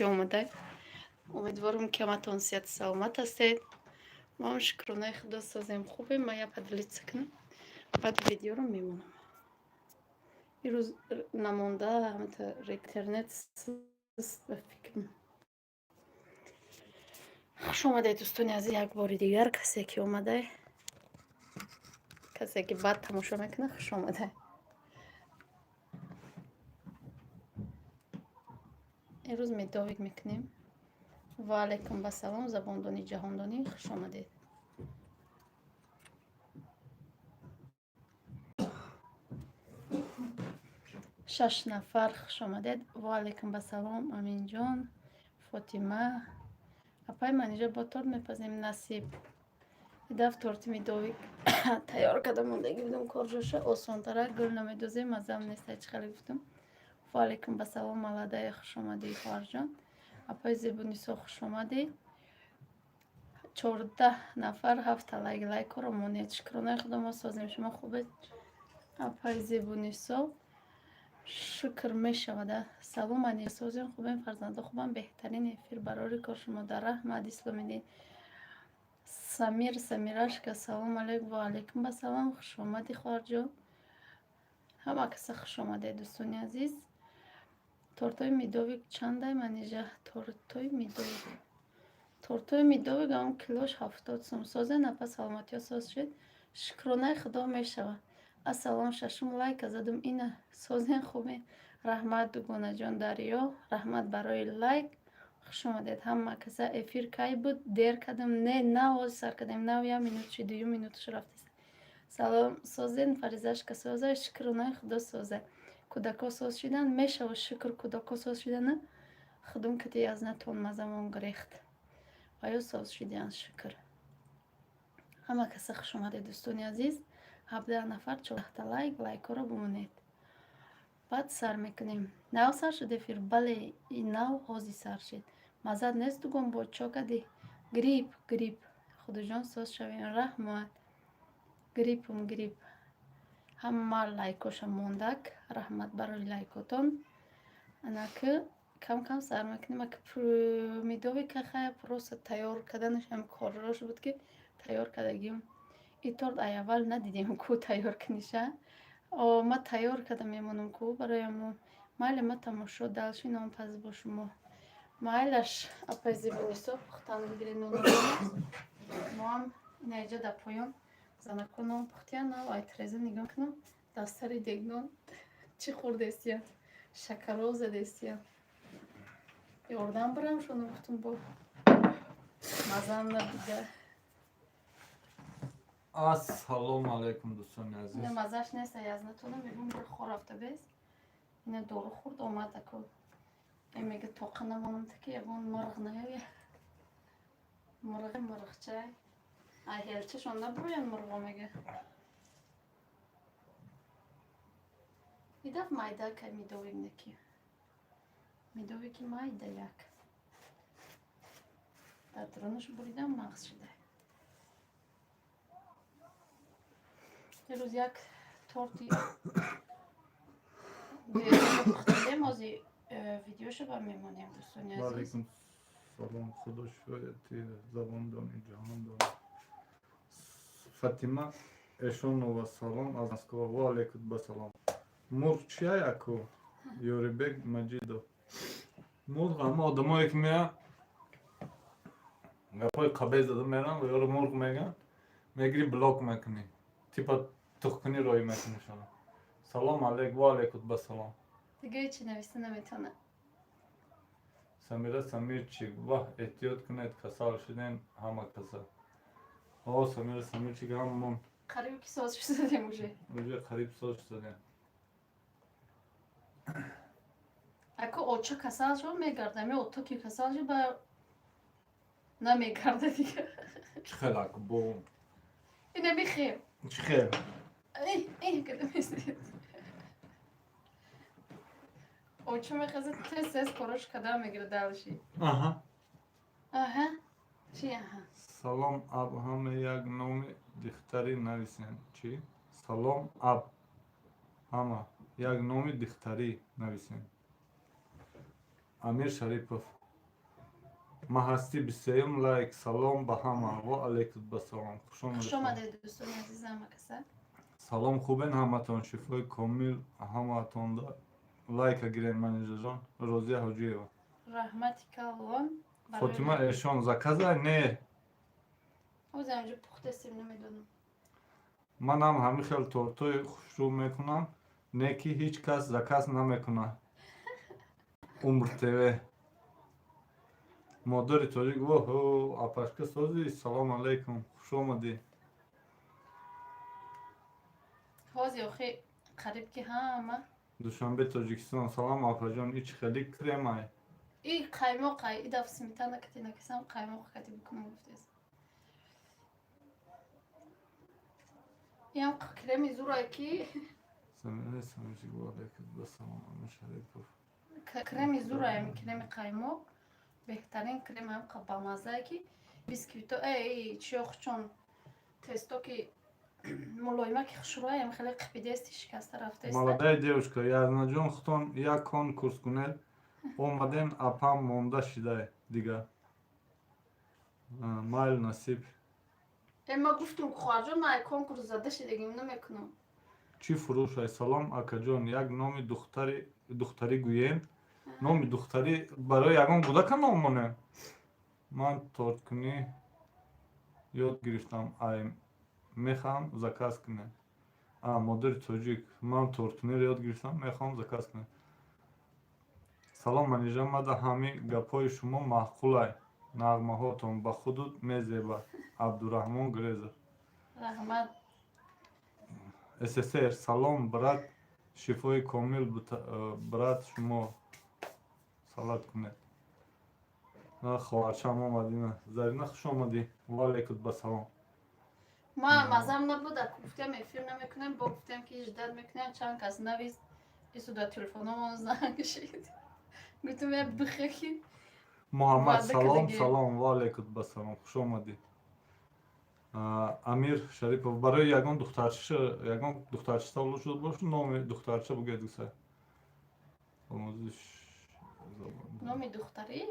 اومده. امیدوارم که همتون صحت سلامت هستید. ما هم شکرانه خدا سازیم خوبیم. ما یه پدلیت سکنم بعد ویدیو رو میمونم. این روز نمونده همه تا اینترنت سست به فکرم. خوش اومده دوستانی از یک بار دیگر. کسی که اومده، کسی که بعد تماشا میکنه، خوش اومده. این روز میداویگ میکنیم. و علیکم با سلام زباندانی جهاندانی، خوش آمدید. شش نفر خوش آمدید. و علیکم با سلام امین جان، فاطمه. اپای من اینجا با تورت میپزیم نصیب. دفت تورت میداویگ تیار کرده موندگی بودم کار جوشه آسان تره. گل نمیدوزه مزم نیست هیچ خیلی گفتم. و علیکم با سلام ملاده خوش آمدی خواهر جان. اپای زیبونیسا خوش آمدی. 14 نفر 7 لایک رو مونید. شکرانه خدا ما سازیم. شما خوبه؟ اپای زیبونیسا شکر می شود. سلام انی سازیم خوبیم فرزنده خوبم. بهترین افیر برای کار شما در رحمت اسلامی. سمیرش که سلام علیکم. و علیکم با سلام خوش آمدی خواهر جان. همه کس خوش آمده دوستانی عزیز. تورتای میدوی چنده من اینجا؟ تورتای میدوی هم کیلوش 70 سوم. سازه نپس سلامتی ها ساز شد. شکرانه خدا می شود. السلام ششم لایک زدم. اینه سازین خوبه. رحمت دوگانه جان دریا. رحمت برای لایک. خوش آمدید همه کسا. افیر کی بود دیر کردم. نه آز سر کردم. نه یا مینوت شد یو مینوتش رفتیست. سلام سازین فریزش که سازه. شکرانه خدا سازه. کودکا ساز شدن میشه و شکر کودکا ساز شدن خودم کتی از نتون مزمون گریخت. آیا ساز شدن شکر. همه کسا خوش آمدید دوستانی عزیز. 17 نفر 14 لایک رو بمونید. بعد سر میکنیم. نو سر شده فیر. بله نو هازی سر شد. مزد نیست دوگم با چا کدی. گریپ خدا جان ساز شوین. رحمت گریپ همه لایکوش موندک. رحمت برای لایکوتون. انا که کم سر میکنیم. اگه میدوی که خیلی پروس تیار کردنش هم کار راش بود که تیار کردگیم. این طور اول ندیدیم که تیار کنیشه. ما تیار کردم میمونم که برایم مایل ما تماشا دلشی نام پز با شما مایلش اپایزی بونیسا پختن بگیری نونو ما هم اینجا در پایان زنکو نام پختیان و ایتریزه نگاه کنم دستری دیگنون چی خورده استیم شکروز دستیم یاردم برم شونو گفتم با مزم نبیده. السلام علیکم دوستان عزیز. اینه مزش نیست از نتونم میگم برو خور رفته بیز. اینه دورو خورد اومده که این میگه توقع نمانم تکی یکون مرغ نهیه مرغ چه هلچه شونده بروین مرغا میگه ایدف مایده که میدویم نکی میدوی که مایده یک در درونش بریدم مغز شده. یه روز یک تورتی بختیدیم ازی ویدیوشو برمیمونیم دوستانی عزیز. علیکم سلام خدا شویتی زبان دانی جهان دانی فاطمه اشون و سلام از مسکو و علیکم با سلام. مرغ چیه یکو یوریبک مجیدو مرغ همه آدم هایی که میان گپای قبه زده میرن و یارو مرغ میگن میگیری بلاک میکنی تیپا تخکنی روی میکنی شما. سلام علیکم و علیکم با سلام. دیگه چی نویسته نمیتونه. سمیره سمیرچی واه احتیاط کنید کسال شدین همه کسا. سمیره سمیرچی که همون قریب که ساز شده موجه قریب ساز شدین. اکو اوچه کسال شو میگرده می اوتو که کسال شو با نمیگرده دیگه. چه خیلی اکو بوم اینه میخیم چه خیلی این کده میزید اوچه میخزه تست کارش کده میگیره دلشی. آها چی آها سلام اب همه یک نام دختری نویسین. چی؟ سلام اب همه یک نام دختری نویسین. امیر شریفов ма ҳастӣ бисеюм лайк салом ба ҳама ва алайкум басалом. Хуш омадед дӯстони азизам акаса. Салом хубен ҳаматон, шифои комил ҳаматонда. Лайка гирем манижаҷон. Розия Ҳоҷиева. Раҳмати калон. Фотима Эшон заказай не. ҳозир онҷо пухтастем намедонам. Манам ҳамихел тортои хушрӯ мекунам, не ки ҳеҷ кас заказ намекунад. Умр ТВ. Модари тоҷик воҳо апашка сози салом алайкум. Хуш омадӣ. ҳозир охи қариб ки ҳама Душанбе Тоҷикистон. Салом апаҷон. ич хеле кремай. и қаймоқай и даф сметана кати накисам қаймоқ кати бикунам гуфтест. ям креми зурай ки Самира самичик ва алайкум басалом. Амин Шарипов. креми зурай креми қаймоқ беҳтарин крем ам бамазае ки бисквито чиёхчон тесто ки мулоима ки хушрӯаям хеле қипидести шикаста рафтест. Молодая девушка, Язнаҷон хутон як конкурс кунед. Омадем апам монда шидай дига. Майл насиб. ма гуфтум хоҳарҷон ман конкурс зада шидагим намекунам. Чӣ фурӯшай? Салом акаҷон, як номи духтарӣ гӯем. Номи духтарӣ барои ягон кӯдака ном монем. Ман торткунӣ ёд гирифтам. Ай мехоҳам заказ кунем. Модари тоҷик, ман торткуниро ёд гирифтам, мехоҳам заказ кунем. Салом манижамада, ҳами гапҳои шумо маъқулай. Нағмаҳотон ба худуд мезеба. Абдураҳмон Грезов. Раҳмат. СССР. Салом брат, шифои комил брат шумо салат кунед. Хоҳарчам омадина. Зарина хуш омадӣ. Ва алайкум басалом. ма мазам набуда гуфтем эфир намекунем бо гуфтем ки ждат мекунем чанд кас навист исуда телефономон занг шид. Гуфтем я бихе ки Муҳаммад салом салом ва алайкум басалом. Хуш омадӣ. Амир Шарипов барои ягон духтарча тавлуд шуд бош номи духтарча бугед гуса. номи духтарӣ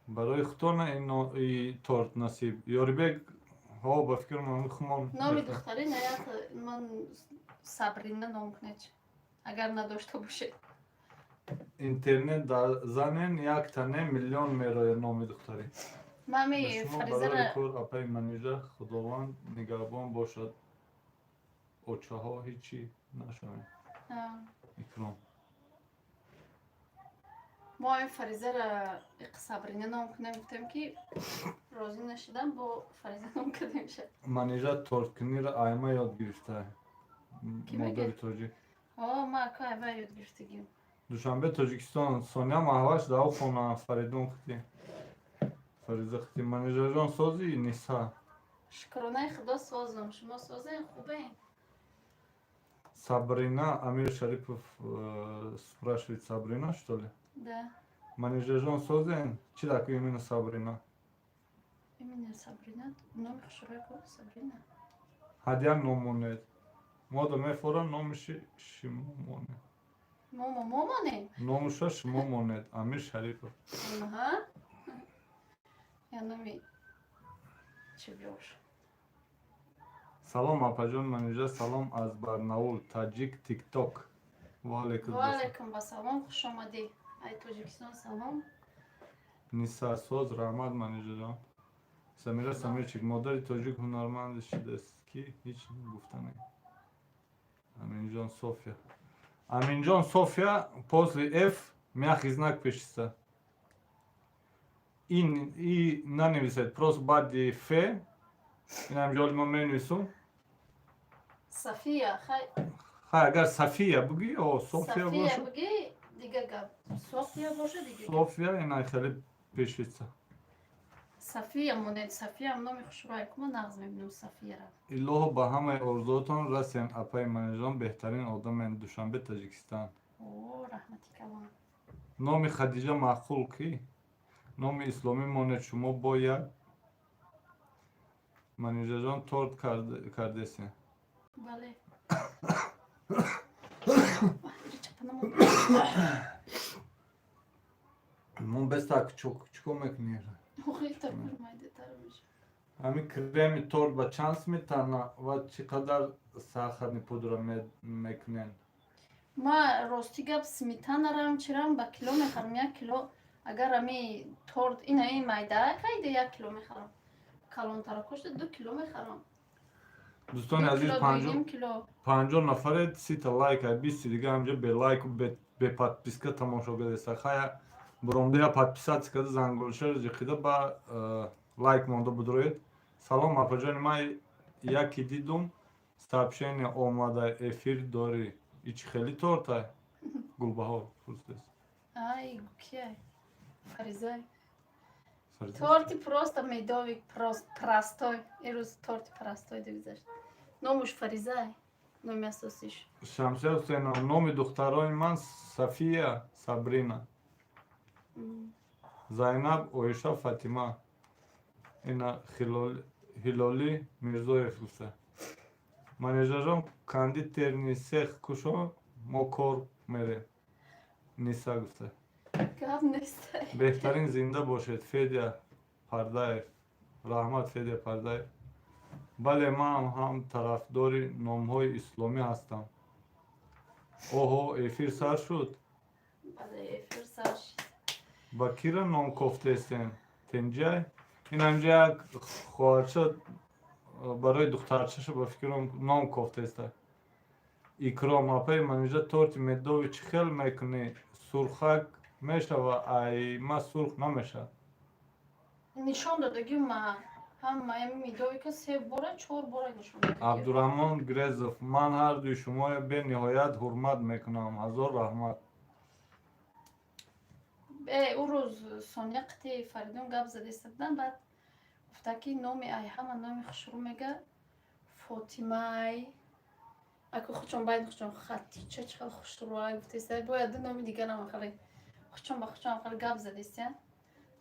барои хутона и торт насиб. Ёрибек ҳо ба фикр ман хумон. номи духтарӣ наяқ ман Сабрина ном кунед агар надошта бошед. Интернет занен як тане миллион мерояд номи духтарӣ. мами фаризара кор апаи манижа худованд нигаҳбон бошад. Очаҳо ҳичи нашаванд. Икром. мо ин фаризара Сабрина ном кунем гуфтем ки розӣ нашидам бо фариза ном кардем шад. Манижа торткунира айма ёд гирифта. Модари тоҷик. ма ака айва ёд гирифтагим. Душанбе Тоҷикистон. Соня маҳваш дав хона Фаридун хити. Фариза хити. Манижаҷон сози Ниса. Шукронаи худо созам. Шумо созен хубен. Сабрина. Амир Шарипов спрашивает Сабрина что ли? Да. Манижаҷон созен. Чӣ таку именно Сабрина? Именно Сабрина. Номи хушрӯи ко Сабрина. Ҳадя ном монед. Мода мефорам номиши шимо монед. Момоне? Номуша шимо монед. Амир Шарипов. Аҳа. Я номи чӣ биёш. Салом апаҷон манижа салом аз Барнаул таҷик тикток. Ва алайкум басалом хуш омадӣ. Ай Тоҷикистон салом. Ниса соз раҳмат манижаҷон. Самира Самирчик модари тоҷик ҳунарманд шидааст ки ҳеҷ гуфтане. Аминҷон София. Аминҷон София после F мягкий знак пишется. И нанависед просто баъди F. Инам ҷоли мо менависум. София хай. Хай агар София буги ё София София боша. буги дига гап. София боша дига. София инай хеле пишется. София монед. София номи хушрӯи ко нағз мебинам Софияра. Илоҳо ба ҳамаи орзуотон расен апаи манижон беҳтарин одамен Душанбе Таҷикистон. Раҳмати калон. Номи Хадиҷа маъқул ки? Номи исломӣ монед шумо бо як манижаҷон торт кардесен. Бале. Mon bestak çok küçük olmak niye? Oğlum da kurmaydı tarmış. Ami kremi tort ba chans mitana va çikadar saharni pudra meknen. ما راستی گپ سمیتان رم چرم با کیلو میخرم 1 کیلو اگر امی تورت این مایده خیلی 1 کیلو میخرم کلان تر کشت 2 کیلو میخرم Doston 1 aziz کیلو panjo 2,5 کیلو 50 nafare sita like ay 20 دیگه همجا به لایک و به подписка тамошога деса хая бромдия подписаться зангулшер жихида ба лайк монда будроид салом апаҷони май яки дидум сообщение омада эфир дори ичи хели торта гулбаҳор пурсес ай кие фаризай торти просто медовик простой ирус торти простой дигзашт номуш фаризай номи асосиш шамсия ҳусейнова номи духтарони ман сафия сабрина зайнаб оиша фатима ина ҳилоли мирзоев гуфта манеҷерон кондитерни сех кушо мо кор мерем ниса гуфта гап нест беҳтарин зинда бошед федя пардаев раҳмат федя пардаев бале ман ҳам тарафдори номҳои исломӣ ҳастам оҳо эфир сар шуд бале эфир сар шуд ба кира ном кофтестен тенҷай ин ҳамҷа як хоҳарча барои духтарчаша ба фикрам ном кофтеста икром апаи манеҷа торти медови чӣ хел мекунӣ сурхак мешава айма сурх намешавад нишон додагӣ ма ҳам маами медови ка 3 бора 4 бора нишон додагӣ абдураҳмон грезов ман ҳар дуи шуморо бениҳоят ҳурмат мекунам ҳазор раҳмат او روز سونیا قطعی فریدون گپ زده استدن بعد گفته که نامی ای همه نامی خوشرو میگه فاطمه ای اکو خوشم باید خوشم خطی چه خوشرو ای گفته است باید دو نامی دیگه نام خالی خوشم با خوشم خالی گپ زده است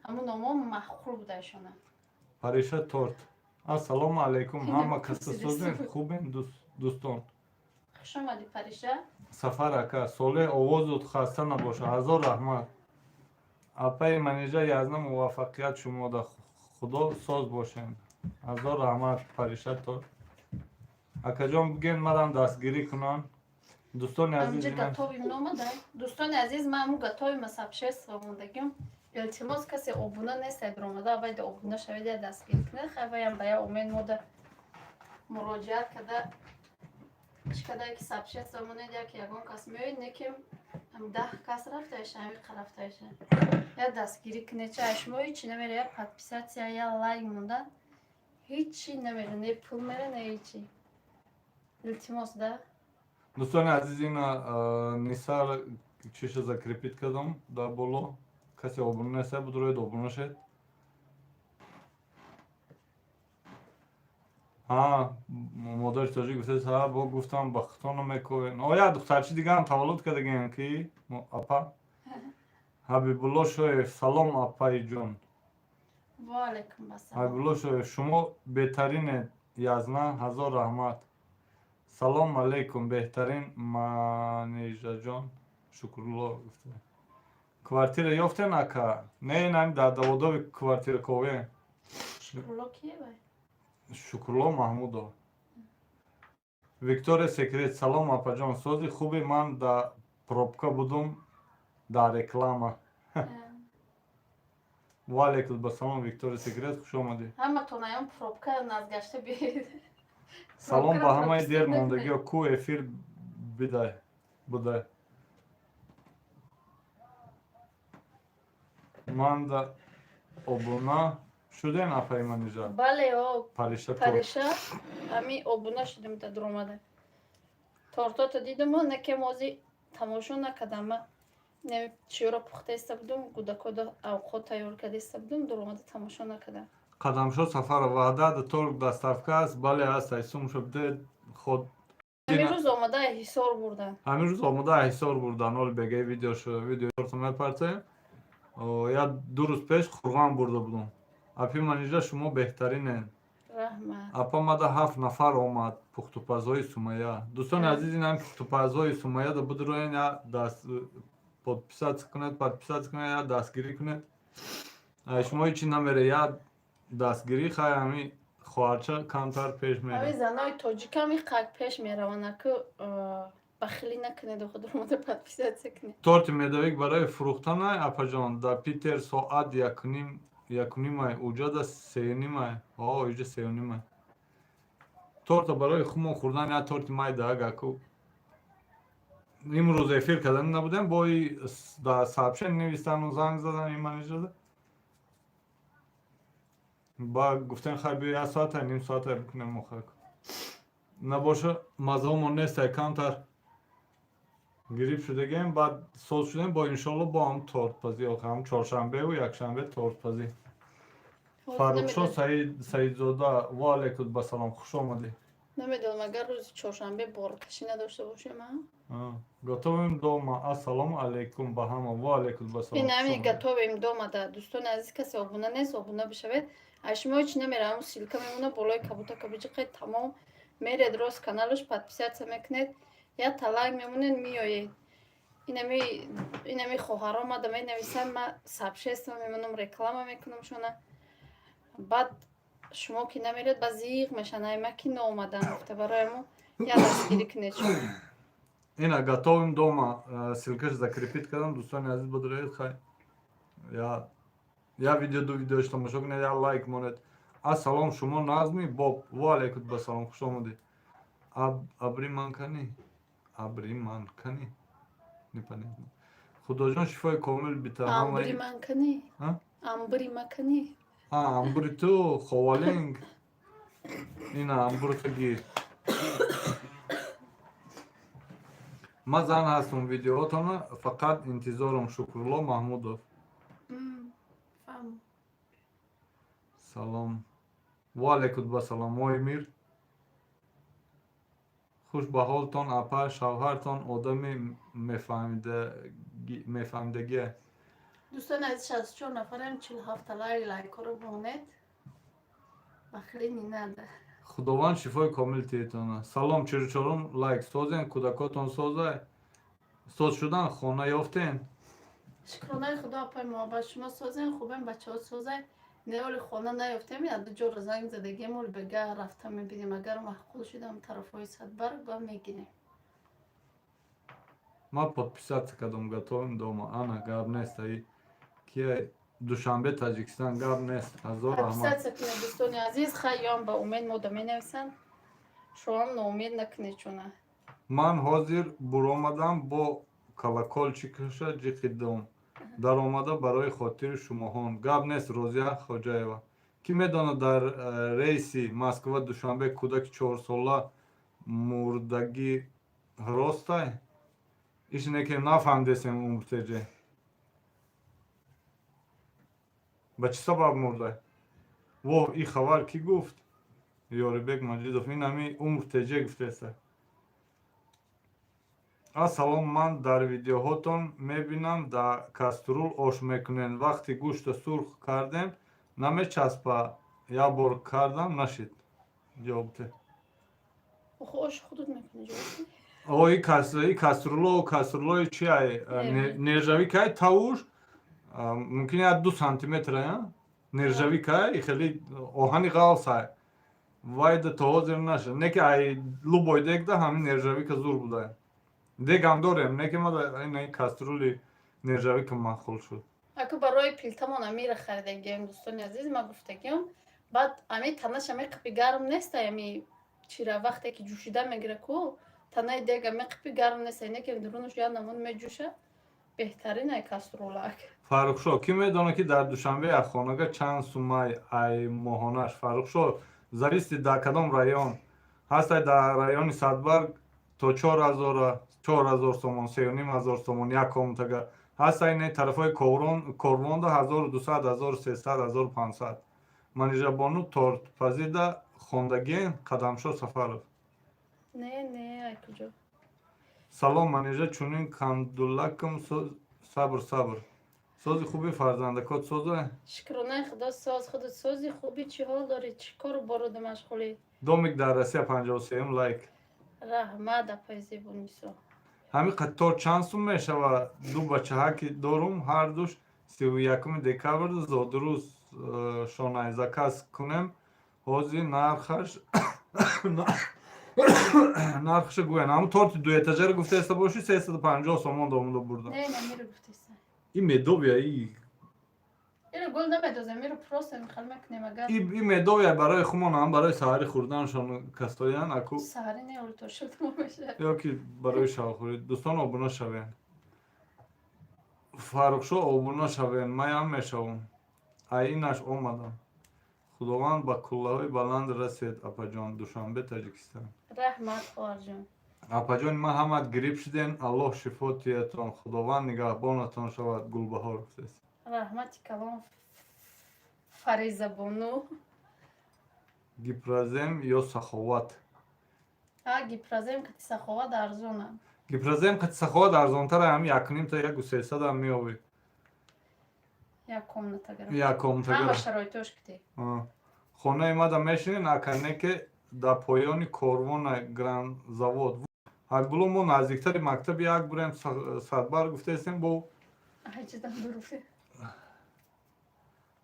همون ناما محخور بوده ایشونه париша торт ассалому алайкум ҳама каса созен хубен дӯстон خوش آمدی پریشه сафар ака солеҳ овозут хаста набоша ҳазор раҳмат апаи манеҷа язна муваффақият шумода худо соз бошен ҳазор раҳмат париша торт акаҷон биген марам дастгирӣ кунам дӯстони азиз همینجا گتابیم نامده دوستان عزیز من همون گتابی مسابشه سواموندگیم التماس کسی آبونه نیست درآمده باید آبونه شوید یا دستگیر کنه خیلی هم باید امید موده مراجعت کده چقدر که سابشه سوامونه یا که یکان کس میوید نکیم هم 10 کس رفته ایشه همی رفته ایشه یا دستگیری کنه چه اشما هیچی نمیره یا پادپیساتیا یا لایک مونده هیچی نمیره نه پول میره نه هیچی التماس ده дӯстони азиз ин нисар чиша закрепит кардам дар боло касе обуна неста будроед обуна шед модари тоҷик гуфтед бо гуфтам ба хитона мековен я духтарчи дигарам таваллуд кардагием ки апа ҳабибулло шоев салом апаиҷон وعلیکم السلام ҳабибулло шоев шумо беҳтаринед язна ҳазор раҳмат салом алейкум беҳтарин манежаҷон шукрулло гуфта квартира ёфтен ака не нами дар даводоби квартиракове شکرلو کیه بای؟ шукрулло маҳмудов виктория секрет салом апаҷон сози хуби ман дар пробка будум дар реклама ваалейкум ассалом виктория секрет хуш омадӣ همه تونایم پروبکا نزگشته بید салом ба ҳамаи дер мондагиҳо ку эфир буде ман да обуна шудем апаи манеҷа بله او париша پریشه همی آبونه شدیم تا در اومده تارتا تا دیدم و نکه موزی تماشا نکدم نه چی را پخته است بودم گودکادا اوقات تیار کرده است بودم در اومده تماشا نکدم қадамшо сафара ваъда да торг доставка аст бале аст айсум шуде худ همین روز آمده حسار بردن ҳамин рӯз омода ҳисор бурдан оли бегаи видеошо мепартем я ду рӯз пеш қурған бурда будам апи манеҷа шумо беҳтаринен رحمت апа мада 7 нафар омад пухтупазҳои сумая дӯстони азиз инам пухтупазҳои сумая да будроен я даст подписаться кунед, я дастгирӣ кунед. Шумо ҳичи намере, я дастгирӣ хай ҳами хоҳарча камтар пеш ҳами мере. занои тоҷиками қак пеш мераванд, аку бахилӣ накунед худро подписатсия кунед. Торти медовик барои фурӯхтан ай апаҷон, да Питер соат 1:30 уҷада 3:30. Иҷа 3:30. Торта барои хумон хӯрдан, я торти майда агаку. Имрӯз эфир кардани набудем, бои да сообщение навистану занг задан ин менеҷерда. Ба гуфтем хай биё 1 соат ним соат бикунем мохак. Набоша мазаҳомон нестай камтар гириф шудагем, баъд соз шудем бо иншолло бо ҳам тортпазӣ охам чоршанбеву якшанбе тортпазӣ. Фаррухшо Саидзода ва алайкум басалом, хуш омадӣ. Намедонам агар рӯзи чоршанбе боркашӣ надошта бошем. Готовим дома. Ассалому алайкум ба ҳама. Ва алайкум басалом. Ин ҳами готовим дома да дӯстони азиз, касе обуна нест, обуна бишавед. Шумо ҳеч намера, ҳамун силка мемона болои кабута кабиҷиқи тамом меред рост каналаш подписатсия мекунед, я талайк мемонед миёед. Инами хоҳар омада менависанд, ма сабшества мемонам, реклама мекунам шона. Баъд шумо ки намеред ба зиқ мешан, ай ма ки наомадам гуфта барояму я дастгирӣ кунед шумо. Ина готовим дома. Силкаш закрепит кардам. Дӯстони азиз бодироед хай. Я видео ду видеош тамошо кунед, я лайк монед. Ассалом шумо назми боб. Ва алайкум басалом, хуш омадед. Абриманкани непонятно. Худоҷон шифои комил битамоми. Амбримакани. Амбри ту ховалинг. Ина амбурта гир. Ма зан ҳастум видеоҳотона, фақат интизорум. Шукрулло Маҳмудов. Салом. Ва алайкум басалом. Моҳи мир. хуш ба ҳолтон апа, шавҳартон одами мефаҳмидагие. Дӯстони азиз 64 нафарам 47 лайкҳоро бонед. Бахилӣ нинада. Худованд шифои комил тиетона. Салом, чиручорум лайк созен, кӯдакотон соз шудан, хона ёфтен. Шукронаи худо апай муҳаббат, шумо созен, хубем, бачаҳо созен. Неоли хона наёфтем, я ду ҷора занг задагем, оли бега рафта мебинем. Агар маҳқул шудам тарафҳои Садбарг ба мегирем. Ма подписатсия кардам, готовим дома. Ана гап нест. Кия Душанбе Таҷикистон гап нест. Ҳазор раҳмат. Подписатсия кунед дӯстони азиз, хай ём ба умед мода менависанд. Шуам ноумед накунед чуна. Ман ҳозир буромадам бо колоколчикаша ҷиқидом. Даромада барои хотири шумоҳон. Гап нест. Розия Хоҷаева. Ки медонад дар рейси Москва Душанбе кӯдаки 4-сола мурдагӣ ростай? Ишне ки нафаҳмидесем умртеҷе. ба чӣ сабаб мурдай? Во, и хабар ки гуфт? Ёрибек Маҷидов. Ин ҳами умртеҷе гуфтеста. Ассалом, ман дар видеоҳотон мебинам да каструл ош мекунен. Вақти гӯшта сурх кардем, намечаспа. Я бор кардам, нашид. Ҷавобте. Ош худут мекунӣ И ҷавоб. каструлои чи ай? Нержавик ай тавуш? Мумкин я 2 сантиметр ай? Нержавик ай? Хеле оҳани ғалс ай. Вайда то ҳозир нашад. Неки ай лубой дегда ҳамин нержавика зур будай. Дегам дорем, неки ма ин каструли нержавика махол шуд. Аку барои плитамон амира харидагем, дӯстони азиз, ма гуфтагем. Баъд ами танаш ами қипи гарм неста, ами чира вақте ки ҷӯшида мегира ку, танаи дег ами қипи гарм неста, неки дурунаш я намун меҷӯша. Беҳтарин ай каструлак. Фаррухшо, ки медонад ки дар Душанбе як хонага чанд сумай ай моҳонаш? Фаррухшо, зависти дар кадом район. Ҳастай дар райони Садбарг то 4000 сомон, 3500 сомон як комнатага. Ҳастай не тарафҳои Корвонда 1200, 1300, 1500. Манижабону тортпазида хондагиен Қадамшо Сафаров. Не, ай куҷо. Салом, манижа чунин камдуллакам сабр. Сози хуби фарзандакот созай? Шукронаи худо соз, худут сози хуби чӣ ҳол доред? Чӣ кору борода машғулед? Домик дар Россия 53 лайк. Раҳмат апай зебунисо. ҳамин қатор чанд сум мешавад? Ду бачаҳа ки дорум, ҳар душ 31 декабр зодирӯз шонаи заказ кунем. Ҳозир нархаш нархаша гӯян. Ҳамун торти дуэтажаро гуфтааста боши 350 сомон домуда бурдам. Не, миро гуфтаиста. Ин медовия Иро гул намедозем, миро просто михал мекунем агар. ин медовия барои хумон ҳам барои саҳари хӯрданшон кастоян аку. Саҳари не улто шудмо мешавад. Ё ки барои шавхӯрӣ. Дӯстон обуна шавен. Фаррухшо обуна шавен. Маям мешавам. Аинаш омадам. Худованд ба куллаҳои баланд расед. Апаҷон, Душанбе, Таҷикистон. Раҳмат хоҳарҷон. Апаҷон, ма ҳамат гириф шуден. Аллоҳ шифо тиятон. Худованд нигаҳбонатон шавад. Гулбаҳор гуфтест. Раҳмати калом Фаризабону. Гипразем ё саховат. Гипразем кати саховат арзона. Гипразем кати саховат арзонтара ҳам 1.5 та 1.300 ам меёвед. Як комната гара. Як комната гара. Ҳама шароитош кити. Хонаи мада мешинен аканеке да поёни корвона гранзавод. Ҳагбуло мо наздиктари мактаби як бурем садбар гуфтаистем бо Ҳаҷидан дуруфе.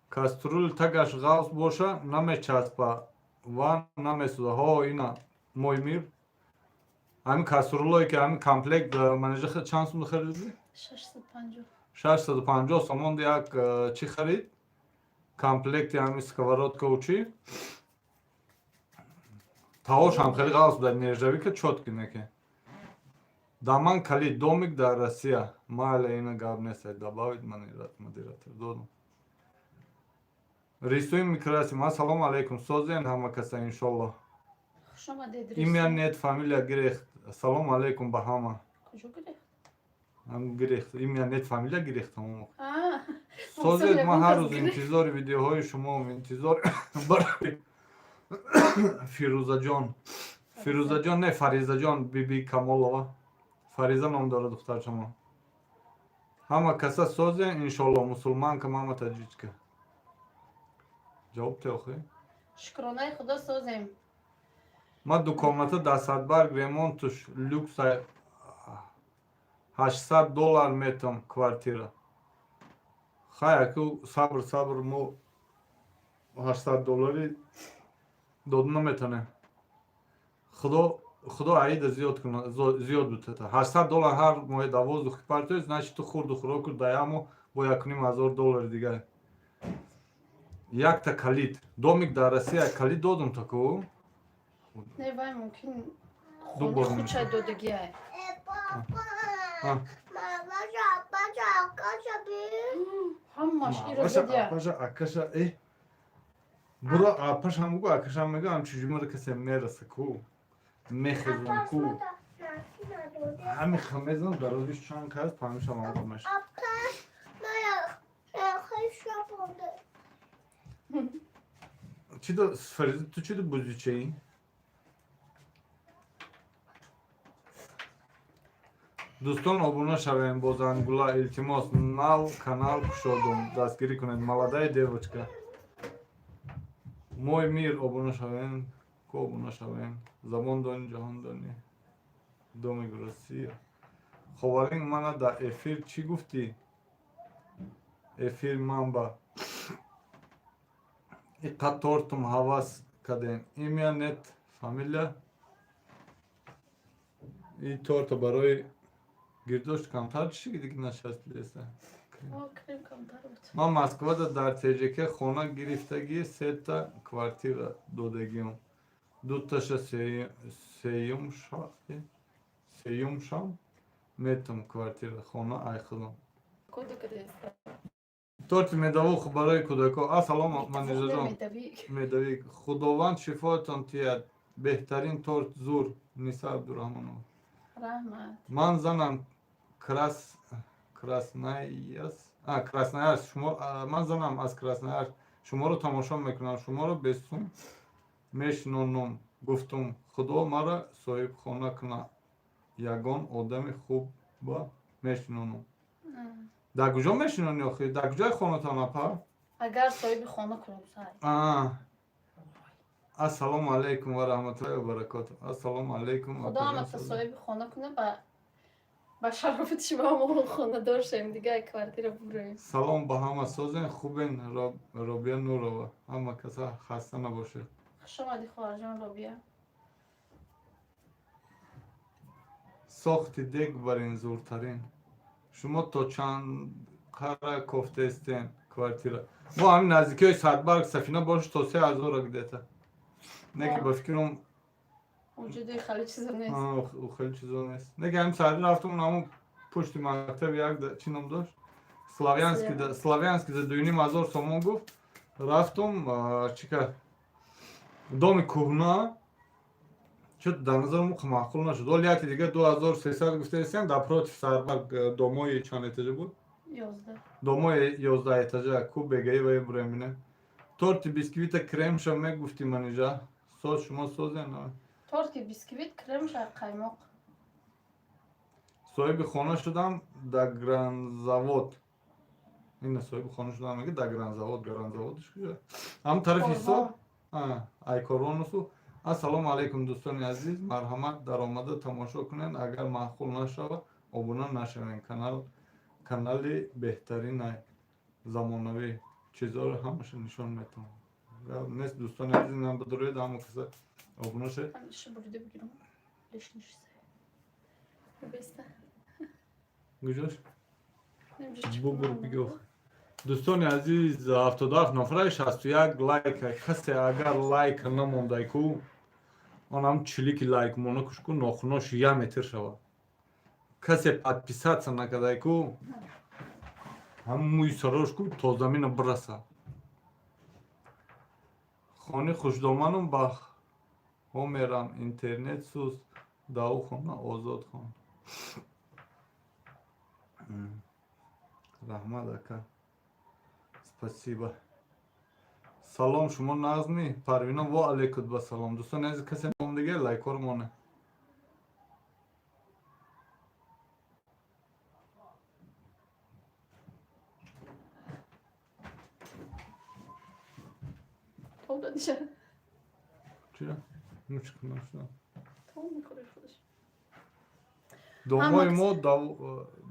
каструли тагаш ғафз боша намечаспа ва намесуда. Ҳо ина моймир. Ҳамин каструлое ки ҳамин комплект манежа чанд сум хариди? 650. 650 сомон як чӣ харид? Комплекти ҳамин сковородкаву чӣ? Тавош ҳам хеле ғафз буда нержавӣ ка чотки неке. Даман калид домик дар Россия. Майля ина гап нест добавить модератор додам. Рисуем микросим. Ассалому алейкум. Созен ҳама каса иншоллоҳ. Хуш омадед. Имя нет, фамилия Грехт. Ассалому алейкум ба ҳама. Куҷо гирехт? Ҳам Грехт. Имя нет, фамилия Грехт. А. Созед, ма ҳар рӯз интизори видеоҳои шумоам. Интизор барои Фирӯзаҷон. Фирӯзаҷон не, Фаризаҷон биби Камолова. Фариза ном дорад духтар шумо. Ҳама каса созен иншоллоҳ. Мусулманка, мама таҷичка. Ҷавоб те охир? Шукронаи худо созем. Ма ду комната дастадбарг ремонтуш люкса $800 метам квартира. Хай аку сабр мо $800 дод наметонем. Худо аида зиёд бутата. $800 ҳар моҳи да воздухи партои, значит ту хурду хӯроку даяму бо $1,500 дигар. Якта калид. Домик дар Россия калид додам таку. Не вай мумкин Ду хони бор хучай додагиай. Ҳамаш иро додия. Акаша бура апаш ҳам гӯ акаша мега ҳам чужимара касе мераса ку. Мехезам ку. ҳами хамезам дарозиш чанд кас памиша мамка меш. Чида Фариза ту чида бузичаи? Дӯстон обуна шавем бо зангула илтимос нав канал кушодум дастгирӣ кунед маладаи девочка. Мой мир обуна шавем ку обуна шавем забон дони ҷаҳон дони домик Россия. Ховарин мана да эфир чӣ гуфтӣ? Эфир манба иққат тортум ҳавас кардем. Имя нет, фамилия. И торта барои гирдошт камтар чӣ диги нашастилеса. Крем камтар буд. Ман Москвада дар ТЖК хона гирифтагӣ 3 та квартира додагиам. 2 таша сеюмшам метам квартира хона айхудам. Кода кадеста. Торти медовуху барои кӯдако. Ассалом манижаҷон. Медавӣ. Худованд шифоатон тиҳад. Беҳтарин торт зур. Ниса Абдураҳмонова. Раҳмат. Ман занам Красноярск. Ман занам аз Красноярск. Шуморо тамошо мекунам. Шуморо бесум мешинонам. Гуфтум худо мара соҳибхона куна. Ягон одами хуба мешинонам. Дар куҷо мешинони охир? Дар куҷои хонатон апа? Агар соҳиби хона кунам сай. Ассалому алейкум ва раҳматуллоҳи ва баракотуҳ. Ассалому алейкум. Худо ҳамата соҳиби хона куна ба ба шарофати шумо мо хонадор шавем дига квартира буброем. салом ба ҳама созен хубен. Робия Нурова. Ҳама каса хаста набошед. Хуш омадӣ хоҳарҷон Робия. сохти дег барин зуртарин. Шумо то чанд қара кофтестен квартира? мо ҳамин наздикиҳои Садбарг Сафина бошад то 3000 гидета. Не ки ба фикрам вуҷуди хеле чизо нест. хеле чизо нест. Не ки ҳамин сари рафтам ҳамон пушти мактаб як чӣ ном дошт? Славянский за 2500 сомон гуфт. Рафтам чӣ кард? доми кӯҳна чӯ дар назари мо маъқул нашуд. Вале яке дига 2300 гуфтаистем дар против Сарбарг домои чанд этажа буд? 11. домои 11 этажа ку бегаи ва бурем бинем. торти бисквита кремша мегуфти манижа. Соз шумо созен? Торти бисквит, кремша, қаймоқ. соҳиби хона шудам да гранзавод. Ина соҳиби хона шудам мега да гранзавод куҷа? Ҳам тарафи ҳисоб? Айкорвонусу. Ассалому алайкум дӯстони азиз. Марҳамат даромада тамошо кунед. Агар маъқул нашавад, обуна нашавед. Канали беҳтаринай замонавӣ чизоро ҳамаша нишон метавонам. Нест дӯстони азиз, нам бадурӯед ҳама каса обуна шед. Ҳамиша бурида бигирам. Лишниш беста. Гуҷош? Немҷа чӣ Бубур кунам? бигӯ. Дӯстони азиз 77 нафараи 61 лайк касе агар лайк намондай ку онам чилики лайк мона кушку нохунош я метр шавад. Касе подписаться накадай ку ҳамуи сарош ку то замина бираса. хони хушдоманам ба ҳо мерам интернет сус дау хона озод хон. раҳмат ака. спасибо. салом шумо назми Парвина ва алейкум ва салом. дӯстони азиз касе ном дига лайкор моне. Чира? Мушкил нашла.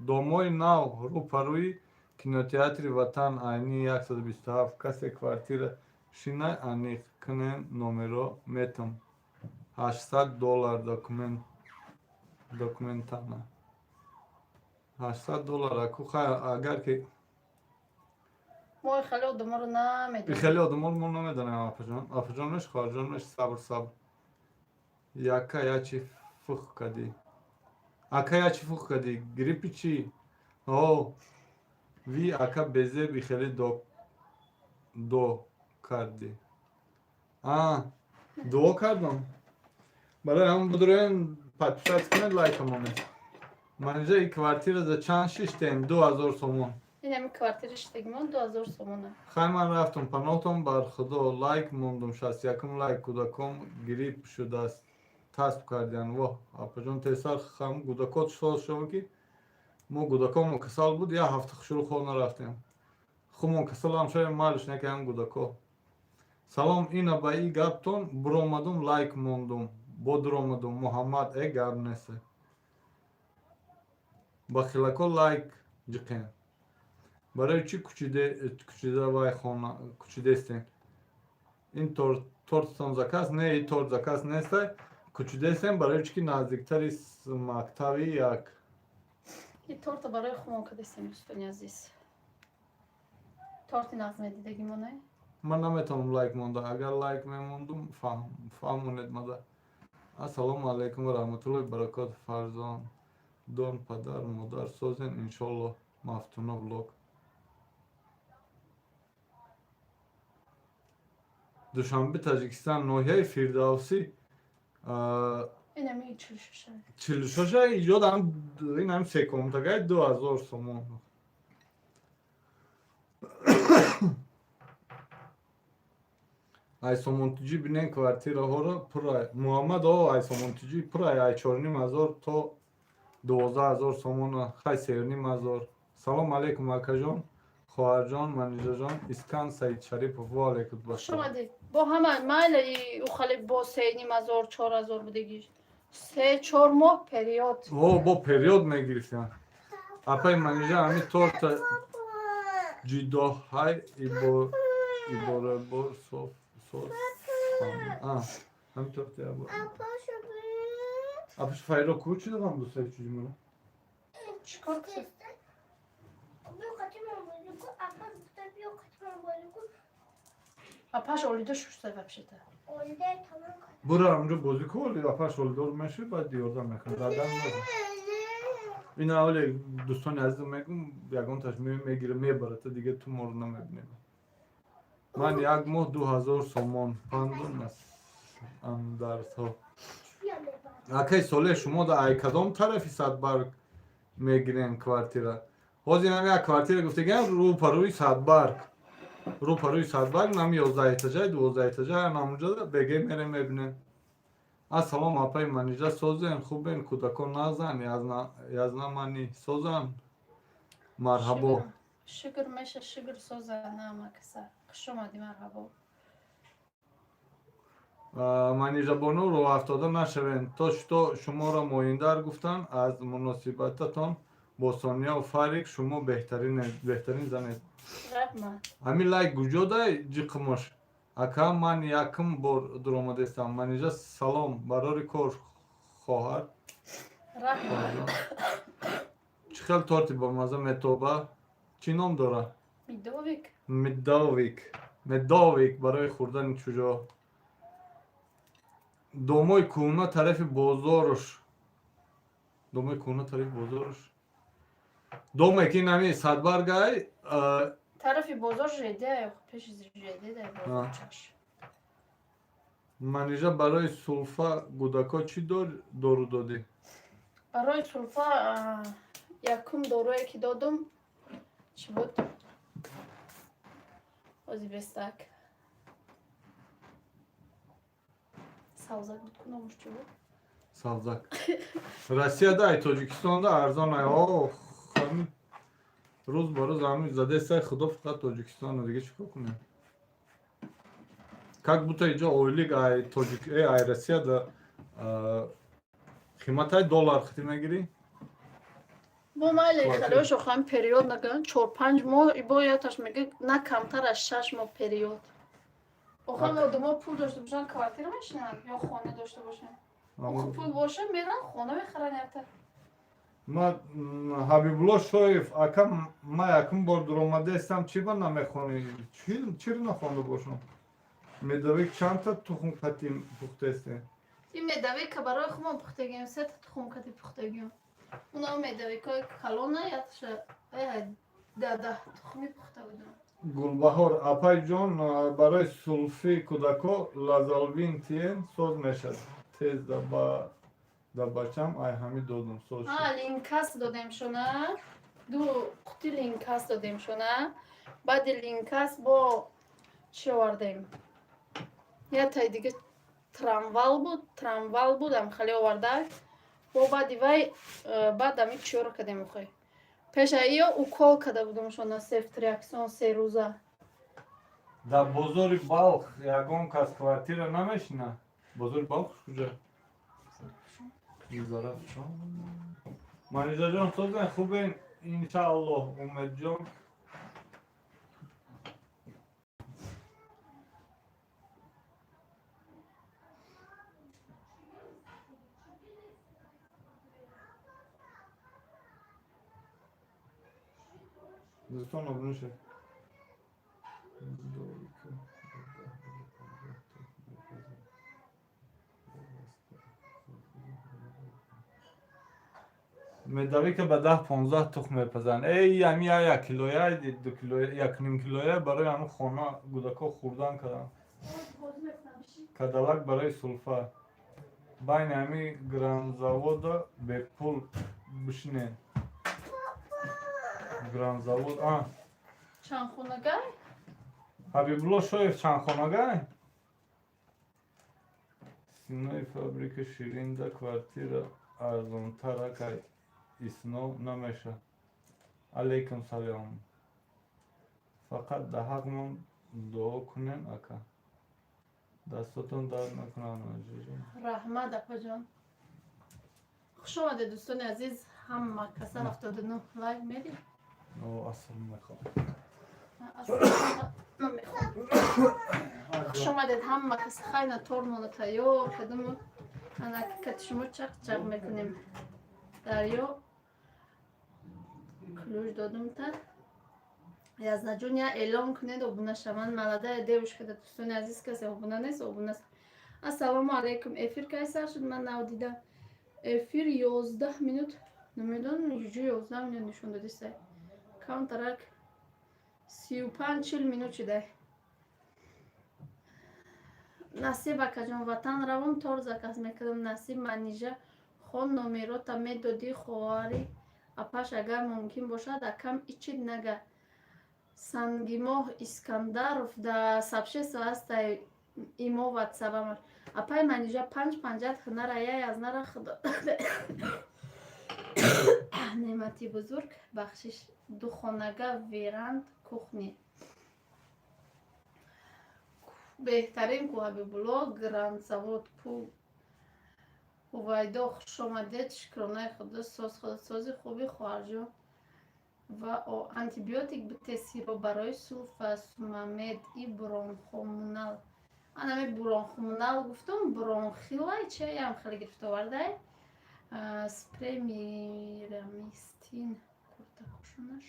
домои нав рӯпарӯи кинотеатри Ватан айни 127 касе квартира шинай аниқ кунен номеро метам $800 документана $800 аку агар ки мо хеле одаморо намедонем. хеле одаморо мо намедонем. Апаҷон меш хоҳарҷон меш сабр яка ячи фух кади. Ака ячи фух кади гриппи чи? Ви ака безеби хеле до карди. дуо кардам. барои ҳамон бадурӯен подписаться кунед лайкамоне. манижаи квартира за чанд шиштен 2000 сомон. ин ҳами квартира шитагимон 2000 сомона. хай ман рафтам паноҳтон бар худо лайк мондум 61 лайк кӯдаком гирипп шудааст касб кардиан. Во апаҷон тесар хам гудакот соз шава ки мо гудакомо касал буд я ҳафта хушрӯ хона рафтем. хумон касалам шавем малиш некаям гудако. салом ина ба и гаптон буромадум лайк мондум бо дуромадум Муҳаммад гап несе. ба хилако лайк ҷиқен. барои чӣ кучида вай хона кучидестен? ин тортатон заказ не и торт заказ нестай. кучидестен барои чӣ ки наздиктари мактаби як. ин торта барои хумон кадестем дӯстони азиз. торти нағз медидагимоне? ман наметавонам лайк монда. агар лайк мемондум фаҳмонед мада. ассалому алайкум ва раҳматуллоҳи баракот. фарзандон падар модар созен иншоллоҳ. мафтуна влог. душанбе таҷикистон ноҳияи фирдавсӣ ин ҳами 46 ёдам ин ҳам секомтагай 2000 сомон. айсомонтиҷӣ бинен квартираҳоро пурай. муҳаммад айсомонтиҷӣ пурай 4500 то 12000 сомона. хай 3500. салом алейкум акаҷон хоҳарҷон манижаҷон искан Саидшарипов ва алейкум хуш омадед. бо ҳама майли ӯ хеле бо 3500 4000 будагиш 3-4 ماه پریود. او با پریود میگیریم. اپای منیجا همی تورت جدا های ایباره بار صوف همی تورت یا بار اپاش فایرو کوچی دارم دوسته چیزی مرا چیکار کنی؟ اپاش اولیده شوشته بپشیده. برو همونجا بازی کن اپاش اولدار میشه باید دیوردم میکنه دادن نزن این اولی دوستان عزیزم میگم یکان تاش میگیره میبره تا دیگه تو مورد نمیبینیم من یک ماه 2000 سومان پندون است درس ها اکی ساله شما در ای کدام طرفی صدبرگ میگیرین کوارتیره باز این هم یک کوارتیره گفته گیم رو پروی صدبرگ نمی 11 اتجای 12 اتجای نامونجا بگه میره میبینین السلام اپای منیجا سوزن خوبین کودکان نازن یازنا منی سوزن مرحبا شکر میشه شکر سوزه نامه کسا خوش اومدی مرحبا منیجا بانو رو افتاده نشوین تا شما را مایندر گفتن از مناسبتتان با سانیا و فریق شما بهترین زنید رحمت همین لایک گوجو دای جی قماش اکا من یکم بار درآمده استم منیجا سلام برای کار خواهر رحمت چی خیلی تارتی با مزه متوبه چی نام داره؟ میدویک مداویک برای خوردن چوجا دومای کونا طرف بازارش دومای که نمی صدبرگای طرفی بازار جده پیش جده در بازار چش منیجا برای سلفا گودکا چی دارو دادی؟ برای سلفا یکم داروی که دادم چی بود؟ بازی بستک سوزک بود کنمش چی بود؟ سبزک روسیه دای تاجیکستان دا ارزان های خمی روز با روز همی زده سای خدا فقط تاجیکستان دیگه چی کنیم как будто اینجا اویلیگ ای روسیه دا قیمت های دلار خیلی میگیری با مالی خیلیش خواهیم پریود نگن 4-5 ماه بایدش میگه نه کمتر از 6 ماه پریود آخه آدم پول داشته باشن کوارتیر میشنن یا خانه داشته باشن آخه پول باشه میرن خانه میخرن یکتر ما حبیبالله شایف اکم ما یکم بار درآمده استم چی با نمیخونی چی رو نخونده باشم میدوی چند تا تخم قطعی پخته استه این میدوی که برای خودم پخته گیم 3 تا تخم قطعی پخته گیم اونا میدوی که کلونه یادش 10 تخمی پخته بودن گلبهار اپای جان برای سلفی کودکا لازالوین تین سوز میشد تیز دا بچم ای همی دادم سوز شد لینکاس دادیم شونه 2 قطعی لینکاس دادیم شونه بعد لینکاس با چی آوردیم یه تای دیگه تراموال بود هم خیلی آورده با بعدی وای بعد همی چی رو کدیم بخواه پیش ایا اوکال کده بودم شونه سیفت ریاکسیون 3 روزه در بازار بالخ یکم کس کوارتیر نمیشنه بازار بالخ کجا منیزا جان سوزن خوبه انشاءالله امید جان دوستان ابونه شد میدوی که به 10-15 تخم میپزن ای همی یک کیلویه 2 کیلویه 1.5 کیلویه برای همه خانه گودکا خوردن کردن کدلک برای سلفا بین همی گران زاود به پول بشینه گران زاود چند خونگه؟ حبیبالله شایف چند خانگاه سینای فابریک شیرین در کوارتیر ارزانتر که اسنو نمیشه علیکم سلام فقط ده حق من دعا کنین اکا دستتون درد نکنن رحمت اپا جان خوش آمده دوستان عزیز. هم کسا 79 لایک میدی؟ اصل میخوام. خوش آمدید هم کسا خیلی تورمون تیار کدوم انا کتشمو چق میکنیم دریا کلوش دادم تا یازده جون یا اعلام کنید ابونه شوند ملاده دیوش که دوستان عزیز کسی ابونه نیست ابونه است. السلام علیکم. افیر کیسر شد من نو دیدم افیر 11 minut نمیدونم یجو 11 minut نشون دادی سه کانترک 35-40 minut شده. نصیب اکجان وطن روم تار زکست میکردم نصیب منیجه خون نومیرو تا میدادی خواری اپاش اگر ممکن باشد اکم ایچید نگه سنگیمو اسکندرов да сабшесо аст имо ватсабамаш апай манижа 5-50 хнара я аз нара худо немати бузург бахшиш духонага веранд кухни беҳтарин кӯҳабибулло гранд завод пу ҳувайдо хуш омадед шукронаи худо сози хуби хоҳарҷон ва антибиотик битесиро барои сулфасумамед и бронхомунал анаме бронхомунал гуфтам бронхилай чаям хеле гирифтовардай спрей мирамистин куртакошунаш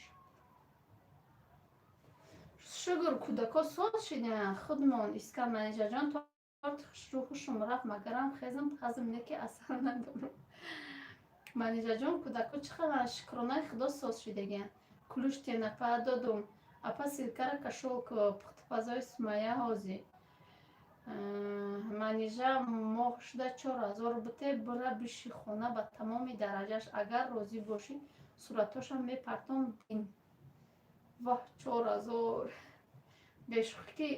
шугур кудако сол шидя худмон искам манижаҷон торт рӯҳушум рафт магарам хезам ҳазм неки асар надорам манижаҷон кудако чӣ хеле шукронаи худо соз шидагиян кулуш тенапа додум апа силкара кашол пухтипазои сумая ҳози манижа моҳ шуда 4000 буте бура биши хона ба тамоми дараҷаш агар розӣ бошӣ суратошам мепартом бин ваҳ 4000 бешухӣ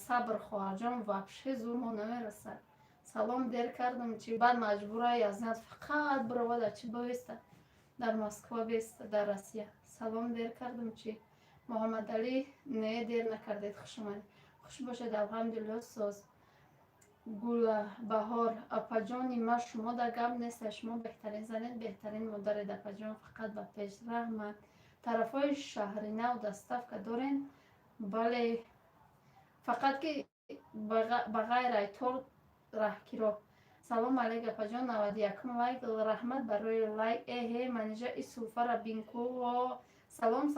сабр хоҳарҷон вабше зурмо намерасад салом дер кардам чи баъд маҷбура язнат фақат биравада чи бавеста дар москва беста дар россия салом дер кардам чи муҳаммадалӣ не дер накардед хуш омадед хуш бошед алҳамдулилло соз гулбаҳор апаҷони ма шумо дар гап неста шумо беҳтарин занед беҳтарин модаред апаҷон фақат ба пеш раҳмат тарафҳои шаҳри нав доставка дорен бале фақат ки ба ғайр айтор раҳкиро салом алейк апаҷон 91 лайк раҳмат барои лайк эҳе манижа и суфара бинку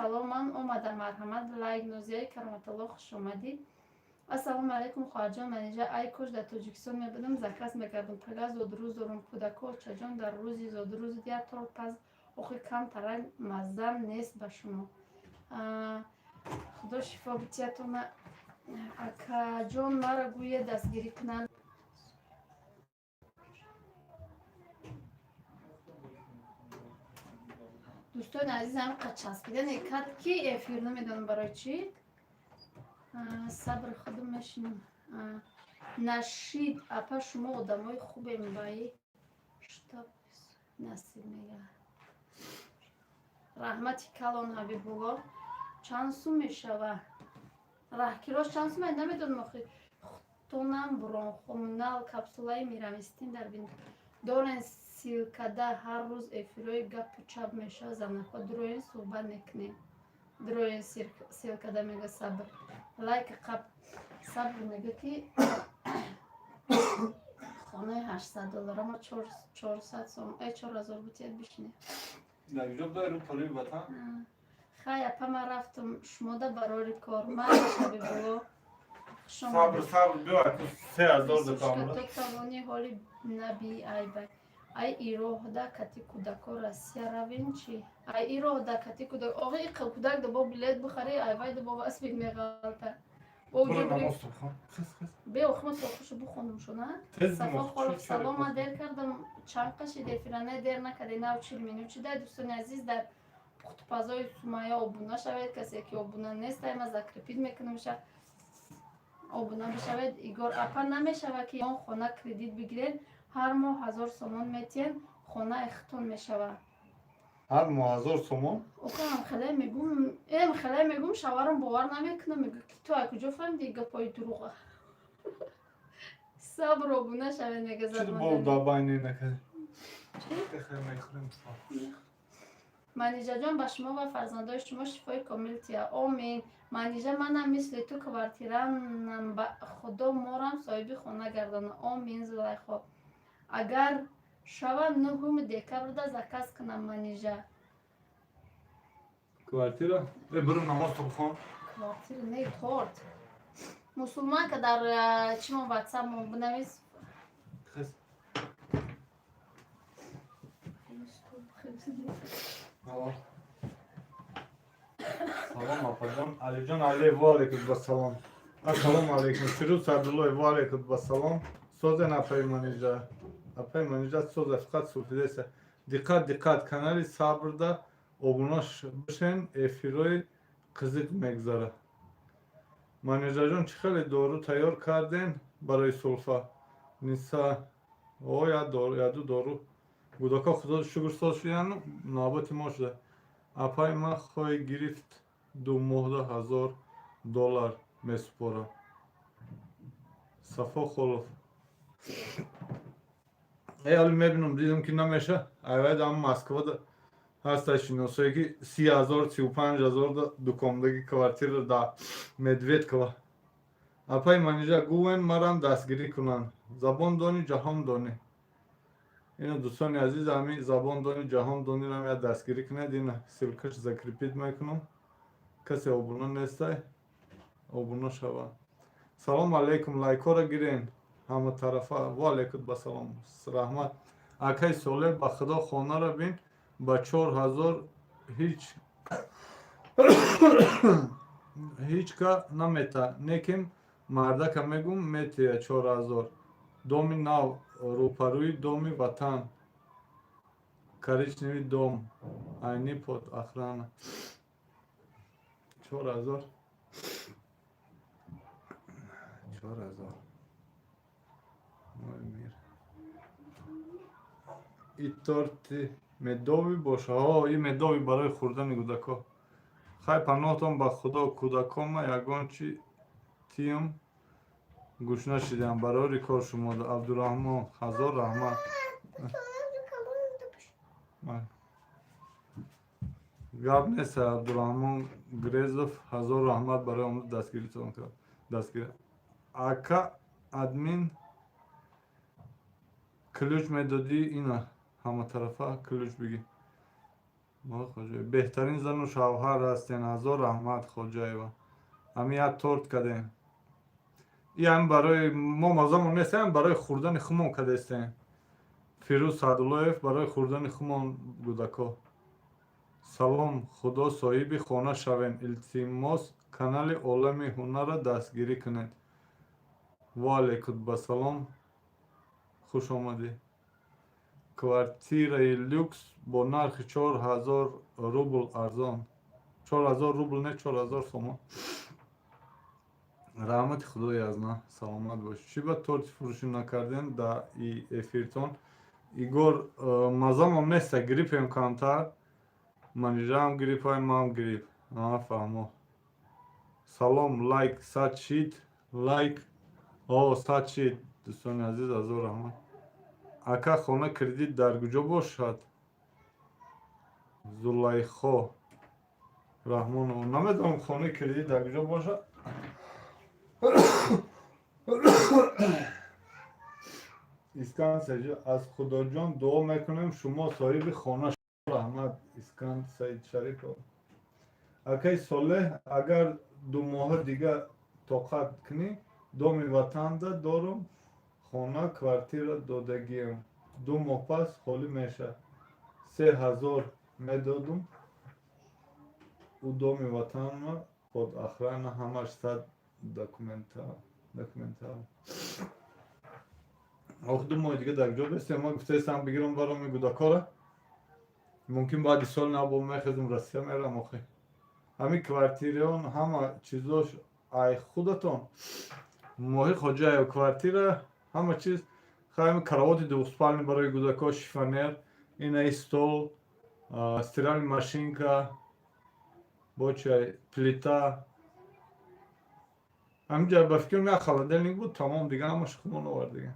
салом ман омадам марҳамат лайк нозияи кароматалло хуш омадид ассалому алейкум хоҳарҷон манижа ай кош дар тоҷикистон мебудам заказ мекардам тага зодрӯз дорум кӯдако чаҷон дар рӯзи зодрӯз я тор паз охи кам тарак маздам нест ба шумо худо шифо битиятона акаҷон мара гӯя дастгирӣ кунанд دوستان عزیزم قد چسبیدن کد کی افیر نمیدونم برای چی صبر خودم میشینم نشید اپا شما آدمای خوبه میبایی شتاب نصیب میگه رحمتی کلان حبیبولا چند سو میشوه رحکیراش چند سو من نمیدونم آخی خطونم برونخومنال کپسولای میرمستین در بین دارن силкада ҳар рӯз эфирои гапу чап мешавад занакҳо дуроин суҳбат мекунем дуроин силкада мега сабр лайка қаб сабр мега ки хонаи $800 ама 400 сом 4000 бутият бишине хай апа ман рафтам шумода барори кор ман шабибуло сабр биёй 3000 докамра то тавони ҳоли наби айбай ай ироҳда кати кӯдако россия равем чи ай ироҳда кати кӯдак оғи кӯдак дабо билет бихари айвай дабо васбик меғалта бе охмат сохушу бухонам шуна сафо холов салома дер кардам чанд қаши дефиране дер накаде нав 40 минут шида дӯстони азиз дар пухтупазои сумая обуна шавед касе ки обуна нест ама закрепид мекунам ша обуна бишавед игор апа намешава ки он хона кредит бигиред ҳар моҳ 1000 сомон метиҳен хона ихтон мешава ҳар моҳ 1000 сомон окам хеле мегум шаварам бовар намекунам мегӯ ки ту аз куҷо фаҳмиди гапои дурӯға сабр обуна шавед мега чӣ бов дар байне накади منیژه جان به شما و فرزندای شما شفای کامل تیا آمین. منیژه منم مثل تو کوارتیرم به خدا مارم صاحب خونه گردانه آمین. زلیخا اگر شوا نهم دکبر ده زکس کنم منیژه Kvartira? برو نماز تو بخون. کوارتیر نه تورت مسلمان که در چیمون واتساپ مون بنویس خس. سلام آقا جان. علی جان علی و علیکم السلام. السلام علیکم. فیروز عبدالله و علیکم السلام. سوز نپای منیجا. نپای منیجا سوز فقط سوفیده است. دقت کانالی صبردا obunаш бишен эфирои қизиқ мегзара. Манижа ҷон чӣ хеле дору тайёр карден барои сулфа? Ниса о яду дору гудако худо шукр соз шуяну навбати мо шуда. Апай ман хоҳӣ гирифт $2,000 месупора. Сафо холов. Али мебинам дидам ки намеша. Айвай дам Москвада ҳасташ шиносое ки 30,000-35,000 дукомдаги квартира да Медведкова. Апай манижа гувен марам дастгирӣ кунанд. Забон донӣ ҷаҳон донӣ. Ина дӯстони азиз ҳами забон донӣ ҷаҳон донирам я дастгирӣ кунед. Ина силкаш закрепит мекунам. Касе обуна нестай. Обуна шава. Салом алейкум лайкора гирен. Ҳама тарафа ва алейкум басалом. Раҳмат. Акай соле ба худо хонара бин. Ба 4,000 ҳичка намета. Неким мардака мегум метия 4,000. Доми нав рӯпарӯи доми ватан. Коричневый дом. Айни под охрана. 4,000. 4,000. Мой мир. И торти медови боша. И медови барои хурдани кӯдако. Хай паноҳтон ба худо кӯдакома ягон чи тиям гӯш нашидам. Барори кор шумода. Абдураҳмон ҳазор раҳмат. гап нест. Абдураҳмон Грезов ҳазор раҳмат барои омӯз дастгиритон кард. Дастгир. Ака админ ключ медодӣ ина ҳама тарафа ключ бигӣ. беҳтарин зану шавҳар ҳастен. ҳазор раҳмат хоҷаева. ҳами як торт кадем. ям барои мо мазамон нест. ям барои хурдани хумон кадестем. Фирӯз Садуллоев барои хурдани хумон кӯдако. Салом худо соҳиби хона шавем. Илтимос канали олами ҳунарро дастгирӣ кунед. Ва алейкум басалом. хуш омадӣ. Квартираи люкс бо нархи 4,000 рубл арзон. 4,000 рубл не 4,000 сомон. раҳмати худои азна. Саломат бошед. Чӣ ба торти фурӯшӣ накардем да и эфиртон? Игор мазамон неста гриппем камтар. Манижаам гриппай маам грипп. Фаҳмо. Салом лайк садшид лайк. Садшид дӯстони азиз ҳазор раҳмат. Ака хона кредит дар куҷо бошад? Зулайхо Раҳмонова. Намедонам хонаи кредит дар куҷо бошад. Искан Саҷид аз худоҷон дуо мекунем шумо соҳиби хона шавед. Раҳмат Искан Саид Шарипов. Акай Солеҳ агар 2 моҳа дига тоқат кунӣ доми ватанда дорум. Хона квартира додагиям. 2 моҳ пас холӣ мешавад. 3,000 медодум. У доми ватанма под охрана ҳамаш 100 документал. ох 2 моҳи дига дар куҷо бестем. Ма гуфтаистам бигирам бароми кӯдакора. Мумкин баъди сол набо мехезм Россия мерам охи. Ҳами квартираон ҳама чизош ай худатон. Моҳи Хоҷаев квартира ҳама чиз. Хайми каравоти двуспальни барои кӯдако шифонер. Ина стол, стиральная машинка, бочай, плита. Ҳаминҷа ба фикрам як холодильник буд, тамом дига ҳамаш хумон овард дига.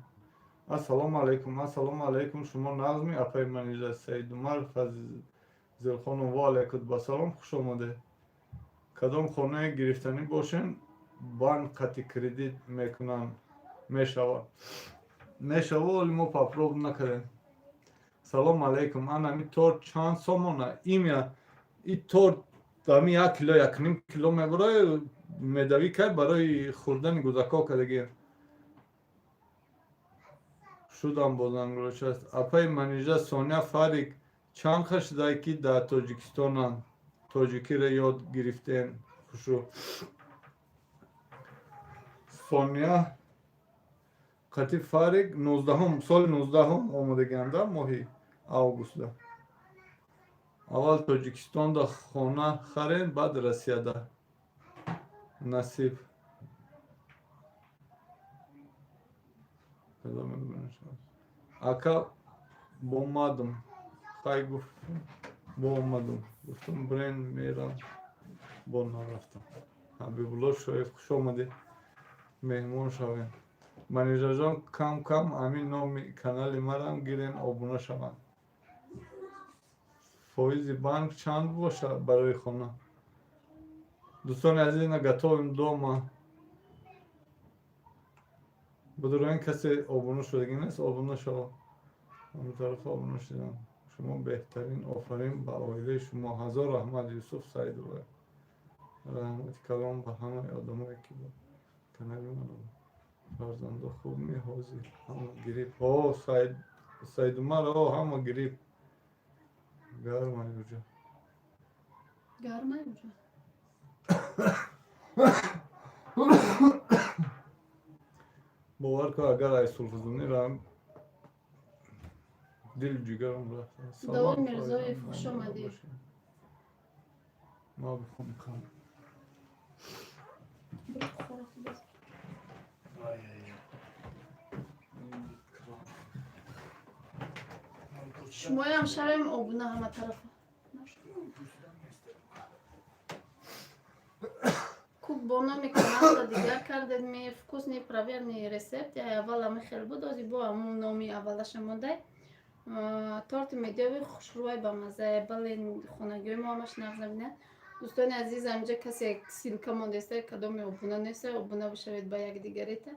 Assalomu alaykum. Shuma nazmi apay manija Said Umar Fazilxonov va alaykum basalom xush omade. Кадом хонаи гирифтанӣ бошен банк қатъи кредит мекунанд мешавад вале мо попробу накардем. Салом алейкум. Ами торт чанд сомона? Имя и торт ами 1 кило 1.5 кило мебарад медавӣ кай барои хӯрдани гузако кардагӣ. Шудам бо зангурочаст. Апай манижа Соня Фарик чанд хашидай ки дар Тоҷикистонанд. Тоҷикиро ёд гирифтем. Хушу. Соня қатъи Фарик 19 соли 19 омадагианда моҳи августда. Аввал Тоҷикистонда хона харем, баъд Россияда. Насиб. Ака бо омадам. Хай гуфтам бо омадам. Гуфтам брен мерам. Бо нарафтам. Ҳабибулло Шоев хуш омадед. Меҳмон шавем. Манижаҷон кам амин номи канали марам гирем обуна шаванд. Фоизи банк чанд бошад барои хона? Дӯстони азиз ина гатовим дома. Будуроин касе обуна шудагӣ нест, обуна шава. Ҳамин тарафа обуна шудам. Шумо беҳтарин, офарин ба оилаи шумо. Ҳазор раҳмат. Юсуф Саидуллоев. Раҳмати калом ба ҳамаи одамое ки бо канали манам. Фарзандо хуб меҳозир. Ҳама гирифт. Саид Умар ҳама гирифт. Гармай уҷа. Гармай уҷа. бовар кун агар Айсулфузунирам дил ҷигарам рафта. Давон Мирзоев хуш омадед. ма бихонам. шумоям шавем обуна ҳама тарафа. кук бо номи каналда дигар кардед ми вкусни проверни рецепт. Я аввала михел будози бо ҳамун номи аввалаша мондай. торти медови хушрӯй ба мазза бале хонагиёи мо ҳамаш нағзабинад. дӯстони азиз амҷа касе силка мондеста кадоми обуна неста обуна бишавед ба якдигарите.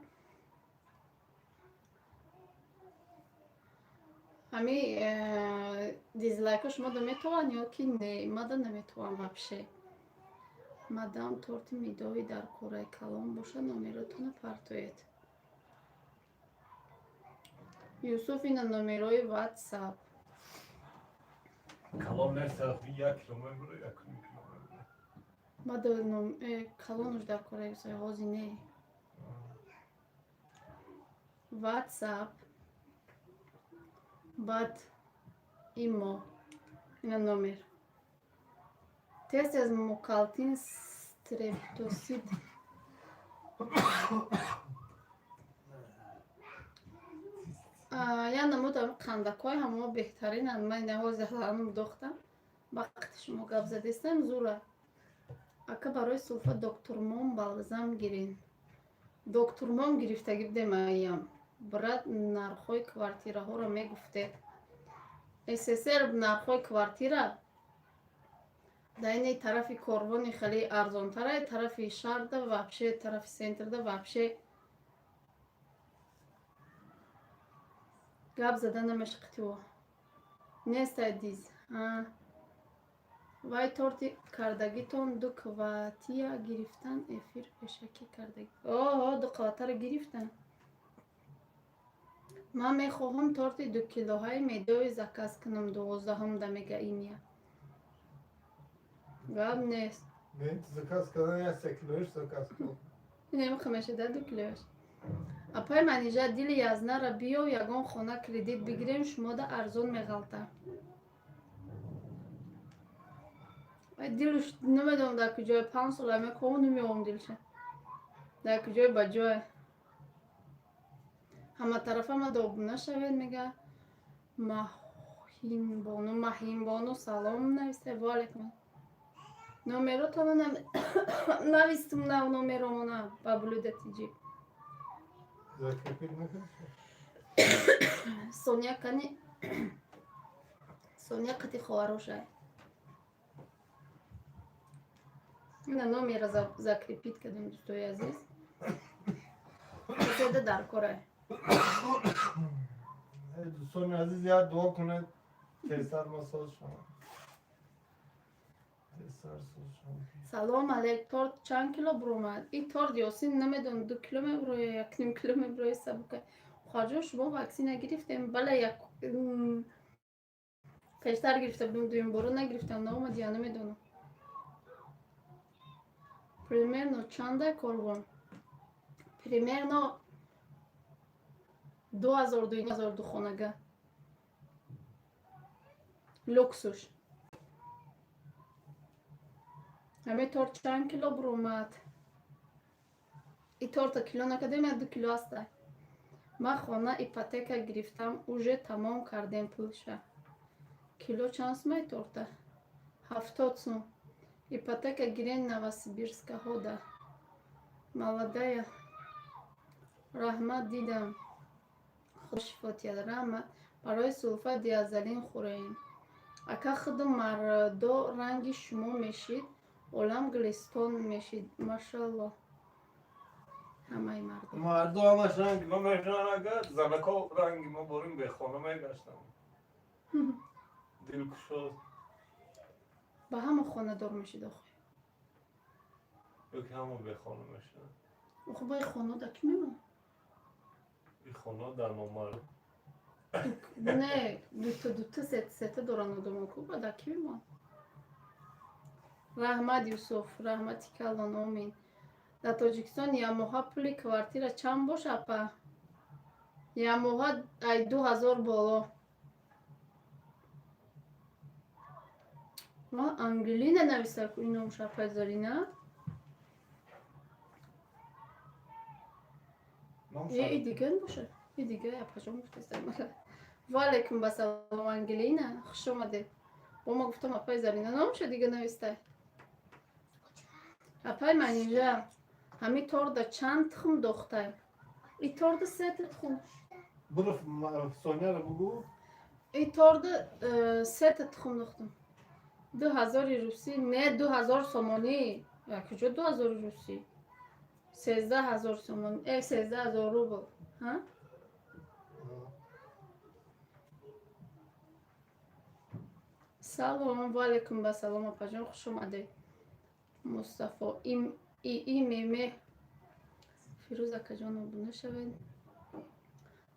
ҳами дизлайка шумо да метаван ё ки не? мада наметаван вообще. мадам торти медови дар кораи калон боша номеротуна партоед. Юсуф ина номерои WhatsApp. Калон неста 1 километр 1 километр. мада калон уж дар кораи ҳози не. WhatsApp баъд имо ина номер. тест аз мукалтин стрептосид я намудам қандакҳои ҳамо беҳтаринанд. ман ҳозир ҳанум дохтам вақти шумо гап задестам зура. ака барои суфа доктурмон балзам гирин. доктурмон гирифтагӣ будем аям. брат нархҳои квартираҳоро мегуфтед. СССР нархҳои квартира дар ини тарафи корвони хеле арзонтара, тарафи шаҳрда вообще, тарафи центрда вообще гап зада намешиқтиво. нест адиз. вай торти кардагитон 2 кватия гирифтан эфир пешакӣ кардаги. оҳо 2 кватаро гирифтан. ман мехоҳам торти 2 килоҳаи медови заказ кунам 12 мега имя. гап нест. заказ кардам 1 килоиш заказ кунам. Немехамешеда 2 килоиш. апай манижа дили язнара биё ягон хона кредит бигирем шумода арзон меғалта. дилш намедонам дар куҷое 5 сола мекоҳу намеёвам дилша. дар куҷое ба ҷое. ҳама тарафа ма добуна шавед мега маҳинбону салом нависта. ваалайкум. номеротоно навистум нав номеромона ба булудати ҷиб. закрепить накрепить. Соня кани Соня кати ховароша. На номера закрепить, когда достои азиз. Седе дар коре. دوستان عزیز یاد دعا کنه تیسر مساج شما تیسر سوز شما Салом алейк, торт чанд кило буромад? И торт Ёсин намедонам 2 кило меброя, 1,5 кило меброя сабука. Хоҷон шумо ваксина гирифтем? Бале як пештар гирифта будем, дуюм бора нагирифтам, наомад я намедонам. Примерно чанда корбон? Примерно 2000 ду хонага. Люксуш. Ами торт чанд кило буромад? И торта кило накадем, 2 кило аста. Ма хона ипотека гирифтам, уже тамом кардем пулша. Кило чанд сумай торта? 70 сум. Ипотека гирен Новосибирска хода. Молодая. Рахмат дидам. Хушфотия рахмат. Барои сулфа диазалин хӯраем. Ака худум мардо ранги шумо мешид, олам гулистон мешид. Машалло. Ҳамаи мардо. مردم همش رنگ ما میشن اگر زنکا رنگ ما بریم به خانه میگشتم دل کشاد ба ҳама хонадор мешид охӯ. یکی همون به خانه میشن охӯ ба хонода кӣ мемон? این خانه در مامر Не, дута сета доран одамон ку ба да кӣ мемон? Раҳмат Юсуф, раҳмати калон, омин. Дар Тоҷикистон ямоҳа пули квартира чанд бош апа? Ямоҳа ай 2000 боло. Ва Ангелина нависа ку ин номш апа Зарина. И дигар боша. И дигар апаҷон муфтисам. Ва алейкум басалом Ангелина, хуш омадед. Бо ма гуфтам апа Зарина номша дига навистай. Апай манижа, ҳами торда чанд тухм дохтай? И торда 3 тухм. برو سونیا رو بگو И торда 3 тухм дохтам. 2000 руси, не 2000 сомонӣ. Куҷо 2000 руси? 13000 сомон, 13000 рубл. Ҳа? Салом, ва алейкум басалом апаҷон, хуш омадед. Мустафо, и меме Фирӯз акаҷон обуна шавед.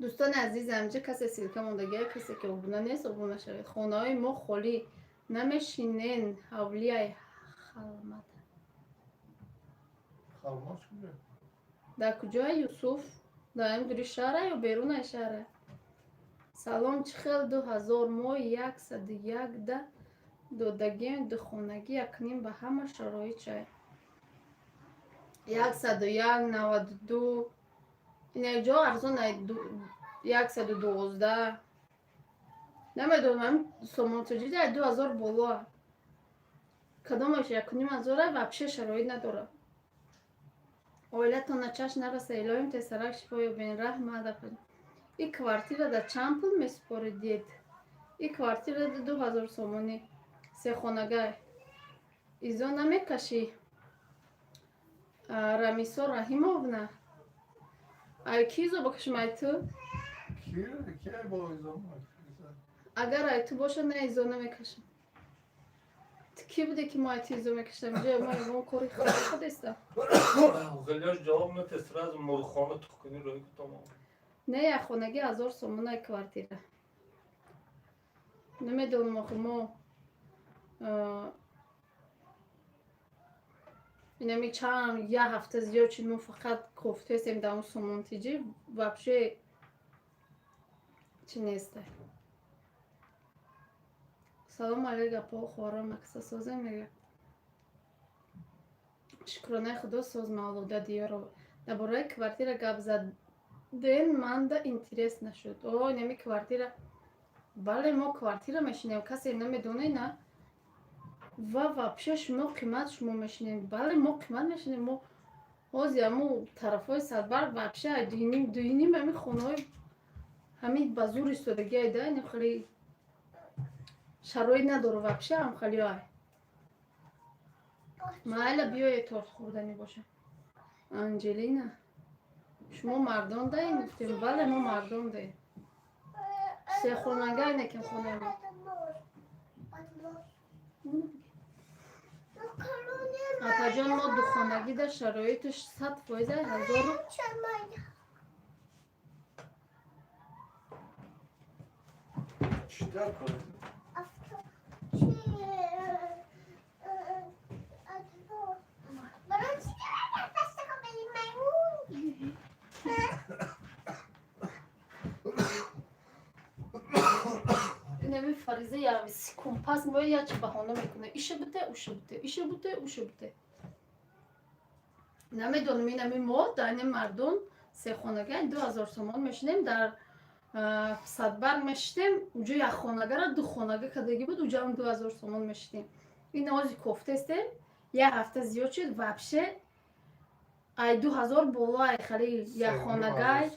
Дӯстони азизам, ҷа касе силка мондагия, касе ки обуна нест, обуна шавед. Хонаҳои мо холӣ намешинен. Ҳавлияи халмат. خرماش کجا Дар куҷоа Юсуф? Дар ин дури шаҳра ё берунаи шаҳра? Салом, чӣ хел 2000 моҳи 101 да додагием духонагӣ акнин ба ҳама шароит шай. 101, 92. Инҷо арзон ай 112. Намедонам сомонтоҷида ай 2000 боло. Кадомаш 1,5 вообще шароит надорад. Оилатон на чашм нараса, илоҳим тесарак шифо ёбен. Раҳмат апа. И квартира да чанд пул месупоридед? И квартира да 2000 сомонӣ. Сехонагай. Изо намекашӣ? Рамисо Раҳимовна. Ай ки изо бакашам, ай ту? کی با ایزان Агар ай ту боша, не изо намекашам. Ту ки буде ки мо ай ту изо мекашам? Ҷо мо ивон кори худеста. غلیاش جواب نده سراز مرخانه تخکنی روی کتام Не, я хонагӣ 1000 сомона ай квартира. Намедонам охӯ мо инами чанд як ҳафта зиёд шуд, мо фақат кофтесем дар он сомонтиҷӣ вообще чӣ нестай. Салом алейк апо хӯрон акса созем мега. Шукронаи худо соз мавлуда диёро. Дар бораи квартира гап заден манда интерес нашуд. О, инами квартира. Бале мо квартира мешинем, касе намедонад на? Ва вообще шумо қимат шумо мешинем. Бале мо қимат мешинем. Мо ҳозир аму тарафҳои Садбарг вообще дуиним ами хонаҳои ҳамин ба зур истодагӣ айда ин хеле шароит надоре вообще ҳам хеле ай майла биёе торт хӯрдани боша. Анҷелина шумо мардон даем гуфтем бале мо мардон даем сехонага инакин хонаи мо апаҷон мо духонагӣ дар шароиташ 100% ай 1000 چیکار کنی؟ неми фариза явиси компас мо я чи баҳона мекунем иша бите уша бите иша бите уша бите намедонам инами мо дар ин мардон сехонага 2000 сомон мешинем дар садбар мешидем уҷо як хонагара ду хонага кардагӣ буд уҷам 2000 сомон мешидем ин ози кофтестем як ҳафта зиёд шуд вообще ай 2000 боло ай хали як хонагай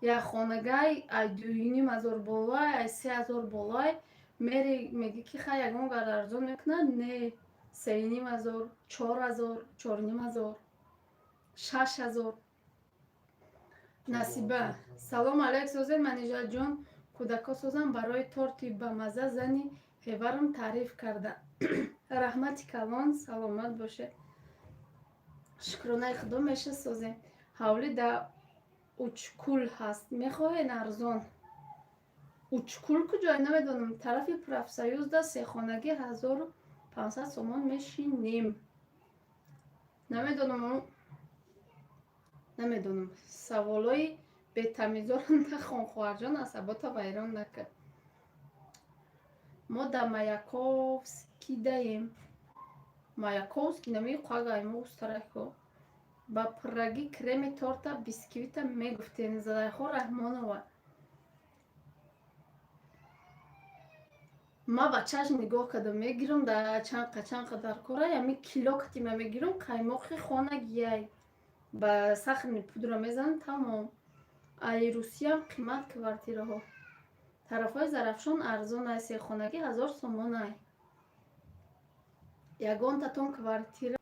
як хонагай ай 2500 боло ай 3000 боло ай мери меги ки хай ягон гар арзон мекунад не 3500 4000 4500 6000 насиба салом алейк созем манижатҷон кӯдако созам барои торти бамаза зани ҳеварам таъриф карда раҳмати калон саломат боше шукронаи худо меша созем ҳавли да учкул ҳаст мехоҳед арзон учкул куҷой намедонам тарафи профсоюз да сехонагӣ 1500 сомон мешинем намедонам саволои бетамизорам нахон хоҳарҷон асабота вайрон накард мо да маяковски даем маяковски нами қагаймо устарако ба пирогӣ креми торта бисквита мегуфтем задайхо раҳмонова ма ба чашм нигоҳ кардам мегирам да чанқа дар кора ями кило катима мегирам қаймоқи хонагияй ба сахни пудра мезанам тамом ай русиям қимат квартираҳо тарафҳои зарафшон арзон ай сехонагӣ 1000 сомон ай ягонтатон квартира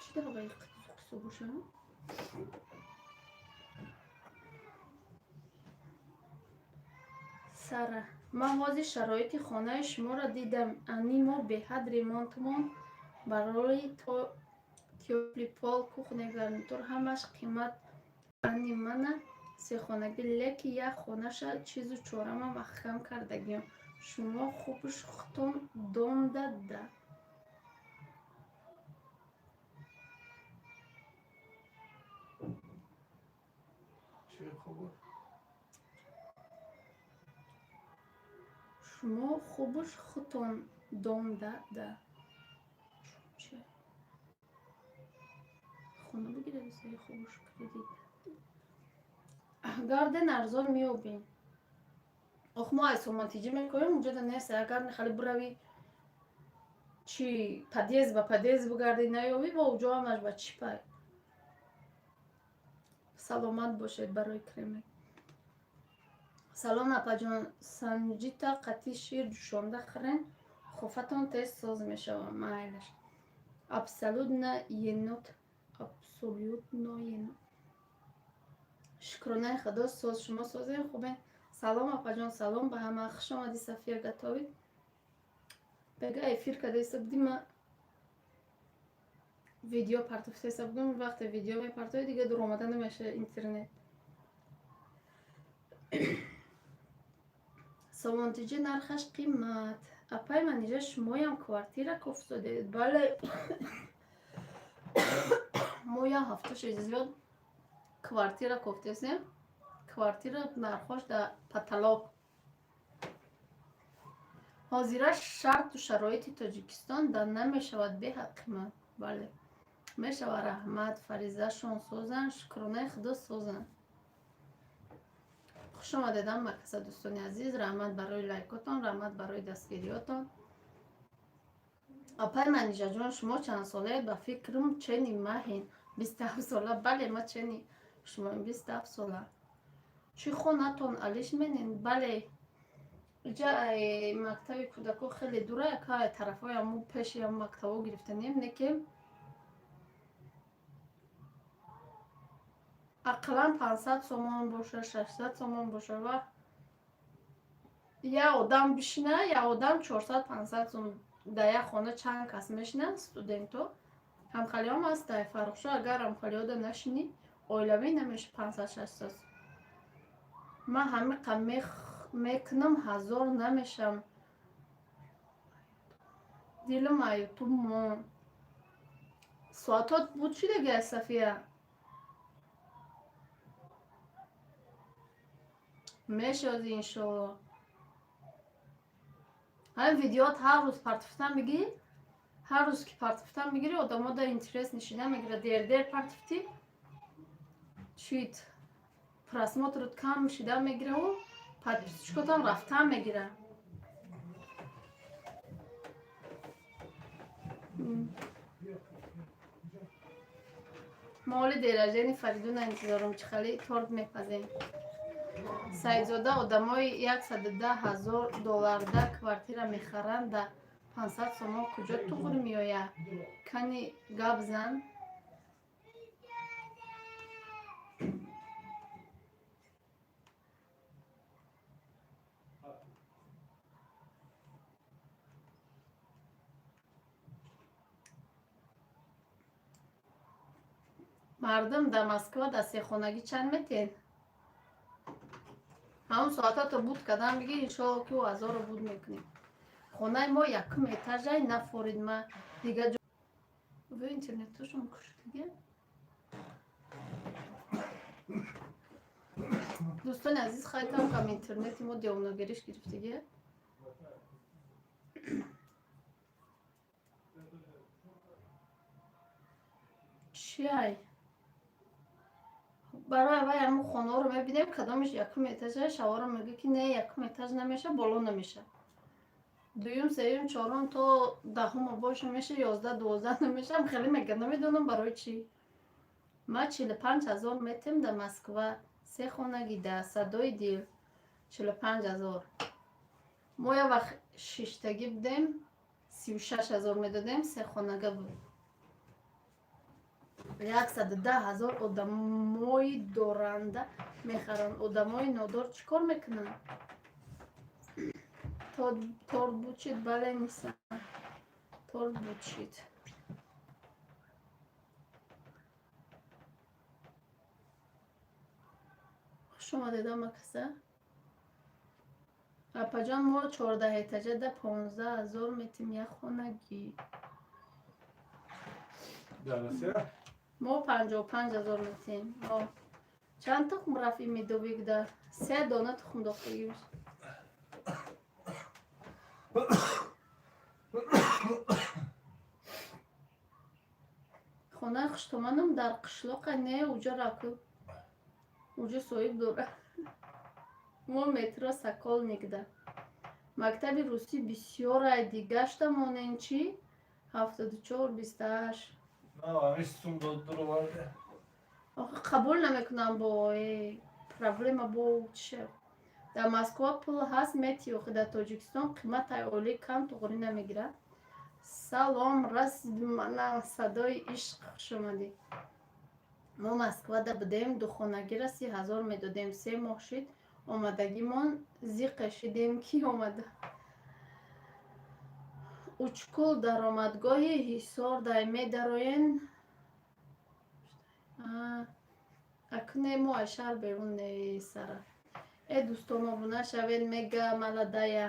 чӣ даваи қисо боша сара ман ҳози шароити хонаи шуморо дидам анимо беҳад ремонтмон барои теплый пол кухня гарнитур ҳамаш қимат ани мана сехонагӣ леки як хонаша чизу чорама маҳкам кардагиём шумо хубш хутон домда да چی خوبه؟ шумо хубш хутон домда да хона бигирасаи хубш кредит гарден арзон меёбем ох мо айсоматиҷӣ мекунем уҷо да нест агар хали бурави чи подъезд ба подъезд бугарди наёбӣ ба уҷо ҳамаш ба чӣ пай саломат бошед барои креме салом апаҷон санҷита қатъи шир ҷӯшонда хӯрем хофатон тез соз мешавад майлаш абсолютно енот шукронаи худо соз шумо созем хубен салом апаҷон салом ба ҳама хуш омади София готовӣ бега эфир карда иса будӣ ма видео партофта иса будум вақте видео мепартои дига дур омада намеша интернет сомонтиҷи нархаш қимат апай манижа шумоям квартира кофтодед бале мо я ҳафташа зиёд квартира кофтесем квартира нархош да потолок ҳозира шарту шароити тоҷикистон да намешавад беҳад қимат бале мешавад раҳмат фаризашон созан шукронаи худо созан хуш омадедам макаса дӯстони азиз раҳмат барои лайкотон раҳмат барои дастгириётон апай манижаҷон шумо чанд солаед? Ба фикрам чени маҳин 27 сола. Бале ма чени шумо 27 сола. Чӣ хонатон алиш менин? Бале иҷа мактаби кӯдако хеле дура, яка тарафҳои аму пеши ам мактабо гирифтанем, неке ақаллан 500 сомон боша, 600 сомон боша ва я одам бишина, я одам 400-500 сом. Дар як хона чанд кас мешинанд? Студенто ҳамхалиҳом аст дар Фаррухшоҳ. Агар ҳамхалиҳода нашини оилавӣ намеша 500-600. Ман ҳамиқа мекунам 1000 намешам. Дилам аютубмо соатот буд чи дега Сафия? Мешоди иншоалло. ҳамин видеоат ҳар рӯз партифтан мегирӣ? Ҳар рӯз ки партифтан мегирӣ, одамо да интерес нишида мегира. Дер партифтӣ чит просмотрот кам шида мегираву подписчикотам рафтан мегира. моли деражени Фаридуна интизорум чихали торт мепазем. Саидзода одамои $110,000 квартира мехаранд, да 500 сомон куҷо туғри меоя? Кани гап зан. мардум дар Москва дар сехонагӣ чанд метен? ҳамун соатато буд кадан бигир, иншоалло ки 1000 буд мекунем. хонаи мо якум этажай, нафорид ма дига ҷо. Вы интернетошон кушидига? дӯстони азиз, хайтам кам интернети мо девоногириш гирифтига. чиай барои вай ҳамун хонаҳоро мебинем, кадомиш якум этажа. шавора мега ки не, якум этаж намеша, боло намеша. дуюм, сеюм, чорум то даҳума боша меша, 11-12 намеша. Хеле мега намедонам барои чӣ. ма 45,000 метем дар Москва. се хонагӣ дар Садои Дил 45,000. мо як вақт шиштагӣ будем, 36,000 медодем, се хонага буд. 110,000 одамои доранда мехаранд. Одамои нодор чӣ кор мекунанд? торт бучид? Бале ниса торт бучид. хуш омадед амакаса. апаҷон, мо 14 этажа да 15,000 метим як хонагӣ. мо 55,000 метим. чанд тухм рафъи медовик да 3 дона тухм дохтагӣ биш. хонаи хуштоманам дар қишлоқа не, уҷа раку, уҷа соҳиб дора. мо метро Соколникда. мактаби русӣ бисёр айдӣ гаштам. монен чӣ? 74-28. آخه قبول نمیکنم با پروبلم با چه. در مسکو پول هست میتی و در تاجیکستان قیمت عالی کم توغری نمیگیره. سلام رسید من صدای عشق شمادی. ما مسکو دا بودیم، دو خانگی را 30,000 میدادیم. 3 ماه شد آمدگی من زیق شدیم کی آمده. учкул даромадгоҳи ҳисор дай медароен. акне мо ашар берун сара. дӯстон обуна шавед, мега маладая.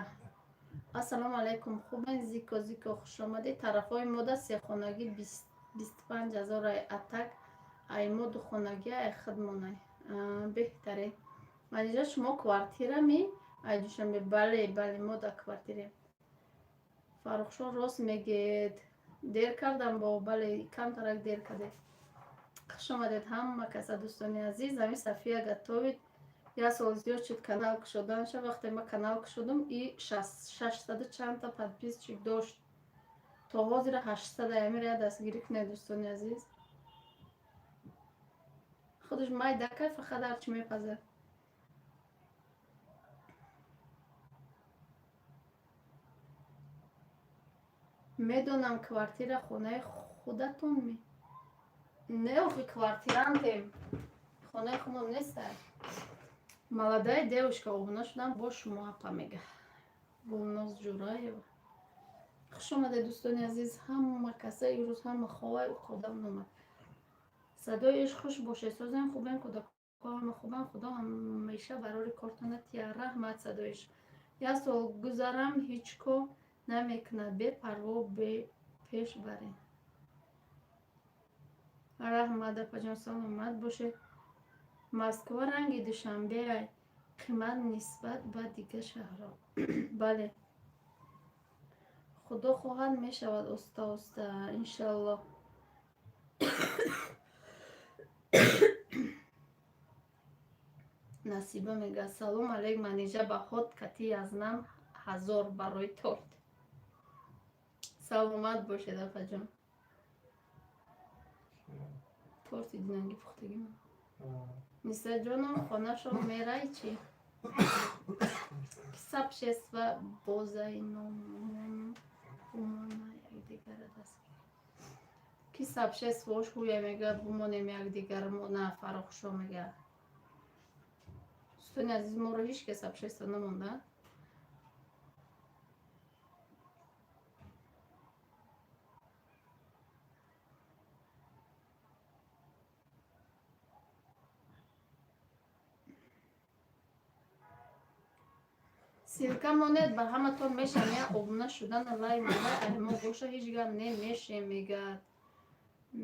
ассалому алайкум, хубен? зико хушомадед. тарафҳои мода сехонагӣ 25,000 ай атак, ай мо духонагӣ ай хидмонай беҳтаре. манижа шумо квартирами? ай душанбе. бале мо да квартире. Фаррухшоҳ рост мегед. дер кардам бо бале камтарак дер кардед. хуш омадед ҳама каса. дӯстони азиз, ами Сафия гатовид. як сол зиёд шуд канал кушоданша. вақте ма канал кушодам и 600 чанда подписчик дошт. то то ҳозира 800 амира дастгирӣ кунед дӯстони азиз. худаш майдакай фақат ҳарчи мепазад. медонам квартира хонаи худатон не охи квартирантем, хонаи худам нестад. Молодая девушка, обуна шудам бо шумо апа мега Гулноз Ҷураева. хуш омадед дӯстони азиз, ҳама каса ирӯз ҳама ховай қодам номад. садоиш хуш бошед, созен хубен, кӯдакҳо ҳама хубан, худо ҳамеша барори кортона тия. раҳмат садоиш. як сол гузарам ҳеҷ ко намекунад, бепарво пеш барен. раҳмат апаҷон, саломат бошед. Москва ранги душанбеай қимат нисбат ба дигар шаҳрҳо. бале, худо хоҳад мешавад оста оста иншаллоҳ. насиба мегӯяд салом алейк манижа ба ход кати азнам 1000 барои торт. саломат бошед апаҷон. торти динанги пухтагӣ ниса ҷоном хонашо мерай чи сабшества бозаи номумона якдигара дастгир ки сабшествош ҳуя мега бумонем якдигар мона фарохшо мега. дӯстони азиз, моро ҳеҷ кас сабшества намонда. силка монед ба ҳаматон мешам як обуна шудан лай мода алимо боша ҳеҷ гап немешем мегӯяд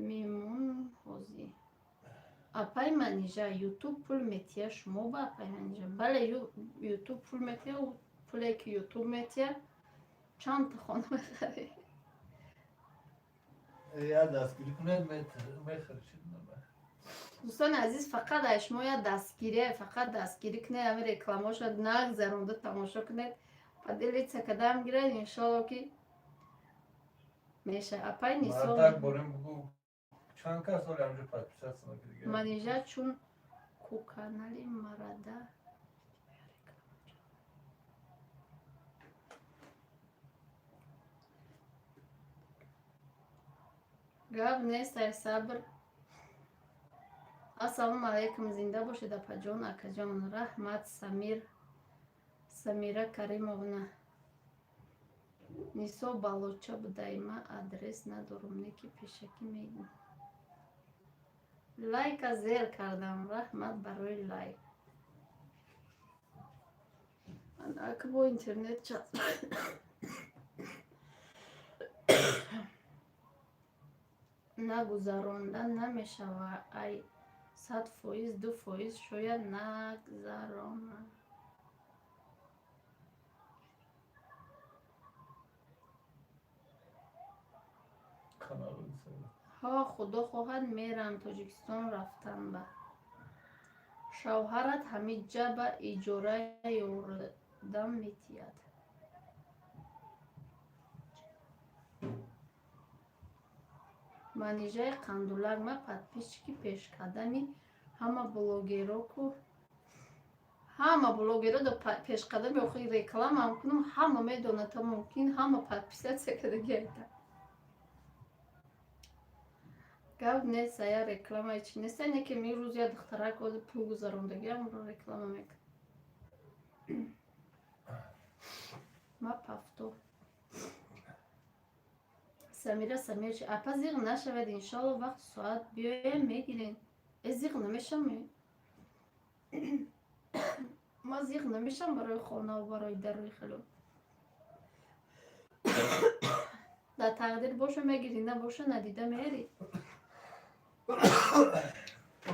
мемун ҳозӣ. апай манижа ютуб пул метия шумо ба апай манижа? бале ютуб пул метия, пуле ки ютуб метия чанд хона мехари? Я дастгирӣ кунед мехаришид. дӯстони азиз, фақат аз шумо як дастгирӣ, фақат дастгирӣ кунед, ҳамин рекламаша нагзаронда тамошо кунед, ба дилица кадам гирад, иншаллоҳ ки меша. апай нисо чанд кас соли ҳамҷо подписатсино кирди? манижа чун куканали марада гап нест, ай сабр. ассалому алайкум, зинда бошед апаҷон, акаҷон. раҳмат. самира каримовна. нисо балоча будайма, адрес надорум, неки пешакӣ мегӯ. лайка зер кардам. раҳмат барои лайк. ак бо интернет чат нагузаронда намешава. ай 100%, 2% шояд нагзарона. ҳо худо хоҳад мерам тоҷикистон рафтан ба шавҳарат ҳамид ҷа ба иҷора ёрдам метиҳад. манижаи қандулак. ма подписчики пешқадами ҳама блогеро до пешқадами охи рекламам кунам, ҳама медонад та мумкин ҳама подписатсия кардаги айта. гап нест, я реклама чи нест, неки мирӯз я духтарак ози пул гузарондагӣ ҳамро реклама мекунад. ма пафто. самира самирчи. апа зиқ нашавед, иншаллоҳ вақти соат биёем мегирем. зиқ намешам. ма зиқ намешам барои хонаву барои дарои хело. дар тақдир боша мегирӣ, набоша надида мери.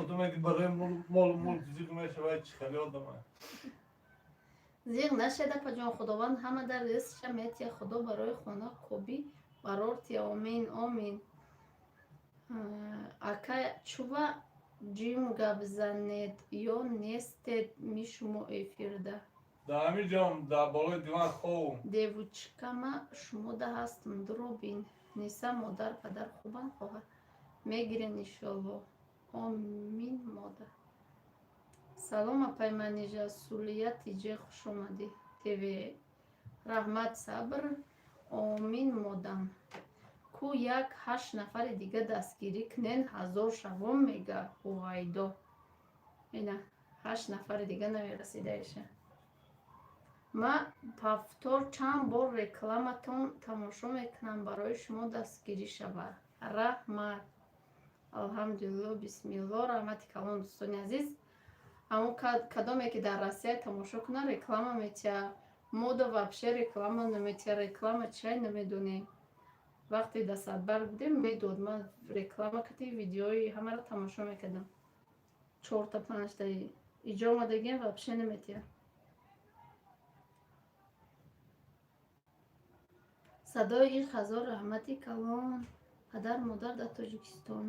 одаме барои молу мулк зиқ мешавад чи хеле одама. зиқ нашед апаҷон, худованд ҳама дар ризқша метия. худо барои хона кобӣ барор тия. омин омин. ака чува ҷим гап занед ё нестед ми шумо эфирда? да ҳамин ҷом дар болои диван хов. девучкама шумода ҳастам, дуробин. ниса модар падар хубан хоҳад мегирен иншолло. Амин модар. Салом апай манижа сулия тиҷе хуш омадӣ тв. Раҳмат сабр. Амин модам. Ку як 8 нафари дига дастгирӣ кунен 1000 шавон мега ҳувайдо. Ина 8 нафари дига наверасида иша. Ма павтор чанд бор рекламатон тамошо мекунам барои шумо дастгирӣ шавад. Раҳмат. Алҳамдулилло бисмилло. Раҳмати калон дӯстони азиз. Аммо кадоме ки дар Россия тамошо кунад реклама метия. Мода вообще реклама наметия. Реклама чай намедонем. Вақти дастадбар будем медод. Ман реклама кати видеои ҳамаро тамошо мекардам. 4-5 таи. Иҷо омадагиам вообще наметия. садои ин хазор раҳмати калон. Падар модар дар Тоҷикистон.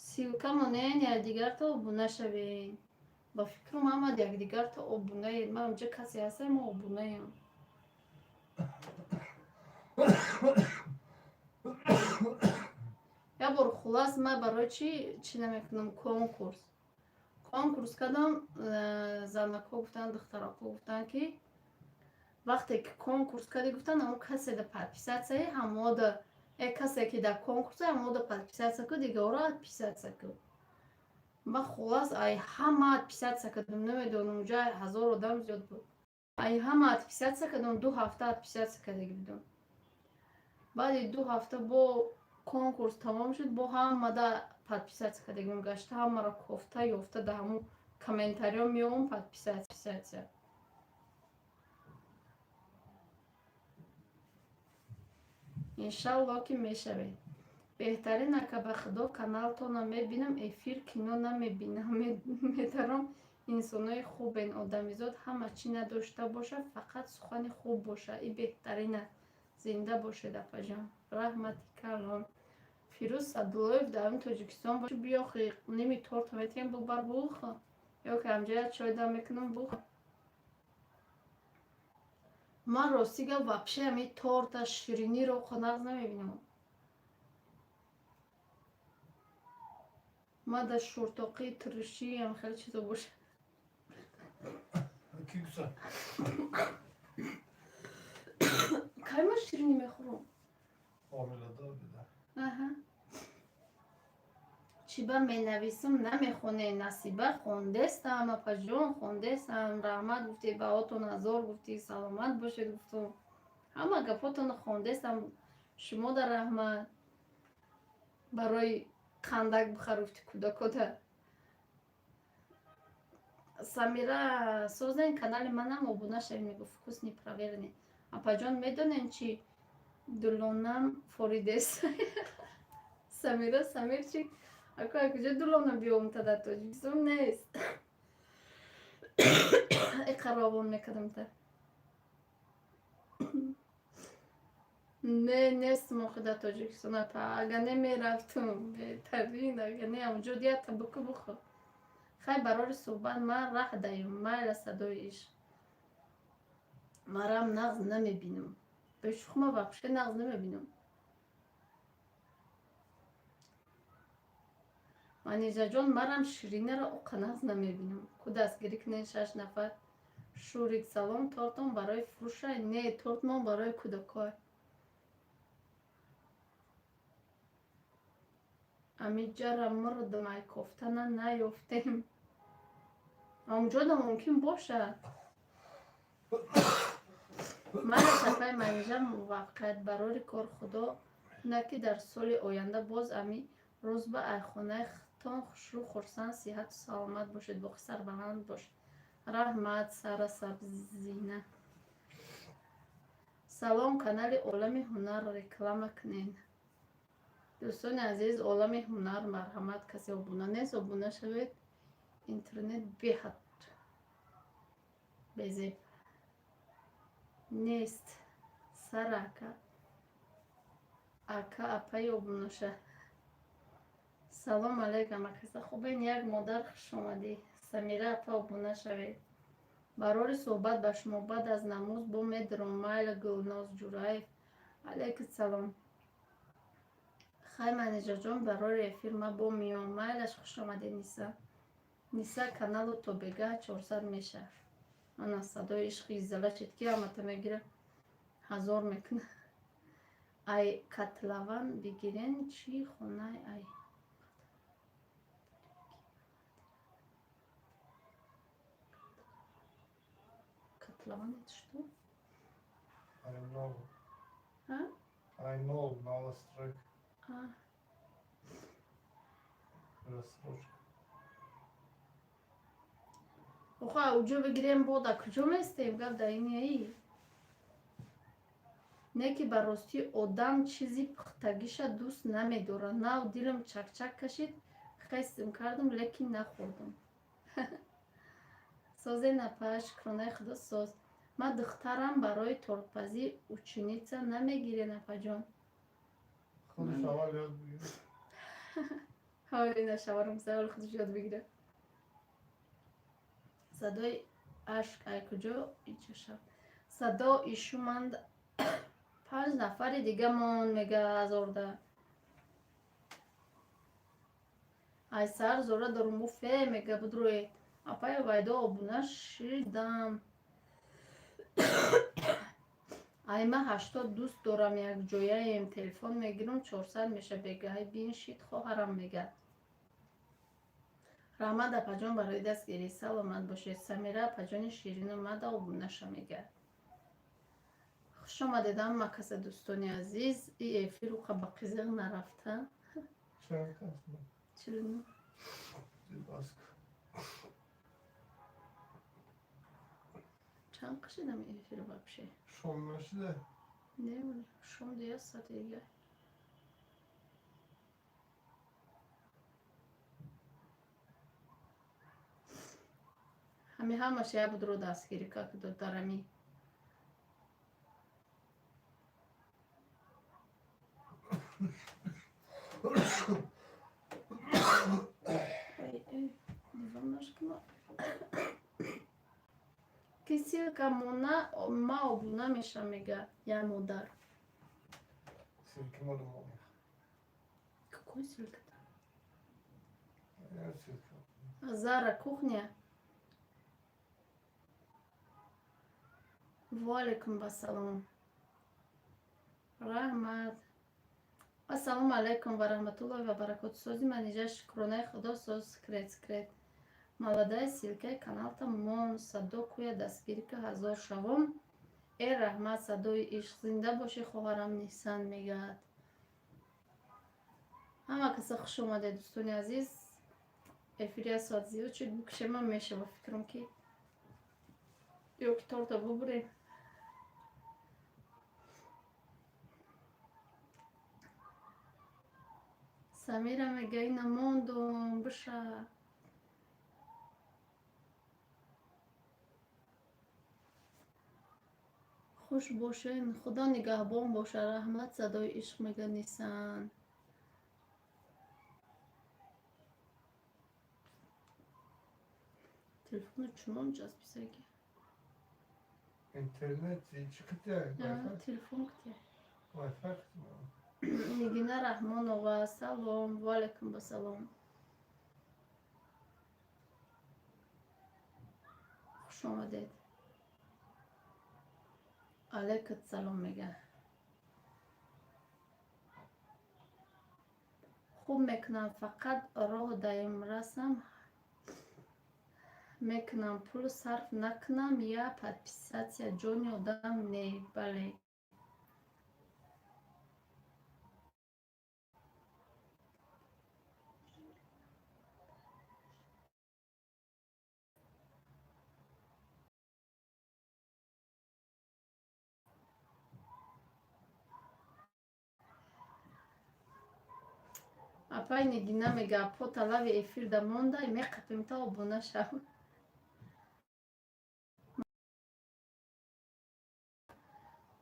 Силка монен якдигарто обуна шавен. Ба фикру Маҳмад якдигарто обунаем. Ман онҷа касе ҳастам мо обунаем. Я бор хулас ма барои чӣ намекунам конкурс кардам. Занако гуфтан духтарако гуфтан ки вақте ки конкурс кардӣ гуфтан амо касе да подписатсия ҳамода касе ки да конкурс ҳамода подписатсия ку дигаора подписатсия ку. Ма хулас ай ҳама подписатсия кардам намедонам онҷа 1000 одам зиёд буд. Ай ҳама подписатсия кардам 2 ҳафта подписатсия кардаги будам. баъди 2 ҳафта бо конкурс тамом шуд бо ҳамада подписатсия кардагим гашта ҳамаро кофта ёфта да ҳамон комментариё меём подписатсия. иншалло ки мешавед. беҳтарин ака ба худо каналтонро мебинам эфир кино намебинам. медаром инсонои хубен одамизод ҳама чӣ надошта боша фақат сухани хуб боша. И беҳтарин аст. зинда бошед апаҷон. раҳмати калон. фирӯз садуллоев дар Тоҷикистон бош биёхи ними торта метиҳем бубар бухо ё ки ҳамҷоя чой дам мекунам бухо. ман ростига вообще ами торта шириниро нағз намебинам. ма дар шуртоқи турши ам хеле чизо боша. Ки гуса? кай ма ширини мехӯрам. Ҳомиладор бида. Аҳа. чиба менависам намехонем. Насиба хондестам, апаҷон хондестам. раҳмат гуфтӣ, баҳотон ҳазор гуфтӣ, саломат бошед гуфтум. ҳама гапотон хондестам. шумо дар раҳмат. барои қандак бихар гуфтӣ кӯдакота. Самира создани канали манам обуна шавед мегуфт вкусни проверенный. Апаҷон медонем чи дулонам форидес. Самира Самирчи ако куҷо дулона биёмта дар Тоҷикистон нест. Қаровон мекардам та. нестм охи дар Тоҷикистон апа. Агар немерафтум беҳтарин агар не онҷо дия табуку бухо. хай барори суҳбат ман раҳ даём майла садои ишқ. марам нағз намебинам. бешухма вообще нағз намебинам. манижаҷон марам ширинаро оқа нағз намебинам. ку дастгирӣ кунен 6 нафар. шурик салом тортон барои фурӯша не тортмон барои кӯдакҳо. амиҷара мурдам ай кофтана наёфтем. онҷода мумкин бошад. мара сафаи манижа муваффақият барори кор худо кунад ки дар соли оянда боз ами рӯз ба айхонаатон хушрӯ хурсанд сиҳату саломат бошед боқӣ сарбаланд бошед. раҳмат сара сабзина. салом канали олами ҳунар реклама кунен. дӯстони азиз олами ҳунар марҳамат касе обуна нест обуна шавед. интернет беҳад безеб нест. сара ака апаи обунаша. салом алейкум акаса хубен як модар хуш омадӣ. самира апа обуна шавед. барори суҳбат ба шумо баъд аз намоз бо медромайла Гулноз Ҷураев. Алайкум салом. Хай менеҷерҷон, барори эфир ма бо миём. Майлаш хуш омадед Ниса. Ниса каналу то бегаҳ 400 меша. Ана садои ишқи иззалашид ки амата мегира 1000 мекуна. Ай катлаван бигирен чи хонай ай. Котлован это что? А? I know, новостройка, А, рассрочка. оха уҷо бигирем бода куҷо местем гап да иниаи. Не ки ба ростӣ одам чизи пухтагиша дӯст намедорад. Нав дилам чакчак кашид, хестм кардам, лекин нахӯрдам. Созе напаш, кронаи худо соз. Ма духтарам барои тортпазӣ ученица намегире напаҷон. خودش اول یاد بگیره. ҳавли нашаварам савол худаш ёд бигире. Садои ашк ай куҷо иҷошав. Садо ишуманд 5 нафари дигамон мега азорда. Ай сар зора доруму фе мега будроед. Апай вайдо обуна шидам. Ай ма 80 дӯст дорам якҷояем. Телефон мегирам 400 меша бегаҳи бин шид хоҳарам мегад. Раҳмат апаҷон барои дастгирӣ. Саломат бошед. Самира апаҷони ширину мада обунаша мегад. Хуш омадед амма каса дӯстони азиз. И эфиру ба қизиқ нарафта. چند کس بود؟ 49. زیباست. Чанд қашидам эфир вообще? شام نشده؟ نمی‌دونم. شام دیگه ساعت دیگه. همش я буду дастгирӣ как додарами. Кисилка мона ма обуна меша мега я модар. Silke malı mı oluyor? Какой силка? Yani silke. Зара кухня. Валейкум ассалом. Рахмат. Ассалому алейкум ва рахматуллоҳи ва баракату. Сози манеҷа шукронаи худо соз секрет. Молодая силка каналта мон садо куя дастгирика 1000 шавом. Раҳмат садои ишқ зинда боши хоҳарам Нисан мегӯяд. Ҳама каса хуш омадед дӯстони азиз. Эфири аз соат зиёд шуд бикушем ман мешава фикрам ки ё ки торта бубурем. Самира мега ина мондум биша. خوش باشین خدا نگهبان باشه رحمت صدای عشق میگه نیسان تلفن چون جاست بیسگی İnternet çıktı ya. تلفن کتی Wi-Fi. نگینه رحمانова سلام و علیکم بسلام خوش آمدید علیکت سلام میگه خوب میکنم فقط راه دایم رسم میکنم پول صرف نکنم یا подписаться جونی آدم نه بله апай нигина мега по талаби эфир да монда меқапем та обуна шав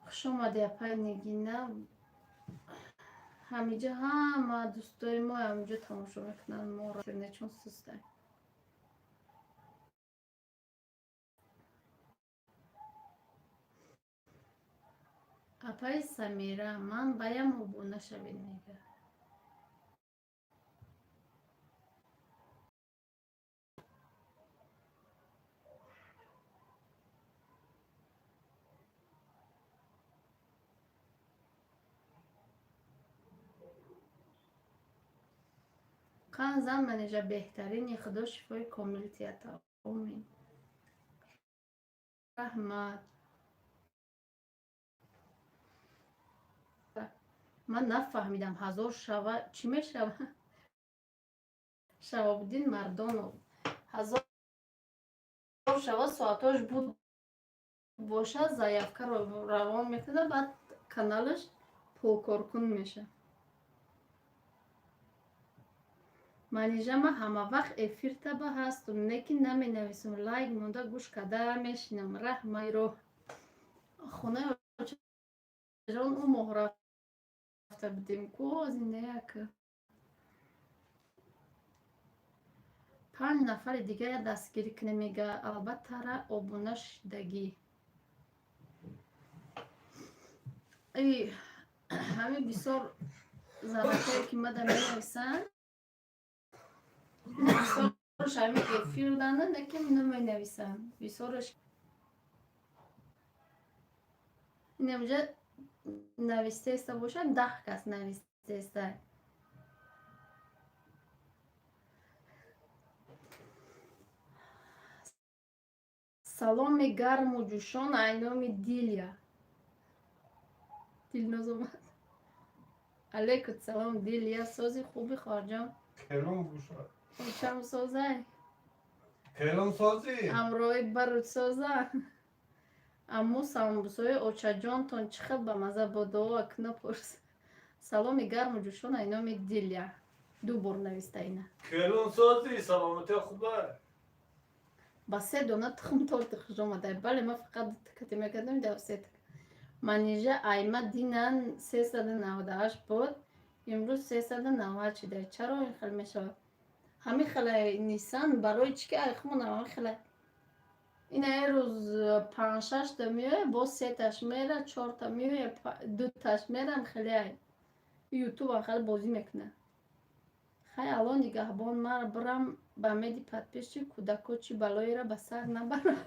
хуш омади апай нигина ҳамиҷа ҳама дӯстои мо ҳамиҷа тамошо мекунанд моро интернет чун сустай Апай Самира, ман баям обуна шавед мега. Кан зан манежа беҳтарини худо шифои комил тията. Амин. Раҳмат. Ман нафаҳмидам ҳазор шава чӣ мешава? Шавобуддин Мардонов. ҳазор шава соатош буд бошад, заявкаро равон мекунад, баъд каналаш пулкоркун меша. манижа ма ҳама вақт эфир таба ҳастум, лекин наменависум, лайк монда гӯш карда мешинам. Раҳмайро хонаи очаҷон ӯ моҳ рафта будем ку зиндаяка. 5 нафари дигар дастгирӣ кунем, мега албаттара обуна шидагӣ. ҳамин бисёр забатое ки мада менависанд бисёрш ҳамин эфир дана, лекин наменависанд. Бисёрш инамҷа навистеста бошад, 10 кас навистеста. саломи гарму ҷӯшон айноми Диля. Дилноз омад. алейкум салом Диля, сози хуби хоҳарҷон? Келон гӯшад. Чам созай? Келон созӣ? Амрои барут соза. Аммо самбусои очаҷонтон чӣ хел ба маза бодоо ак напурс. саломи гарму ҷӯшон айноми Диля. 2 бор нависта ина. Келон созӣ, саломатия хуба? ба 3 дона тухм торти хуш омадай. Бале ман фақат диккати мекардам дар 3 манижа айма динан 398 буд, имрӯз 390 шида. Чаро ин хел мешавад? ҳамин хеле Нисан барои чӣ ки айхмонам ҳамин хеле. ина рӯз 5-6 та меояд, боз 3 таш мера, 4 та меояд, 2 таш мерам, хеле ай ютубам хеле бозӣ мекунад. хай алон нигаҳбон, ман бирам ба меди подписчи кӯдако чӣ балоеро ба сар набарам.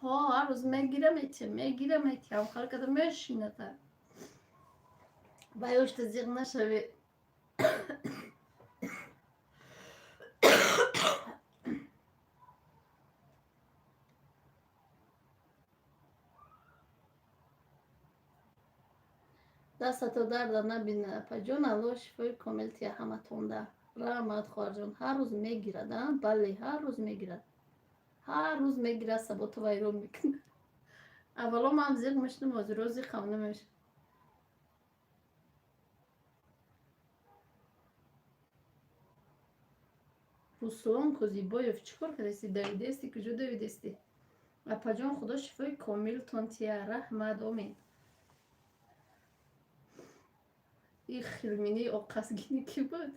ҳар рӯз мегирам хал када мешината. баёшта зиқ нашавед. дастато дарда набинад апаҷон, алло шифои комил тия ҳаматонда. раҳмат хоҳарҷон. ҳар рӯз мегирад? Бале, ҳар рӯз мегирад. ҳар рӯз мегирад, сабота вайрон мекунад. аввало ман зиқ мешунам, ҳозиро зиқам намеша. руслон Кӯзибоев, чӣ кор кардасти? Давидасти? куҷо давидасти? апаҷон, худо шифои комилтон тия. раҳмат, омин. ин хилмини оқазгини кӣ буд?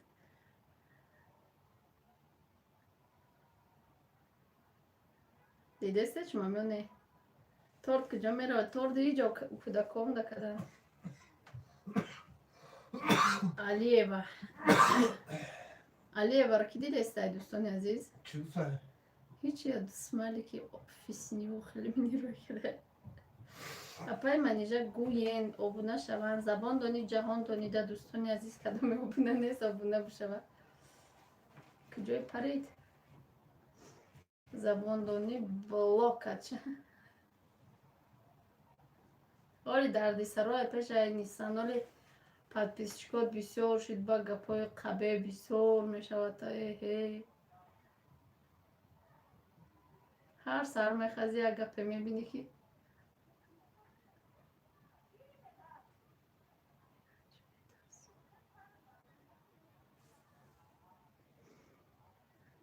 дидасте чумамёне? торт куҷо меравад? торт иҷо кӯдакон дакадан. алиева. алиеваро ки дидастай дӯстони азиз? Чӣ дӯстае? ҳичи дусмалики офисниу хилминиро кирда. апай манижа гӯен, обуна шаванд. забон донид, ҷаҳон донида. дӯстони азиз кадоме обуна нест обуна бишавад. куҷои парид? забондонӣ блокача. оли дардисарои пешаи Нисан, оли подписчикот бисёр шуд, ба гапои қабеҳ бисёр мешавад. ҳар сар мехази як гапе мебинӣ ки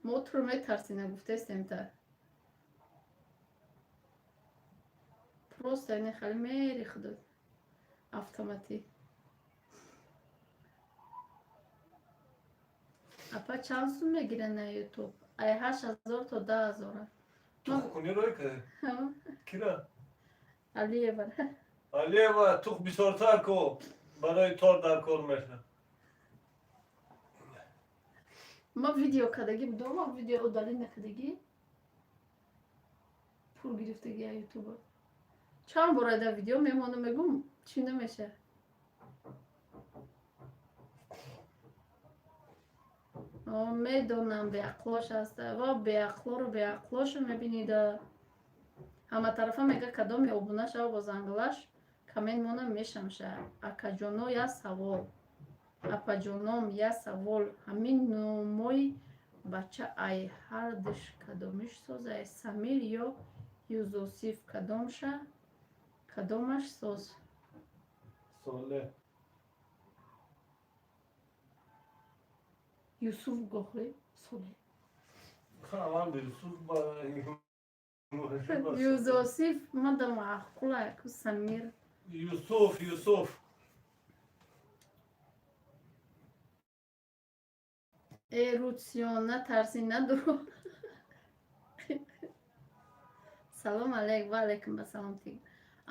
мо туро метарсӣ, нагуфтестем та. просто ин хеле мерехудад автоматӣ. апа чанд сум мегирад на ютуб? ай 8000 то 10000. Ту кунӣ рой кардӣ? Кира? алиева алиева тух бисёртар ку барои тор дар кор мешавад. ма видео кардагӣ будам ма видео удалӣ накардагӣ пул гирифтагӣ аз ютуба чанд бора дар видео мемонам мегум чӣ намеша медонам беақлош аст ва беақлору беақлошу мебинида ҳаматарафа мега кадоми обунаша бо зангалаш камен монам мешамша акаҷоно я савол апаҷоном я савол ҳамин номои бача ай ҳардиш кадомиш соз ай самир ё юзосиф кадомаш соз соле юсуф гохӯ соле хаман юсуф ба юзосиф мада маъқула ку самир юсуф эрутсион натарси надурӯ салом алейк ва алейкум ассалом тиг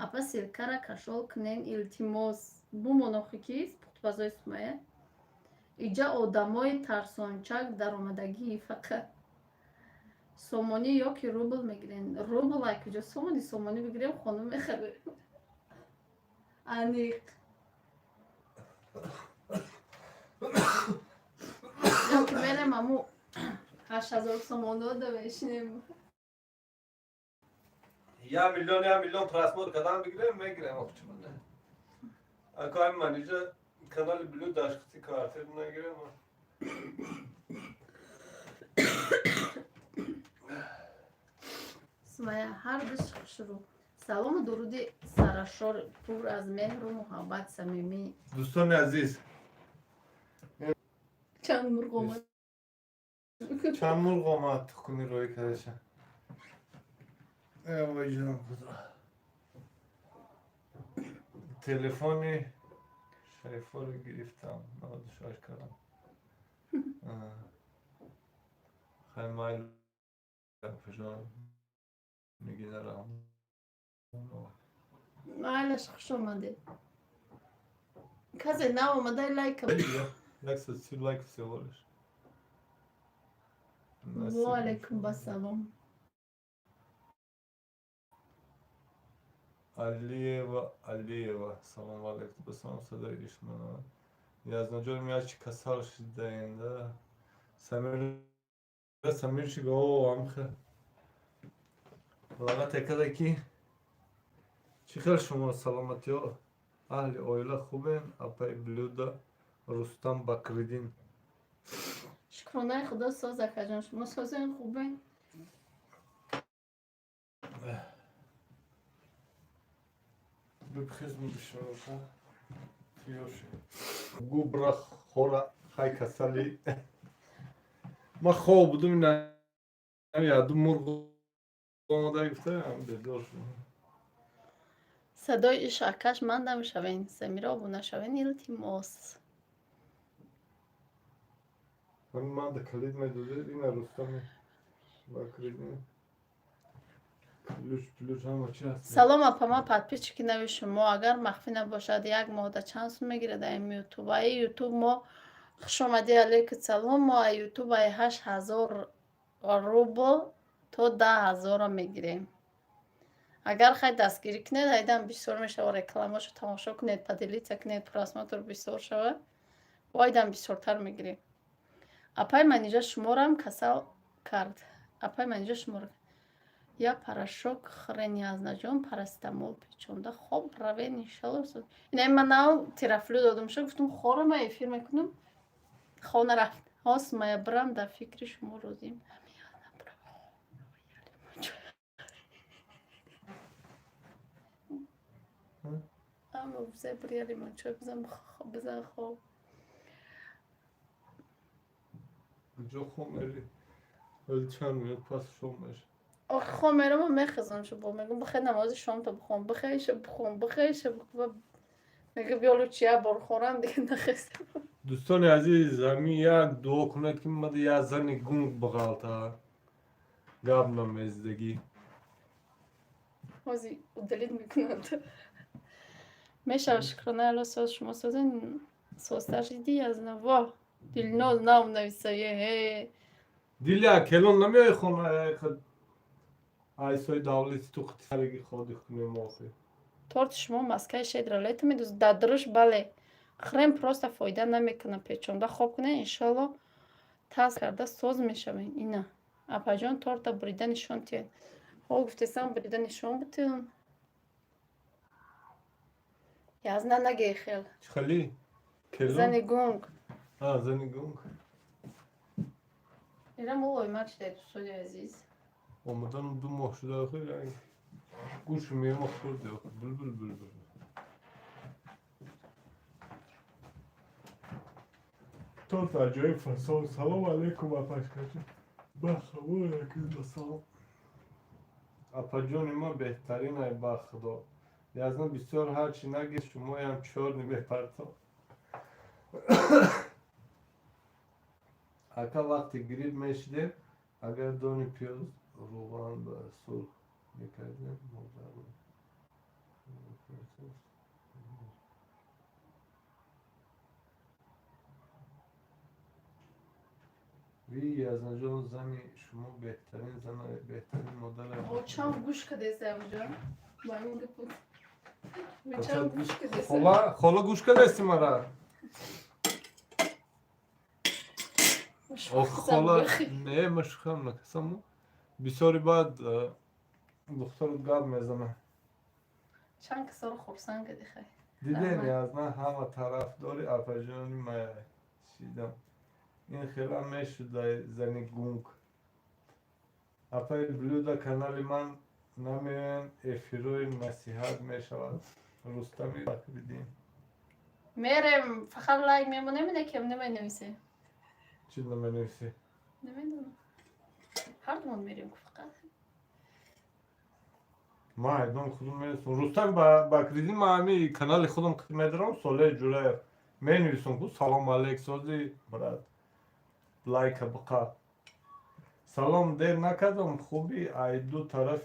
апа сиркара кашол кунен илтимос бу монохикист пухтбазои сумая иҷа одамои тарсончак даромадагӣ фақат сомонӣ ё ки рубл мегирен рубл ай куҷо сомонӣ бигирем хонум мехарем аниқ ё ки мерем аму 8000 сомонҳо дамешинем 1 миллион просмотр кадан бигирем мегирем охчиманда акай манижа канали блю дашқити квартир нагирем сумая ҳардиш хушрӯ салому дуруди сарашор пур аз меҳру муҳаббат самимӣ дӯстони азиз чанд мурғомад чанд мурғ омад тухуни рӯи кардаша вой ҷанам худо телефони шарифоро гирифтам 96 кардам хай майл пижон мегинарам айлаш хуш омадед казе нав омадай лайка 130 лайк всего лишь ва алейкум басалом алиева салом алейкум басалом садаи душманон язнаҷон мияч касал шидаинда самир чиго амхе лагате када ки чӣ хел шумо саломатиё аҳли оила хубен апаи блюда рустам бакриддин шукронаи худо соз акаҷон шумо созен хубен губра хора хай касали ма хоб будум яду мурғ омада гуфтаам бедор шуд садои ишакаш манда мешавен самира обу нашавен илтимос манда калид медодед ина рустами бакриддин плюс ҳама чи аст салом апа ма подписчики нави шумо агар махфӣ набошад як моҳда чанд сум мегирад ай ютуб ай ютуб мо хушомадӣ алейкум салом мо ай ютуб ай 8000 рубл то 10000 мегирем агар хай дастгирӣ кунед айдан бисёр мешава рекламашо тамошо кунед поделиться кунед просмотр бисёр шава айдан бисёртар мегирем апай ман инҷа шуморам касал кард апай ман инҷа шумора я порошок хӯрен язнаҷон парастамол печонда хоб равен иншалло ина ман нав терафлю додам шо гуфтам хорама эфир мекунам хона рафт ҳосмая бирам дар фикри шумо розим ама биза биряли манчо бизан хоб ҷо хомери чанд минут пас шом меша хомеромо мехезам шо бо мегум бихай намози шомта бихом бихайша бихом бихайша мега биёлу чия бор хорам дига нахезам дӯстони азиз ҳамин як дуо кунед ки мада як зани гунг биғалта гап намездагӣ ҳозир удалит мекунанд. Мешавад шукрона алло соз шумо созен созтар шиди аз наво дилноз нав нависае. Дилля келон намиёй хона айсои давлати ту қитариги ходи хунемохи. Торти шумо маскаи шедра лето медӯз дадруш бале. Хрем просто фоида намекунад. Печонда хоб кунед иншалло таз карда соз мешавем. Ина апаҷон торта бурида нишон тиҳед. Ҳо гуфтесам бурида нишон бутиҳам. Язна нагей хел. Чихали? Келон? Зани гунг. Зани гунг. Ира молой мачдай дӯстони азиз. Омадан 2 моҳ шуда охир гӯши мемоҳ хӯрди охир булбул. Торт аҷоиб фасон. Салом алейкум апашкачи. Бахабуракизда салом. Апаҷони ма беҳтаринай ба худо. Язна бисёр ҳарчи нагӣ шумоям чорни мепарто. Ака вақти гриб мешидем, агар дони пиёз روغن با سرخ میکردیم وی از نجان زنی شما بهترین زن بهترین مدل О чам гӯш кадеса ҷон? Ба мин гупуд. Ви чам гӯш кадеса? хола гӯш кадеси мара хола не машхам накасаму бисёри баъд духтарат гап мезана. Чанд касоро хурсанд кади хай. Дидем язна ҳама тарафдори апаҷони мая шидам. ин хела мешуда зани гунг. апаи блюда канали ман намеоян эфирои насиҳат мешавад. Рустами бакридин. Мерем фақат лайк мемонем инакем неменависе. Чӣ наменависи? Намедонам. Ҳардумон мерем фақат. ма айдон худум мерисум. Рустам бакридин ма ҳами канали худам медарам Солеҳ Ҷураев. Менависум ку салом алейк сози брат. Лайка биқа. Салом дер накардам хуби айду тараф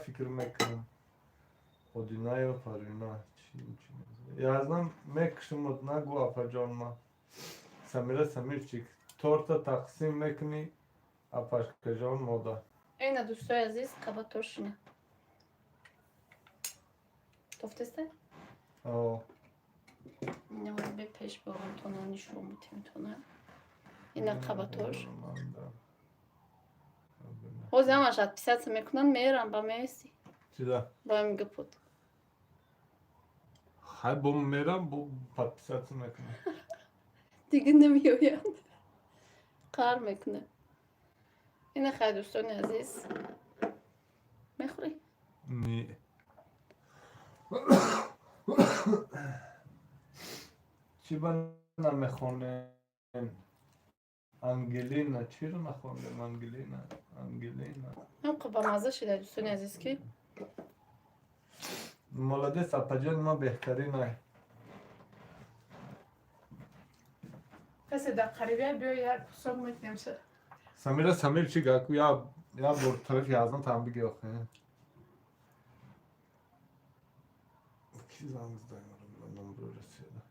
фикр мекунам. Одинаева Парвина. Язнам мекушимот нагӯ апаҷон ма. Самира Самирчик торта тақсим мекунӣ апашкаҷон модар. Эйна дӯстои азиз қабатошина. Тофтеста? Инавои бе пеш борам тона нишон бутим тона. Ина қабатош. Ҳозир ҳамаш отписатсия мекунанд мерам ба месси. Чида? Ба ҳамин гапот. Хай бо мерам бо подписатсия мекунам. Дига намеоянд. Қаҳр мекунад. Ина хай дӯстони азиз. Мехӯрӣ? Не. Чӣ ба намехонем? Ангелина. Чиро нахондем Ангелина? ҳам ба мазза шуда дӯстони азиз ки молодец апаҷони ма беҳтаринай. касе дар қарибия биё як кусок мекунемса. Самира Самирчик аку я бор тарафи язна там биги охе. Ки занг здаем номро расида.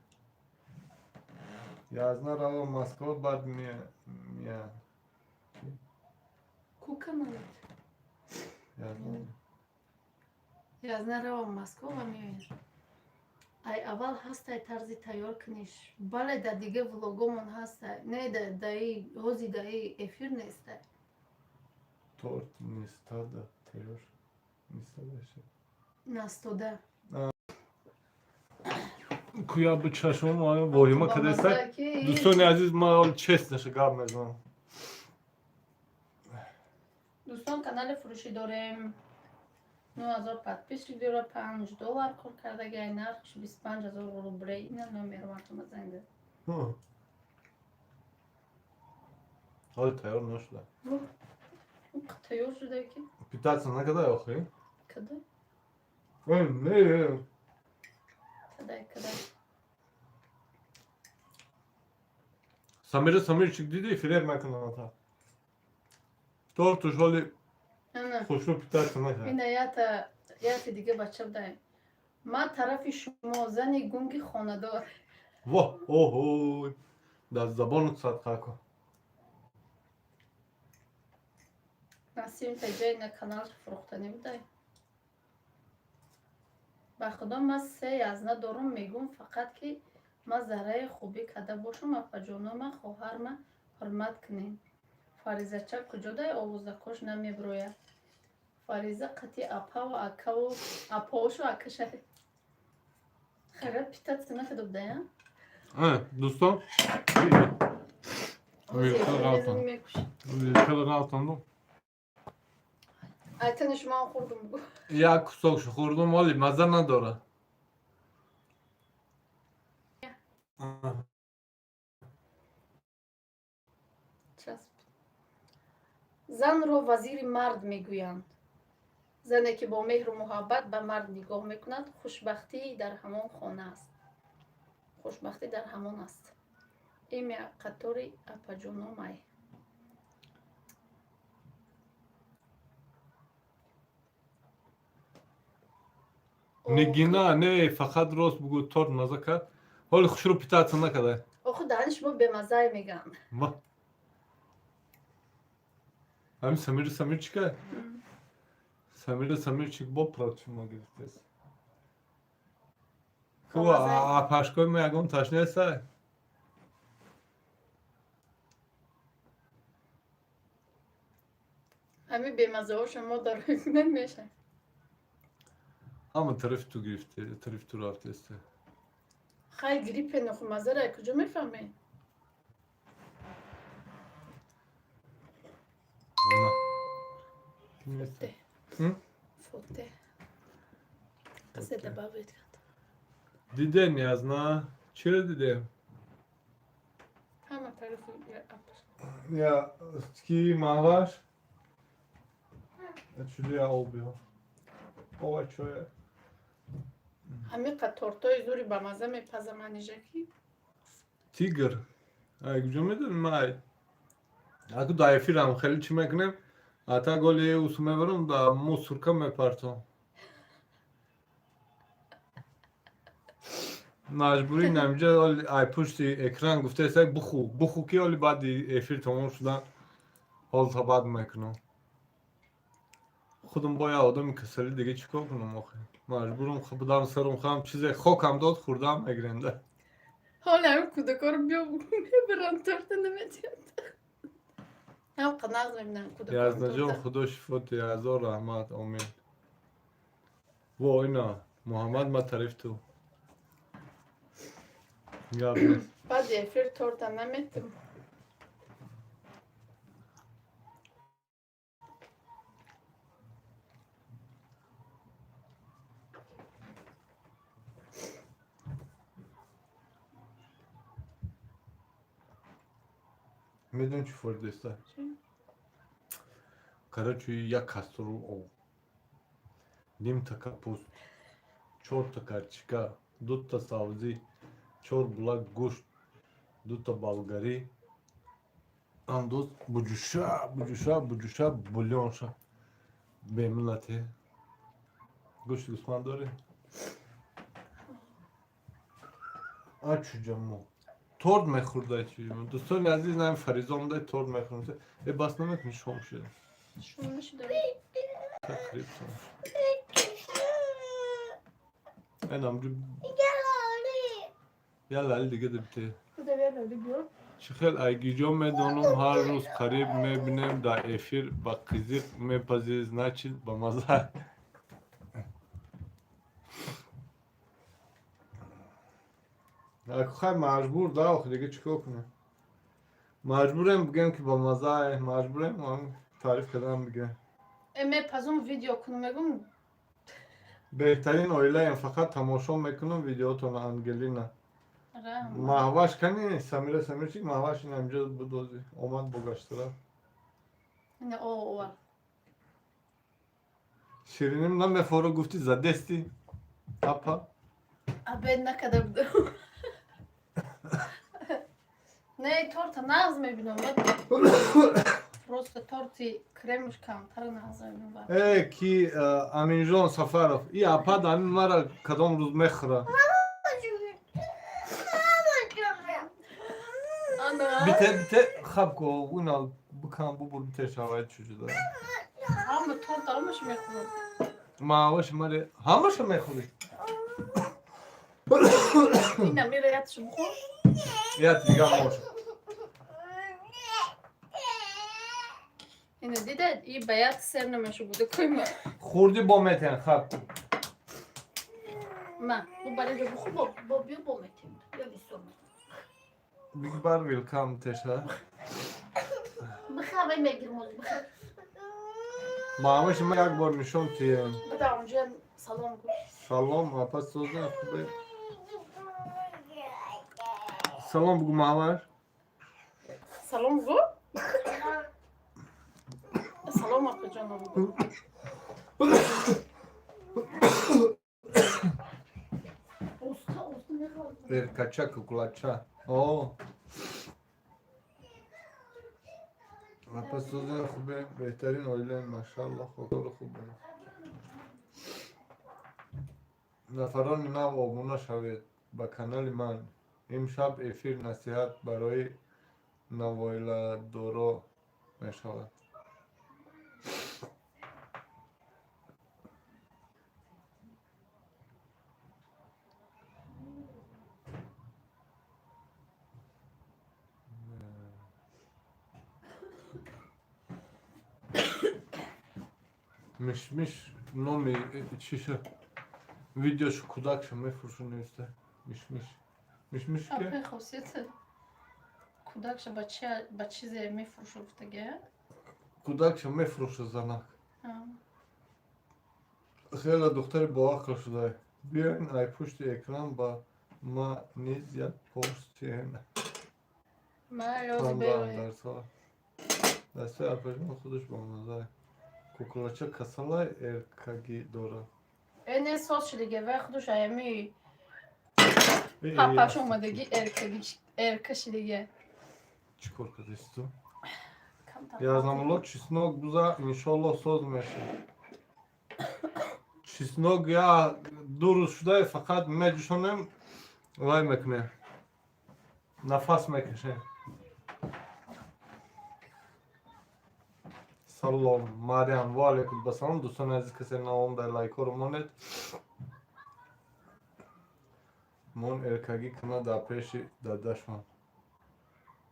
Язна рава Москва бад мия. Кука навед. Язна рава Москва ва меояд. Ай аввал ҳастай тарзи тайёр куниш. Бале да дига влогомон ҳастай. Не даи ҳози даи эфир нестай. Торт нестада тайёр. Нестадаше. Настода. Куя бы чашмон воҳима кадеса. Дӯстони азиз ма честнаша гап мезанам. дӯстон канали фурӯшӣ дорем. 9000 подписчик дора $5 кор кардаги ай нархш 25000 рублей. Ина номер мартума занг зад. ҳоли тайёр нашуда. Тайёр шуда ки? Питаться накадай охир? Кадай? Не. Кадай. Самира Самирчик диди фиреб мекунад. Тортуш ҳоли Ana. خوشو پیتاتونه کرد این یا دیگه بچه بدهیم ما طرف شما زنی گونگی خاندار واه اوه در زبان صدقه کن نسیم تا جای نه کانال فروختنی بدهیم با خدا ما سه از ندارم میگم فقط که ما ذره خوبی کده باشم اپا جانم خواهر ما حرمت کنیم فریزه چه کجا دای آوزه کش نمیبروید فریزه قطی اپا و اکا و اپاوش و اکشه خیرت پیتت سنه که دوبده دوستان ایتن شما خوردم بگو یک کساکش خوردم ولی مزه نداره چسب زن رو وزیر مرد میگویند زنی که با مهر و محبت به مرد نگاه میکند خوشبختی در همان خانه است خوشبختی در همان است این قطوری اپاجونومای نگینا نه فقط راست بگو تورت مزه کرد ولی خوش رو پیتات نکرده آخه دانش ما به مزه میگن ما همین سمیر چی کرد؟ سمیر چی با پرات شما گرفته خواه اپاشکای ما یکم تشنه سای همین به مزه ها شما در حکمن میشه اما طرف تو گرفته طرف تو رفته است خیلی گریپ نخو مزه را کجا میفهمین فوته فوته قصه دباوید کرد دیده نیاز نه چرا دیده؟ همه طرفی یا کی ماهاش چولی آبی ها آبا چویه همین قطورتای زوری به مزه میپزه منیجکی تیگر کجا میدونی مای اگه دایفیرم خیلی چی میکنم حتی گلی اوسو میبرم دا مو سرکه میپرتم مجبوری نمیجا ای پشت اکران گفته است بخو کی ولی بعد افیر تمام شدن حال تا بعد میکنم خودم با یه آدم کسری دیگه چیکار کنم آخه مجبورم بدم سرم خواهم چیزی خوکم داد خوردم میگرنده حالا همین کودکار بیا میبرن تورت نمیدید هم قناغ نمیدن کودکار یزده جان خدا شفات هزار رحمت آمین و اینا محمد ما طرف تو یاد نیست بعد افیر تورت نمیدم میدون چی فرده است کرچوی یک کسترو او نیم تا کپوست 4 تا کرچکا 2 تا سبزی 4 بلاک گوشت 2 تا بالگری اندوز بجوشا بولیونشا به ملته گوشت گوسفند داره آچو جمو تورد میخورده چی دوستان عزیز نمی فریضه آمده تورد میخورده ای بس نمیکنی شوم شده شما شده تقریب سنش این امرو یا لالی دیگه دبته چه خیل ایگیجا میدونم هر روز قریب میبینیم در افیر با قیزیق میپذیز نچید با مزه خیلی مجبور دا آخه دیگه چیکار کنم مجبورم بگم که با مزه مجبورم هم تعریف کردم بگم میپزم ویدیو کنم میگم بهترین آیله فقط تماشا میکنم ویدیوتون انگلینا محواش کنی سمیر چی محواش این همجا بدوزی اومد بگشتره نه او شیرینیم نمیفاره گفتی زدستی اپا ابد نکده بودم نه تورت نغز میبینم просто торти кремушкамтар назарим ва. ки Аминҷон Сафаров и апад ҳамин мара кадом рӯз мехӯра? Бите хаб ко уна бикам бубур бите шавад чужуда. Ҳама торт ҳамаш мехӯрам. Маъваш маре ҳамаша мехӯри? Ина мира ятши бихӯр. Ят дигар мош. Ина дида и ба як сер намеша буда кӯйма. Хурди бо метен хаб. Ма, бу баринҷа бихӯр бо биё бо метем. Биё бисёр. Big Bar welcome Tesha. Бихавай мегир моз бихав. Маъваш ма як бор нишон тием. Бада онҷа салом гӯ. Салом, апа соза хубе. Салом бигу маъваш. Салом гӯ. Салом ақиҷон бигӯ. Erkaça kukulaça. Oo. Apa sözün xube behtarin oylen maşallah xodolu xube. Nafaron nav obuna şaved ba kanali man. İmşab efir nasihat baroy navoyla doro meshavad. Миш номи чиша видеош кудакша мефуршун нешта. Миш ке? Апе хосияти кудакша ба чизе мефурӯша гуфтага? Кудакша мефурша занак. Хела духтари боақл шудай. Биёин ай пушти экран ба ма низ як постиен. Ма ёзи бевай. Дасте апажон худаш ба мазай. Кукулача касалай эркаги дора. Не сос шидига вай худуш аями папаш омадаги эрка шидига. Чикор кадисту? Язнамуло чеснок буза иншаллоҳ соз меша. Чеснок я дуруст шудай фақат меҷӯшонем вай мекунем. Нафас мекашем. Салом, Мариам, ва алейкум басалом. Дӯстони азиз касе навом дар лайкоро монед. Мон эркагӣ кана дар пеши дадашон.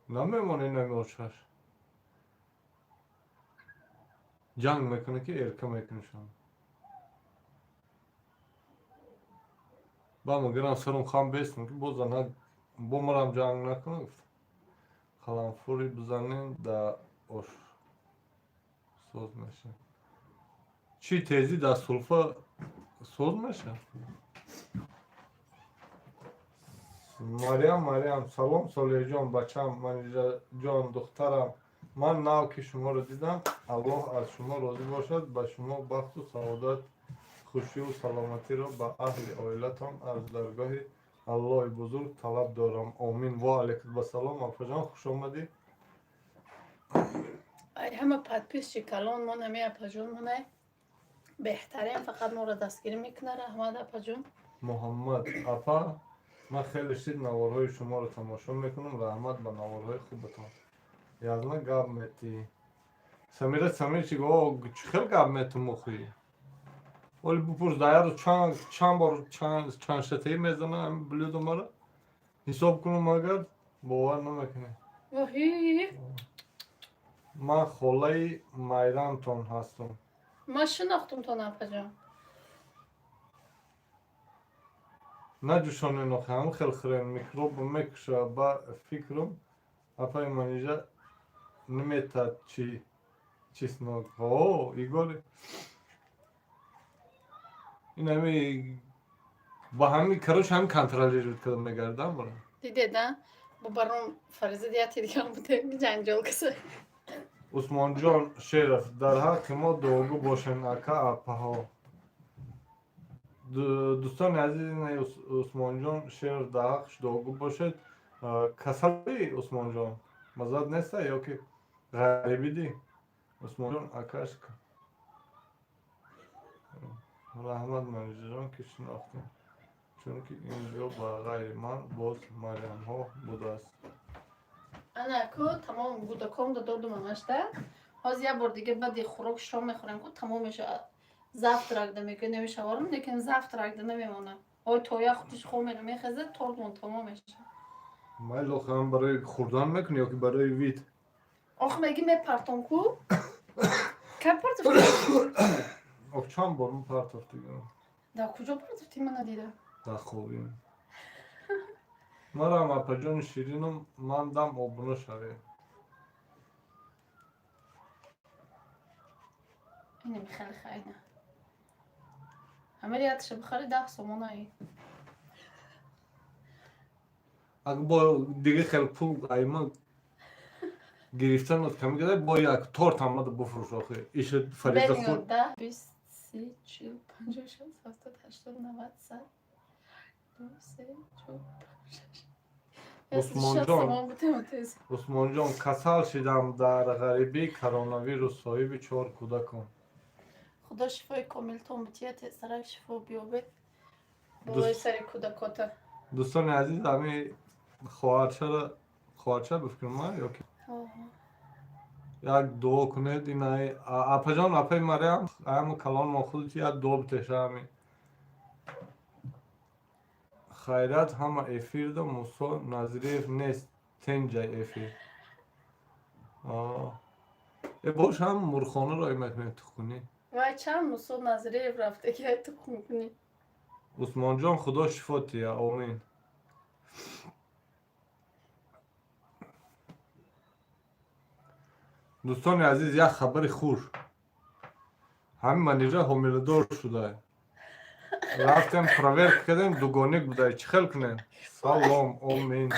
Намемонӣ намеошаш. Ҷанг мекуна ки эрка мекунишон. Ба мегирам сарум хам бестам ки бозанак бо марам ҷанг накуна гуфт. Қаламфури бизанем дар ош. Соз меша. Чӣ тезӣ дар сулфа соз меша? Мариам, салом Солеҳҷон, бачам, Маниҷаҷон, духтарам. Ман нав ки шуморо дидам, Аллоҳ аз шумо розӣ бошад, ба шумо бахту саодат, хушию саломатиро ба аҳли оилатон аз даргоҳи Аллоҳи бузург талаб дорам. Омин. Ва алейкум басалом. Апаҷон хуш омадӣ. ҳама подписчи калон мо нами апаҷон монай беҳтарин фақат моро дастгирӣ мекуна. раҳмат апаҷон. Муҳаммад апа, ман хеле шид наворҳои шуморо тамошо мекунам. раҳмат ба наворҳои хубатон. Язна гап метӣ. Самира чӣ го чӣ хел гап мету мухӣ? Оли бупурс даяро чанд бор чанд шатаӣ мезана ҳамин блюдо мара? Ҳисоб кунам агар бовар намекунӣ. Ман холаи Майрамтон ҳастам. Ман шинохтумтон апаҷон. Наҷӯшонен охи ҳамин хел хирен микробо мекуша ба фикрам апаи Маниҷа наметад чеснок. О, Игори. ин ҳами ба ҳамин карош ҳамин контролировать карда мегардам бара. Дидеда? Бо баром фариза дияти дигар буде ҷанҷол каса. Усмонҷон Шеров, дар ҳаққи мо дуогӯ бошен ака апаҳо. Дӯстони азизи Усмонҷон Шеров дар ҳаққиш дуогӯ бошед. Касали Усмонҷон мазад неста ё ки ғарибидӣ? عثمان آکاشکا رحمت منیجران که شناختیم چون که اینجا با غیر من باز مریم ها بوده است. انا کو تمام گودکام دادم همشته. باز یه بار دیگه بعد خوراک شام میخورم کو تمامش زفت رگده میکنه نمیشوارم لیکن زفت رگده نمیمونه. آی تویا خودش خو میره میخزه تردمون تمامش. مایلو هم برای خوردن میکنی یا که برای وید؟ آخه میگی میپرتم کو؟ که پرتم؟ آخ چند بار پرتافت دیگه در کجا پرتفتی من ندیده؟ در خوابیم مرا اپا جان شیرینم من دم آبونه شوه اینه خیلی خیلی عملیاتش بخاری 10 سومونه ای. اگه با دیگه خیلی پول ایما گرفتن از کمی گده با یک تورت هم ده بفروش آخه ایش فریضه بین خود 10 20 30 40 50 60 70 80 90 100 2 3 4 5 6 عثمان 60 جان. سومون بودم تیز. عثمان جان کسل شدم در غریبی کرونا ویروس صاحب 4 کودکم خدا شفای کامل تومتیت سرک شفا بیابد دوست- بالای سر کودکاته. دوستان عزیز همه خواهرچه بفکرم من یا که یک دعا کنید این اپا جان اپای مریم اما کلان ما خودت یک دعا بتشه همی خیرت همه افیر ده موسا نظریف نیست تنجای افیر ای باش هم مرخانه را ایمت می تخونی وای چند مصور نظری رفته که تو کنی. عثمان جان خدا شفات یا آمین دوستان عزیز یک خبر خور همین منیجه حامله دار شده رفتیم پراورک کردیم دوگانه بوده چی خیل کنیم سلام آمین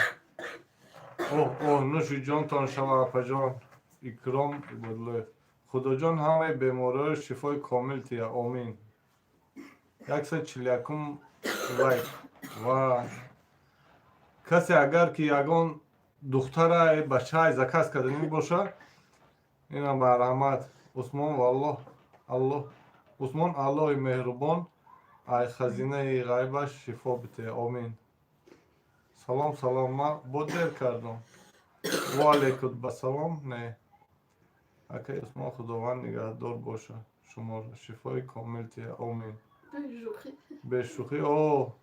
اوه نوشی جان تان شما اپا جان اکرام بله خدا جان همه بیماره شفای کامل تیا آمین 141 لایک و کسی اگر که یگان دختر بچه زکست کردنی باشه اینم بر رحمت عثمان والله الله عثمان الله مهربان ای خزینه غیبش شفا بده آمین سلام من با دیر کردم و علیکم بسلام نه اکه عثمان خداوند نگهدار باشه شما را شفای کامل تیه آمین به شوخی اوه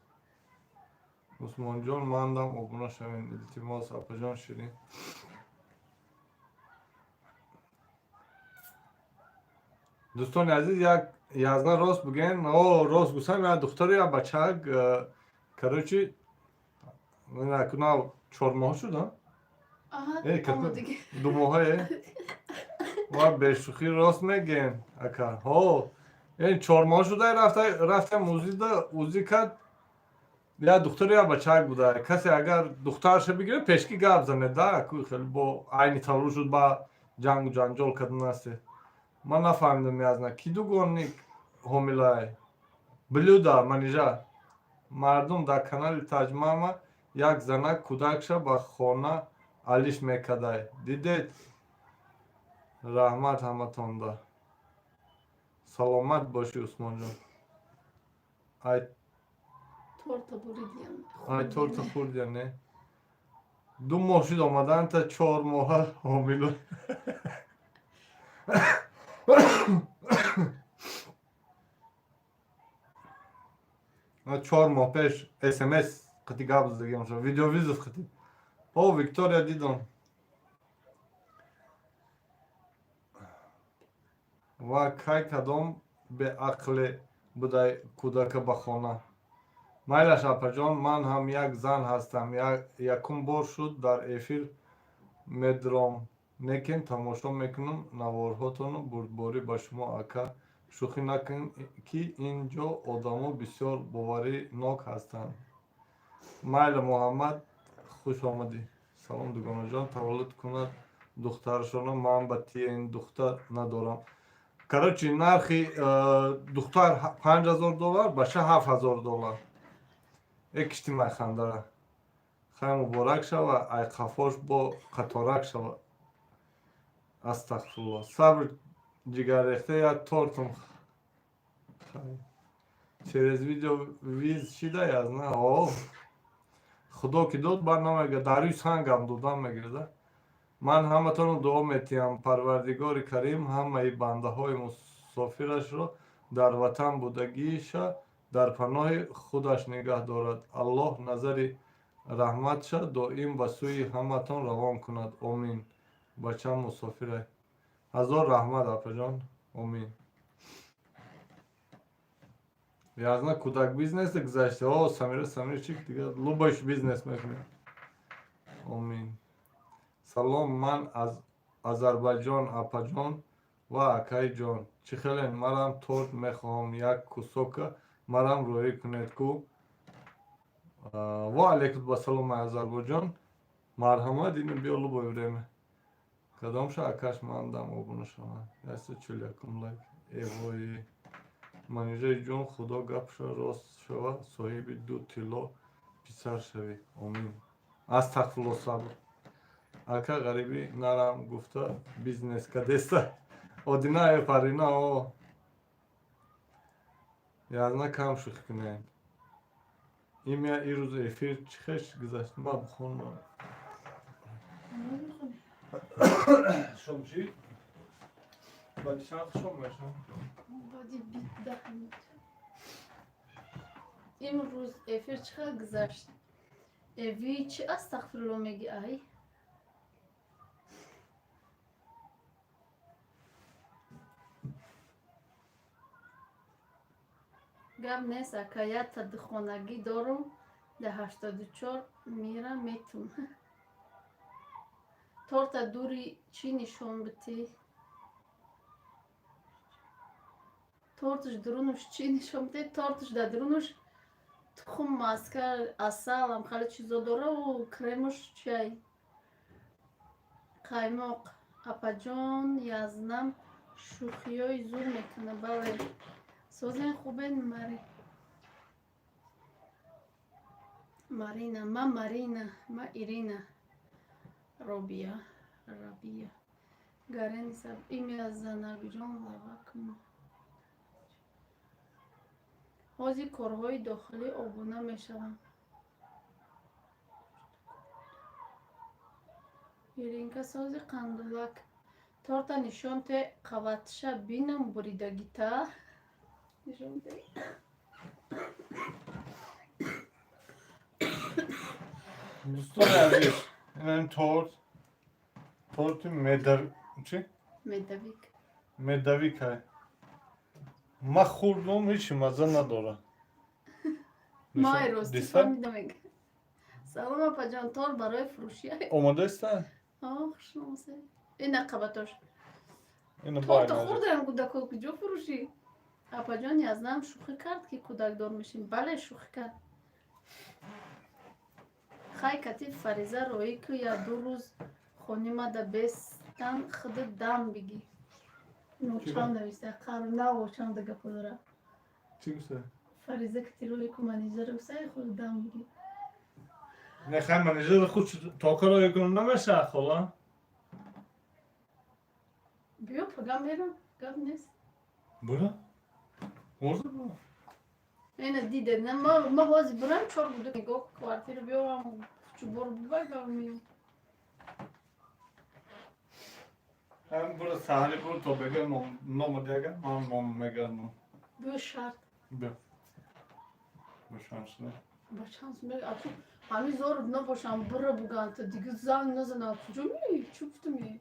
عثمان جان من دم آبونه شوین التماس اپا جان شیرین دوستان عزیز یک یازنه راست بگین راست گوستم یک دختر یا بچه کروچی نکنه 4 ماه شده آها دیگه 2 ماهه و به شوخی راست میگین اکا این 4 ماه شده رفته موزی کرد یا دختر یا بچه بوده کسی اگر دخترش بگیره پیشکی گپ زنه ده خیلی با عینی تولو شد با جنگ و جنجال کردن است من نفهمیدم یازنه کی دوگانی حامله بلوده منیجه مردم در کانال تاجماما یک زنک کودکش با خانه علیش میکده دیدید رحمت همتان ده سلامت باشی عثمان جان ای تورتا بریدیم ای تورت خورد یا نه 2 ماه شد آمدن تا 4 ماه حامله 4 ماه پیش SMS قطی گاب زدگیم شد ویدیو ویزف قطی ویکتوریا دیدم و کی کدام به عقل بوده کودک به خانه مایلش اپا جان من هم یک زن هستم یکم بار شد در افیر میدرام لیکن تماشا میکنم نوارهاتون بردباری با شما اکا شوخی نکن که اینجا آدما بسیار باوری ناک هستند مایل محمد خوش آمدی سلام دوگانه جان تولد کند دخترشان من به تی این دختر ندارم کرچی نرخی دختر $5000 بچه $7000 یکشتی میخنده خیلی مبارک شوه ای قفاش با قطارک شوه Astagfirullah. Sabır cigarette ya tortum. Через видео виз шида язна. О. Худо ки дод барномега дарю сангам додам мегирда. Ман ҳаматонро дуо метиҳам Парвардигори Карим ҳамаи бандаҳои мусофирашро дар ватан будагиша дар паноҳи худаш нигаҳ дорад. Аллоҳ назари раҳматша доим ба сӯи ҳаматон равон кунад. Омин. Бачам мусофирай. Ҳазор раҳмат апаҷон. Омин. Язна кӯдак бизнесе гузашта. О, Самирчик дига лубош бизнес мекунад. Омин. Салом, ман аз Азарбайҷон апаҷон ва акайҷон. Чӣ хелен? Марам торт мехоҳам, як кусока марам роҳӣ кунед ку. Ва алейкум басалом Азарбайҷон. Марҳамат, ин биё лубои време. Кадомша акаш мандам обуна шава. Яса чулякум лайк. Эвои. Манижаи ҷон худо гапша рост шава, соҳиби ду тилло писар шавӣ. Омин. Астағфируллоҳ сабр. Ака ғариби нарам гуфта бизнес кадеста. Одинаи парина о. Язна кам шух кунем. Имя ирӯз эфир чӣ хеш гузашт? Ма бихонам. Шом чӣ? Баъди чанд шом мешам? Баъди 10 минут. Имрӯз эфир чӣ хел гузашт? Эви чӣ астағфируллоҳ меги ай? гап нест ака, як тадхонагӣ дорум да 84 мира метум. Торта дури чӣ нишон битӣ? Тортуш дурунуш чӣ нишон битӣ? Тортуш да дурунуш тухм, маска, асал, амхали чизо дораву кремуш чай. Қаймоқ. Апаҷон язнам шӯхиёи зур мекуна. Бале. Созен хубен Мари. Марина. Ма Марина. Ма Ирина. Робия. Рабия. Гарениса. Имя Занабиҷон Лавакум. ҳозир корҳои дохилӣ обуна мешаванд. Иринка сози қандулак. Торта нишонте қаватша бинам буридагита. Нишонте. Дӯстони азиз, инам торти чӣ? Медавик. Медавикай. Ма хурдум, ҳеҷ мазза надорад. Май рости фаҳмидам. Салом апаҷон, тор барои фурӯшӣ. Омодаеста? Хушномусе. Ина қабатош. Ина Торта бай. хурдаям кӯдако куҷо фурӯшӣ? Апаҷон язнам шӯхӣ кард ки кӯдакдор мешим. Бале шӯхӣ кард. Хай кати фариза роӣ ку як ду рӯз хонимада бестан худи дам бигӣ. Ночам нависта қарна очам да гапо дора. Чӣ гуфта? Фариза кати роӣ ку манижера усай худи дам бигӣ. Нехай менеҷери худ тока роҳӣ кунам намеша хола? Биё пагам мерам, гап нест. Бура? Ҳозир бура? Ина диде, ма ҳозир бурам 4 буду нигоҳ квартира биёрам чубор бубагам миём. Ҳам бура саҳри бур то бега нома диага, ман ном мегарам. Биё шарт. Бе. Ба шанс не. Ба шанс мега. Аку ҳамин зор набошам бура буганта дига занг назанам. Куҷо меи? Чӣ гуфта меи?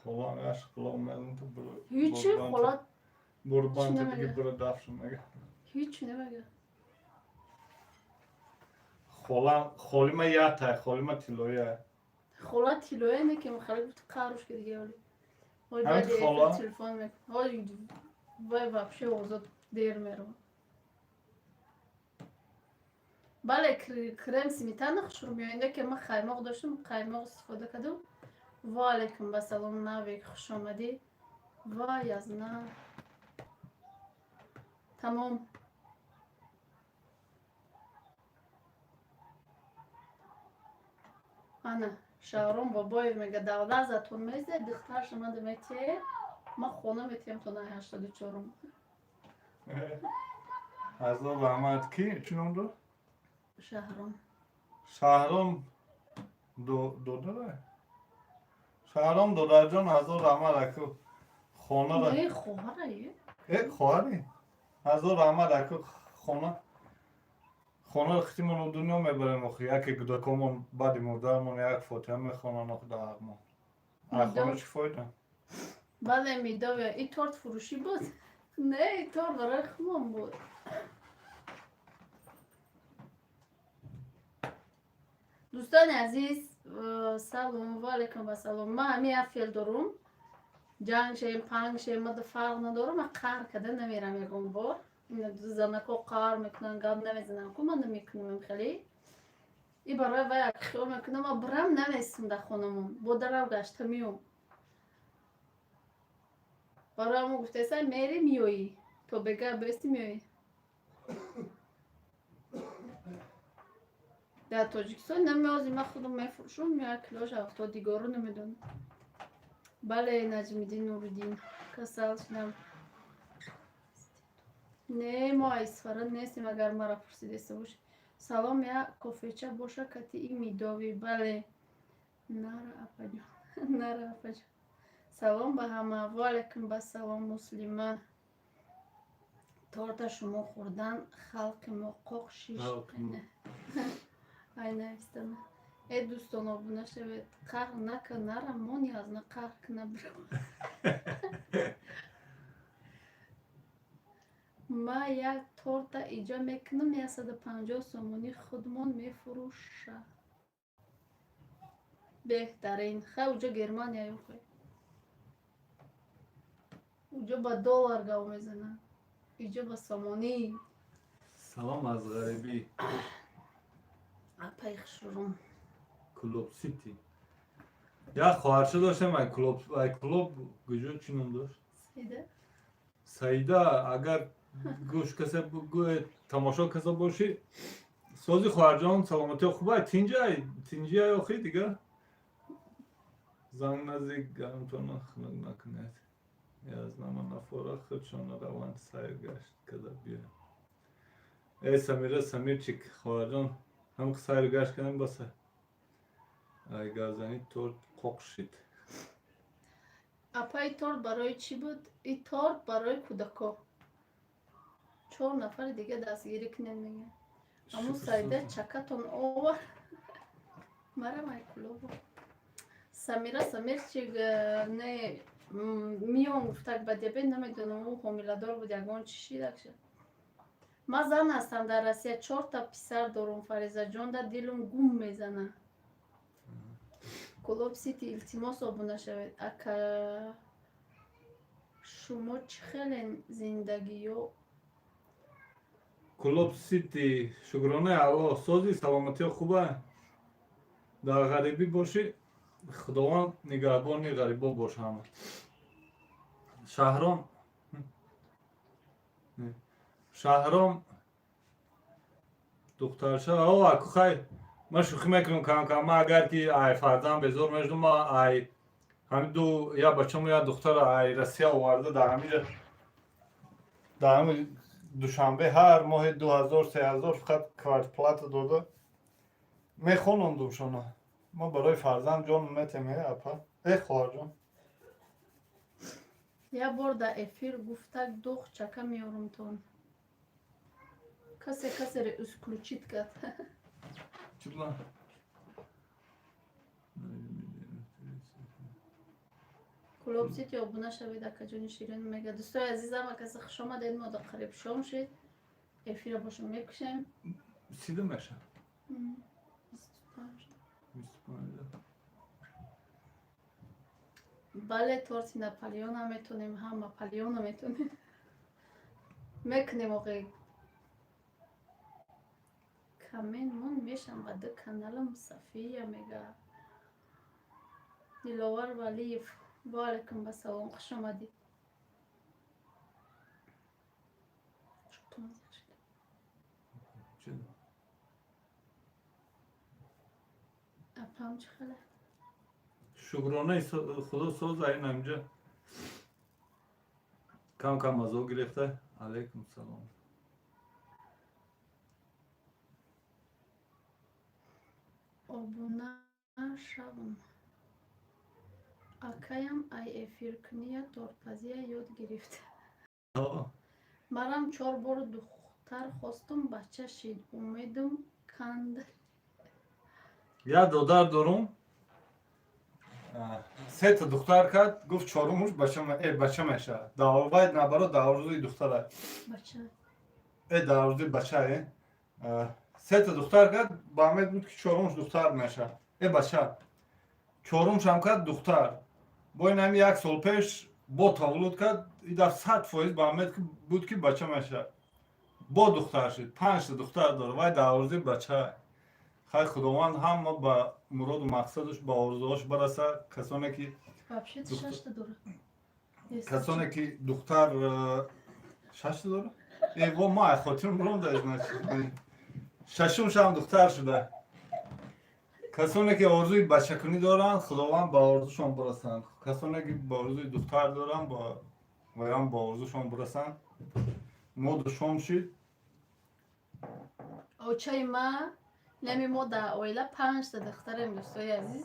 Хола аш хола омадам то бура. Ҳичи хола Бурбан Чӣ то намега? дига бура дафш мега. ҳич намега. Холима ятай, холима тилоя. Хола тилоя не ки махали гуфта қаруш ки дига оли. Ой Ҳам баъди хола? эфир телефон мекун. Ой вай вообще озод дер мерам. бале крем сметана хушрӯ меоянда ки ман қаймоқ доштам, қаймоқ истифода кардам. Ва алейкум басалом навек хуш омадӣ. Ва язна тамом. Ана Шаҳром Бобоев мега давлазатон мезде духтар шумо думете ма хона метем то на 84-ум. Ҳазор раҳмат. Ки чӣ ном дор? Шаҳром. Шаҳром додара? Шаҳром додарҷон ҳазор раҳмат аку. Хонара. Не хоҳарае? Хоҳари? ҳазор раҳмат аку хона хитимон дунё мебарем охи яке гудакомон баъди мурдармон як фотиҳа мехонанд охи дар ағмон. Айхона чӣ фоида? Бале медовия и торт фурӯшӣ буд? Не, и торт барои хумон буд. дӯстони азиз, салом ва алайкум ва салом. Ман ҳамин афел дорум. Ҷанг шем, панг шем, мада фарқ надорум. Ман қаҳр карда намерам ягон бор. Занако қаҳр мекунанд, гап намезанам ку ман намекунам хеле. И барои вай як хиёл мекунам, ман бурам намесум дар хонамон. Бодарав гашта миём. Барои ҳамон гуфтеса мери миёӣ. То бегап баисти миёӣ. Дар Тоҷикистон намёзи ман худам мефурӯшам, 1 килош 70 дигору намедонам. Бале Наҷмиддин Нуриддин касал шудам. Не, мо Исфаран нестем, агар мара пурсидаста бошед. Салом, як кофеча боша кати и мидови. Бале. Нара апаҷон. Нара апаҷон. Салом ба ҳама. Ва алайкум ба салом муслима. Торта шумо хӯрдан халқи мо қоқ шиш. Ай навистана. Дӯстон обуна шавед. Қаҳр накун нара, мо ниёз на қаҳр кунна бирам. Ма як торта иҷо мекунам 150 сомонӣ худмон мефурӯша. Беҳтарин. Хай уҷо Германия ёхе. Уҷо ба доллар гав мезананд. Иҷо ба сомонӣ. Салом аз ғарибӣ. Апай хушрум. Клуб Сити. Як хоҳарча доштем ай клуб гуҷо чӣ ном дошт? Сида? Саида, агар гӯш каса тамошо каса бошӣ, сози хоҳарҷон саломатиё хубай, тинҷиай охи дигар. Занг назик гармтона хунук накунед. Язнама нафора худшона раванд сайр гашт када биёяд. Самира Самирчик хоҳарҷон ҳам сайр гашт кардем баса. Ай газани торт қоқ шид. Апай торт барои чӣ буд? И торт барои кӯдако. 4 нафари дига дастгирӣ кунем мегӯям. Аммо Саида чакатон овар. Марам ай кулоба. Самира Самирчик не миён гуфтак ба диабет намедонам ӯ ҳомиладор буд ягон чӣ шидак шуд. Ман зан ҳастам дар Россия 4 та писар дорум. Фаризаҷон да дилум гум мезана. Клуб Сити илтимос обуна шавед. Ака шумо чӣ хелен зиндагиё? Клуб Сити шукронаи Алло, сози саломатиё хубай. Дар ғарибӣ бошӣ, худованд нигаҳбони ғарибо бош ҳама. Шаҳром духтарша аку хай ман шӯхӣ мекунам кам ман агар ки ай фарзанд безор мешудам ман ай ҳамиду я бачамо я духтара ай Россия оварда дар ҳаминҷа дар ҳамин душанбе ҳар моҳи 2000-3000 фақат квартплата дода мехонондумшона. Ман барои фарзанд ҷон метем апа. Хоҳарҷон. Я бор дар эфир гуфтак дух чака меёрумтон. Касере исключит кард. Чӣ була? Клуб Сити обуна шавед акаҷони ширин мега. Дӯстои азизам, акаси хуш омадед, мо дар қариб шом шид. Эфира бошо мекушем. Сида меша. 25. Бале торти Наполеона метонем, ҳам Наполеона метонем. Мекунем оғе. Камен мон мешам ба ду каналам Сафия мега. Диловар Валиев. Ва алайкум ба салом. Хуш омадед. Апам чӣ хеле? شکرانه خدا ساز این همجا کم کم از او گرفته. علیکم سلام. обуна шавм акаям ай эфиркния торпазия ёд гирифт марам 4 бор духтар хостум бача шид умедум канд یا دودار دارم. سه تا دختر کرد گفت چهارمش بچه میشه داوید نبرو داوزوی دختره бача داوزوی بچه سه تا دختر کرد با امید بود که چهارمش دختر میشه بچه چهارمش هم کرد دختر با این هم یک سال پیش با تولد کرد این در 100% با امید بود که بچه میشه با دختر شد 5 تا دختر داره وای داوزوی بچه خیر خداوند هم با مراد و مقصدش با آرزوهاش برسه کسانی که вообще 6 تا داره کسانی که دختر 6 تا داره وا ما خاطرم برام ششمش هم دختر شده کسانی که آرزوی بچه کنی دارن خداوند با آرزوشون برسن کسانی که با آرزوی دختر دارن با آرزوشون برسن مود شام شید очаи ма нами мо дар оила 5 та духтарем дӯстои азиз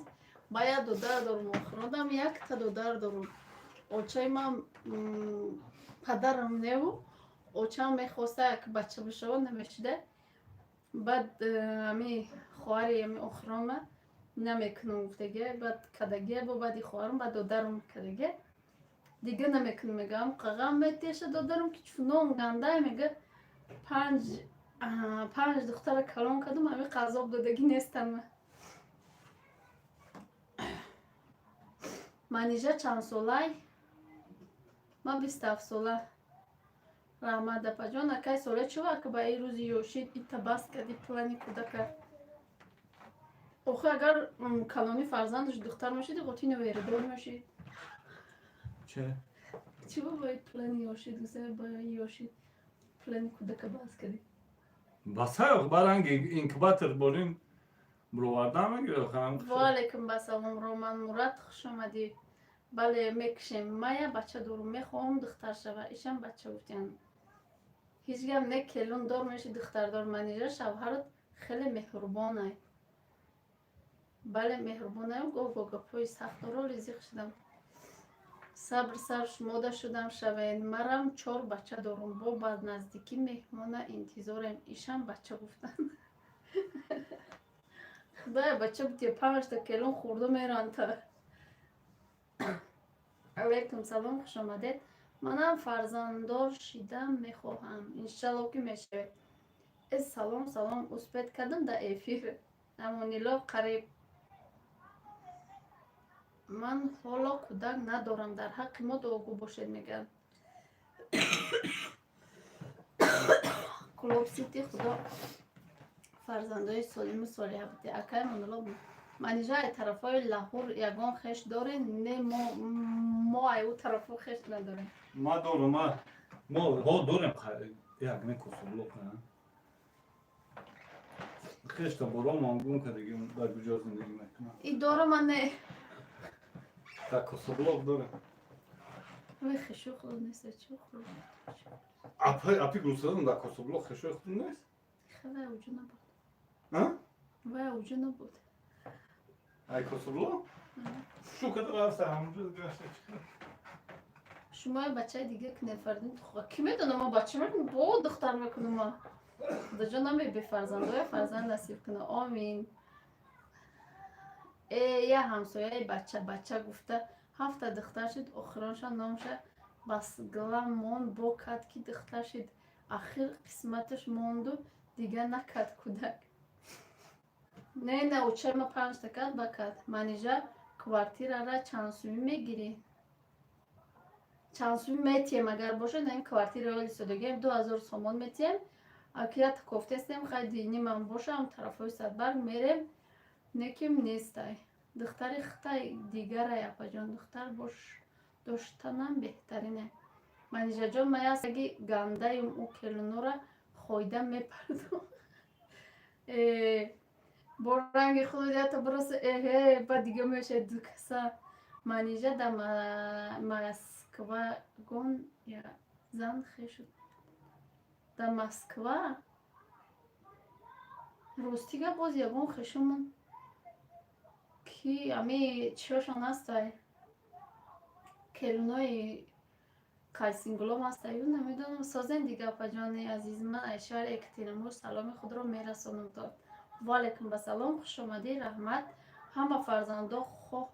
бая додар дорум охиронам 1 та додар дорум очаи ма падарам неву очам мехоста ки бача бишава намешида баъд ами хоҳари ами охирома намекунам гуфтага баъд кадагия бо баъди хоҳарам баъд додарам кадагия дига намекунам мегӯям қағам метеша додарам ки чунон гандай мега 5 духтара калон кардам ами қазоб додагӣ нестам манижа чанд солай ман 27 сола раҳмат дапаҷон акай сола чува ки ба ин рӯзи ёшид ита бас карди плани кӯдака охи агар калони фарзандаш духтар мешиди хотини веридор мешид چه؟ чува ба плани ёшид ба ёшид плани кӯдака бас карди بسیار برای اینکوباتر بولیم برآورده میگیره خانم. وعلیکم السلام رومان مراد خوش اومدی بله میکشیم مایا بچه دارم میخوام دختر شوه ایشم بچه گفتیم هیچ گم نه کلون دار میشی دختر دار منیجر شوهرت خیلی مهربانه بله مهربانه گو پای سخت رو ریزیق شدم صبر سرش ماده شدم شوین مرم 4 بچه دارم با بعد نزدیکی مهمانه انتظارم ایشم بچه گفتن خدای بچه بودی 5 تا کلون خورده میرن تا علیکم سلام خوش آمدید منم فرزنددار شدم میخواهم انشالله که میشه سلام اثبات کردم در افیر امونیلا قریب من حالا کودک ندارم در حق ما دعاگو باشید میگم کلوب سیتی خدا فرزندای سالم و صالحه بوده اکای منالا بود منیجا ای طرفای لاهور یگان خش داره نه ما ایو طرفو خش نداره ما دارم ما دارم یک نکوسولو کنم خشتا برام مانگون که دیگه در کجا زندگی میکنم ای داره من نه در کوسولو دارم وی خشو خود نیست چو خود اپی گروسادم در کوسولو خشو خود نیست خیلی اوجو نبود ها؟ وی اوجو نبود ای کوسولو؟ شو کده رفته همونجا گشته چیکار شما بچه دیگه که نفردین تو خواه کی میدونه ما بچه میکنم با دختر میکنم ما دجا نمی به فرزندای فرزند نصیب کنه آمین یه همسایه بچه گفته 7 دختر شد آخرانشان نامشه بس گلم مون با کد که دختر شد آخر قسمتش موندو دیگه نکد کودک نه اوچه ما 5 تا کد بکد منیجا کوارتیر را چند سومی میگیری چند سومی میتیم اگر باشه نه این کوارتیر اولی سودگیم 2000 سومون میتیم اکیت کفته استیم خیلی دینی من باشه هم طرفای صدبرگ میریم نکیم نیستای دختر خطای دیگر یا جان دختر باش داشتنم بهترینه منیجا جان میاست اگه گنده او کلونو را خویدم میپردم با رنگ خود تا برس اهه بعد دیگه میشه دو کسا منیجه در مسکوا گون یا زن خیشد در مسکوا روستیگه باز یگون خیشمون کی امی چیشان هسته کلونای کایسینگلوم هسته یون نمیدونم سازن دیگه پا جانی عزیز من اشار اکتینمور سلام خود رو میرسونم داد وعلیکم بسلام خوش آمدی رحمت همه فرزندا خواه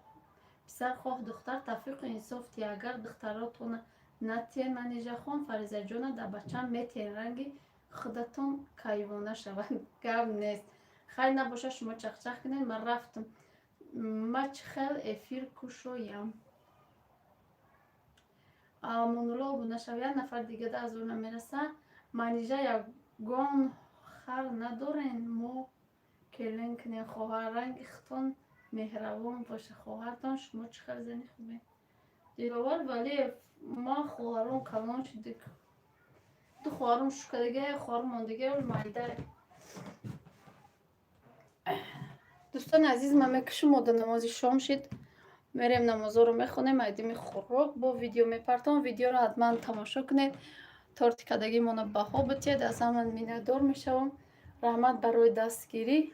پسر خواه دختر توفیق و انصاف اگر دختراتون نتین منیجه خون فریزه جونه در بچه میتین رنگی خودتون کایوانه شوند گم نیست خیلی نباشه شما چخچخ کنین من رفتم مچ خیل افیر کشویم مونولوگ نشوید نفر دیگه ده از اون میرسه منیجه یک گون خر ندارین مو کلین کنین خواهر رنگ ختون مهربان باشه خواهرتان شما چقدر زنی خوبه دیروار ولی ما خواهرون کلان شدید دو خواهرون شکرگه خواهرون ماندگه و مایده دوستان عزیز من میکشم و نمازی شام شد میریم نمازا رو میخونیم ایدیم خوراک با ویدیو میپرتم ویدیو رو حتما تماشا کنید تارتی کدگی منو بها بتید از همون مینه‌دار میشوم رحمت برای دستگیری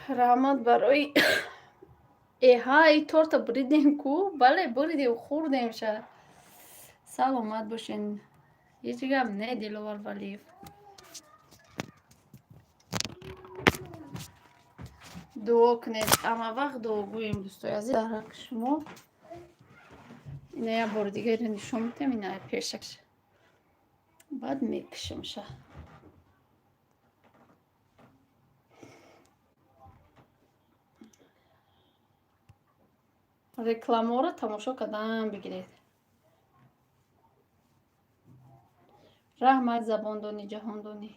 رحمت برای ای تورت بریدیم کو بله بریدیم خوردیم شد سلامت باشین یه جگه هم نه دلوار ولیف دعا کنید اما وقت دعا گوییم دوستای عزیز در حق شما اینه یه بار دیگه نشون میدم اینه پیشکش بعد میکشم شه реклама رو تماشا کردن بگیرید رحمت زباندانی جهاندانی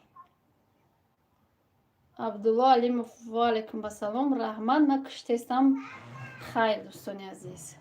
عبدالله علیمов و علیکم بسلام رحمت من کشتستم خیلی دوستانی عزیز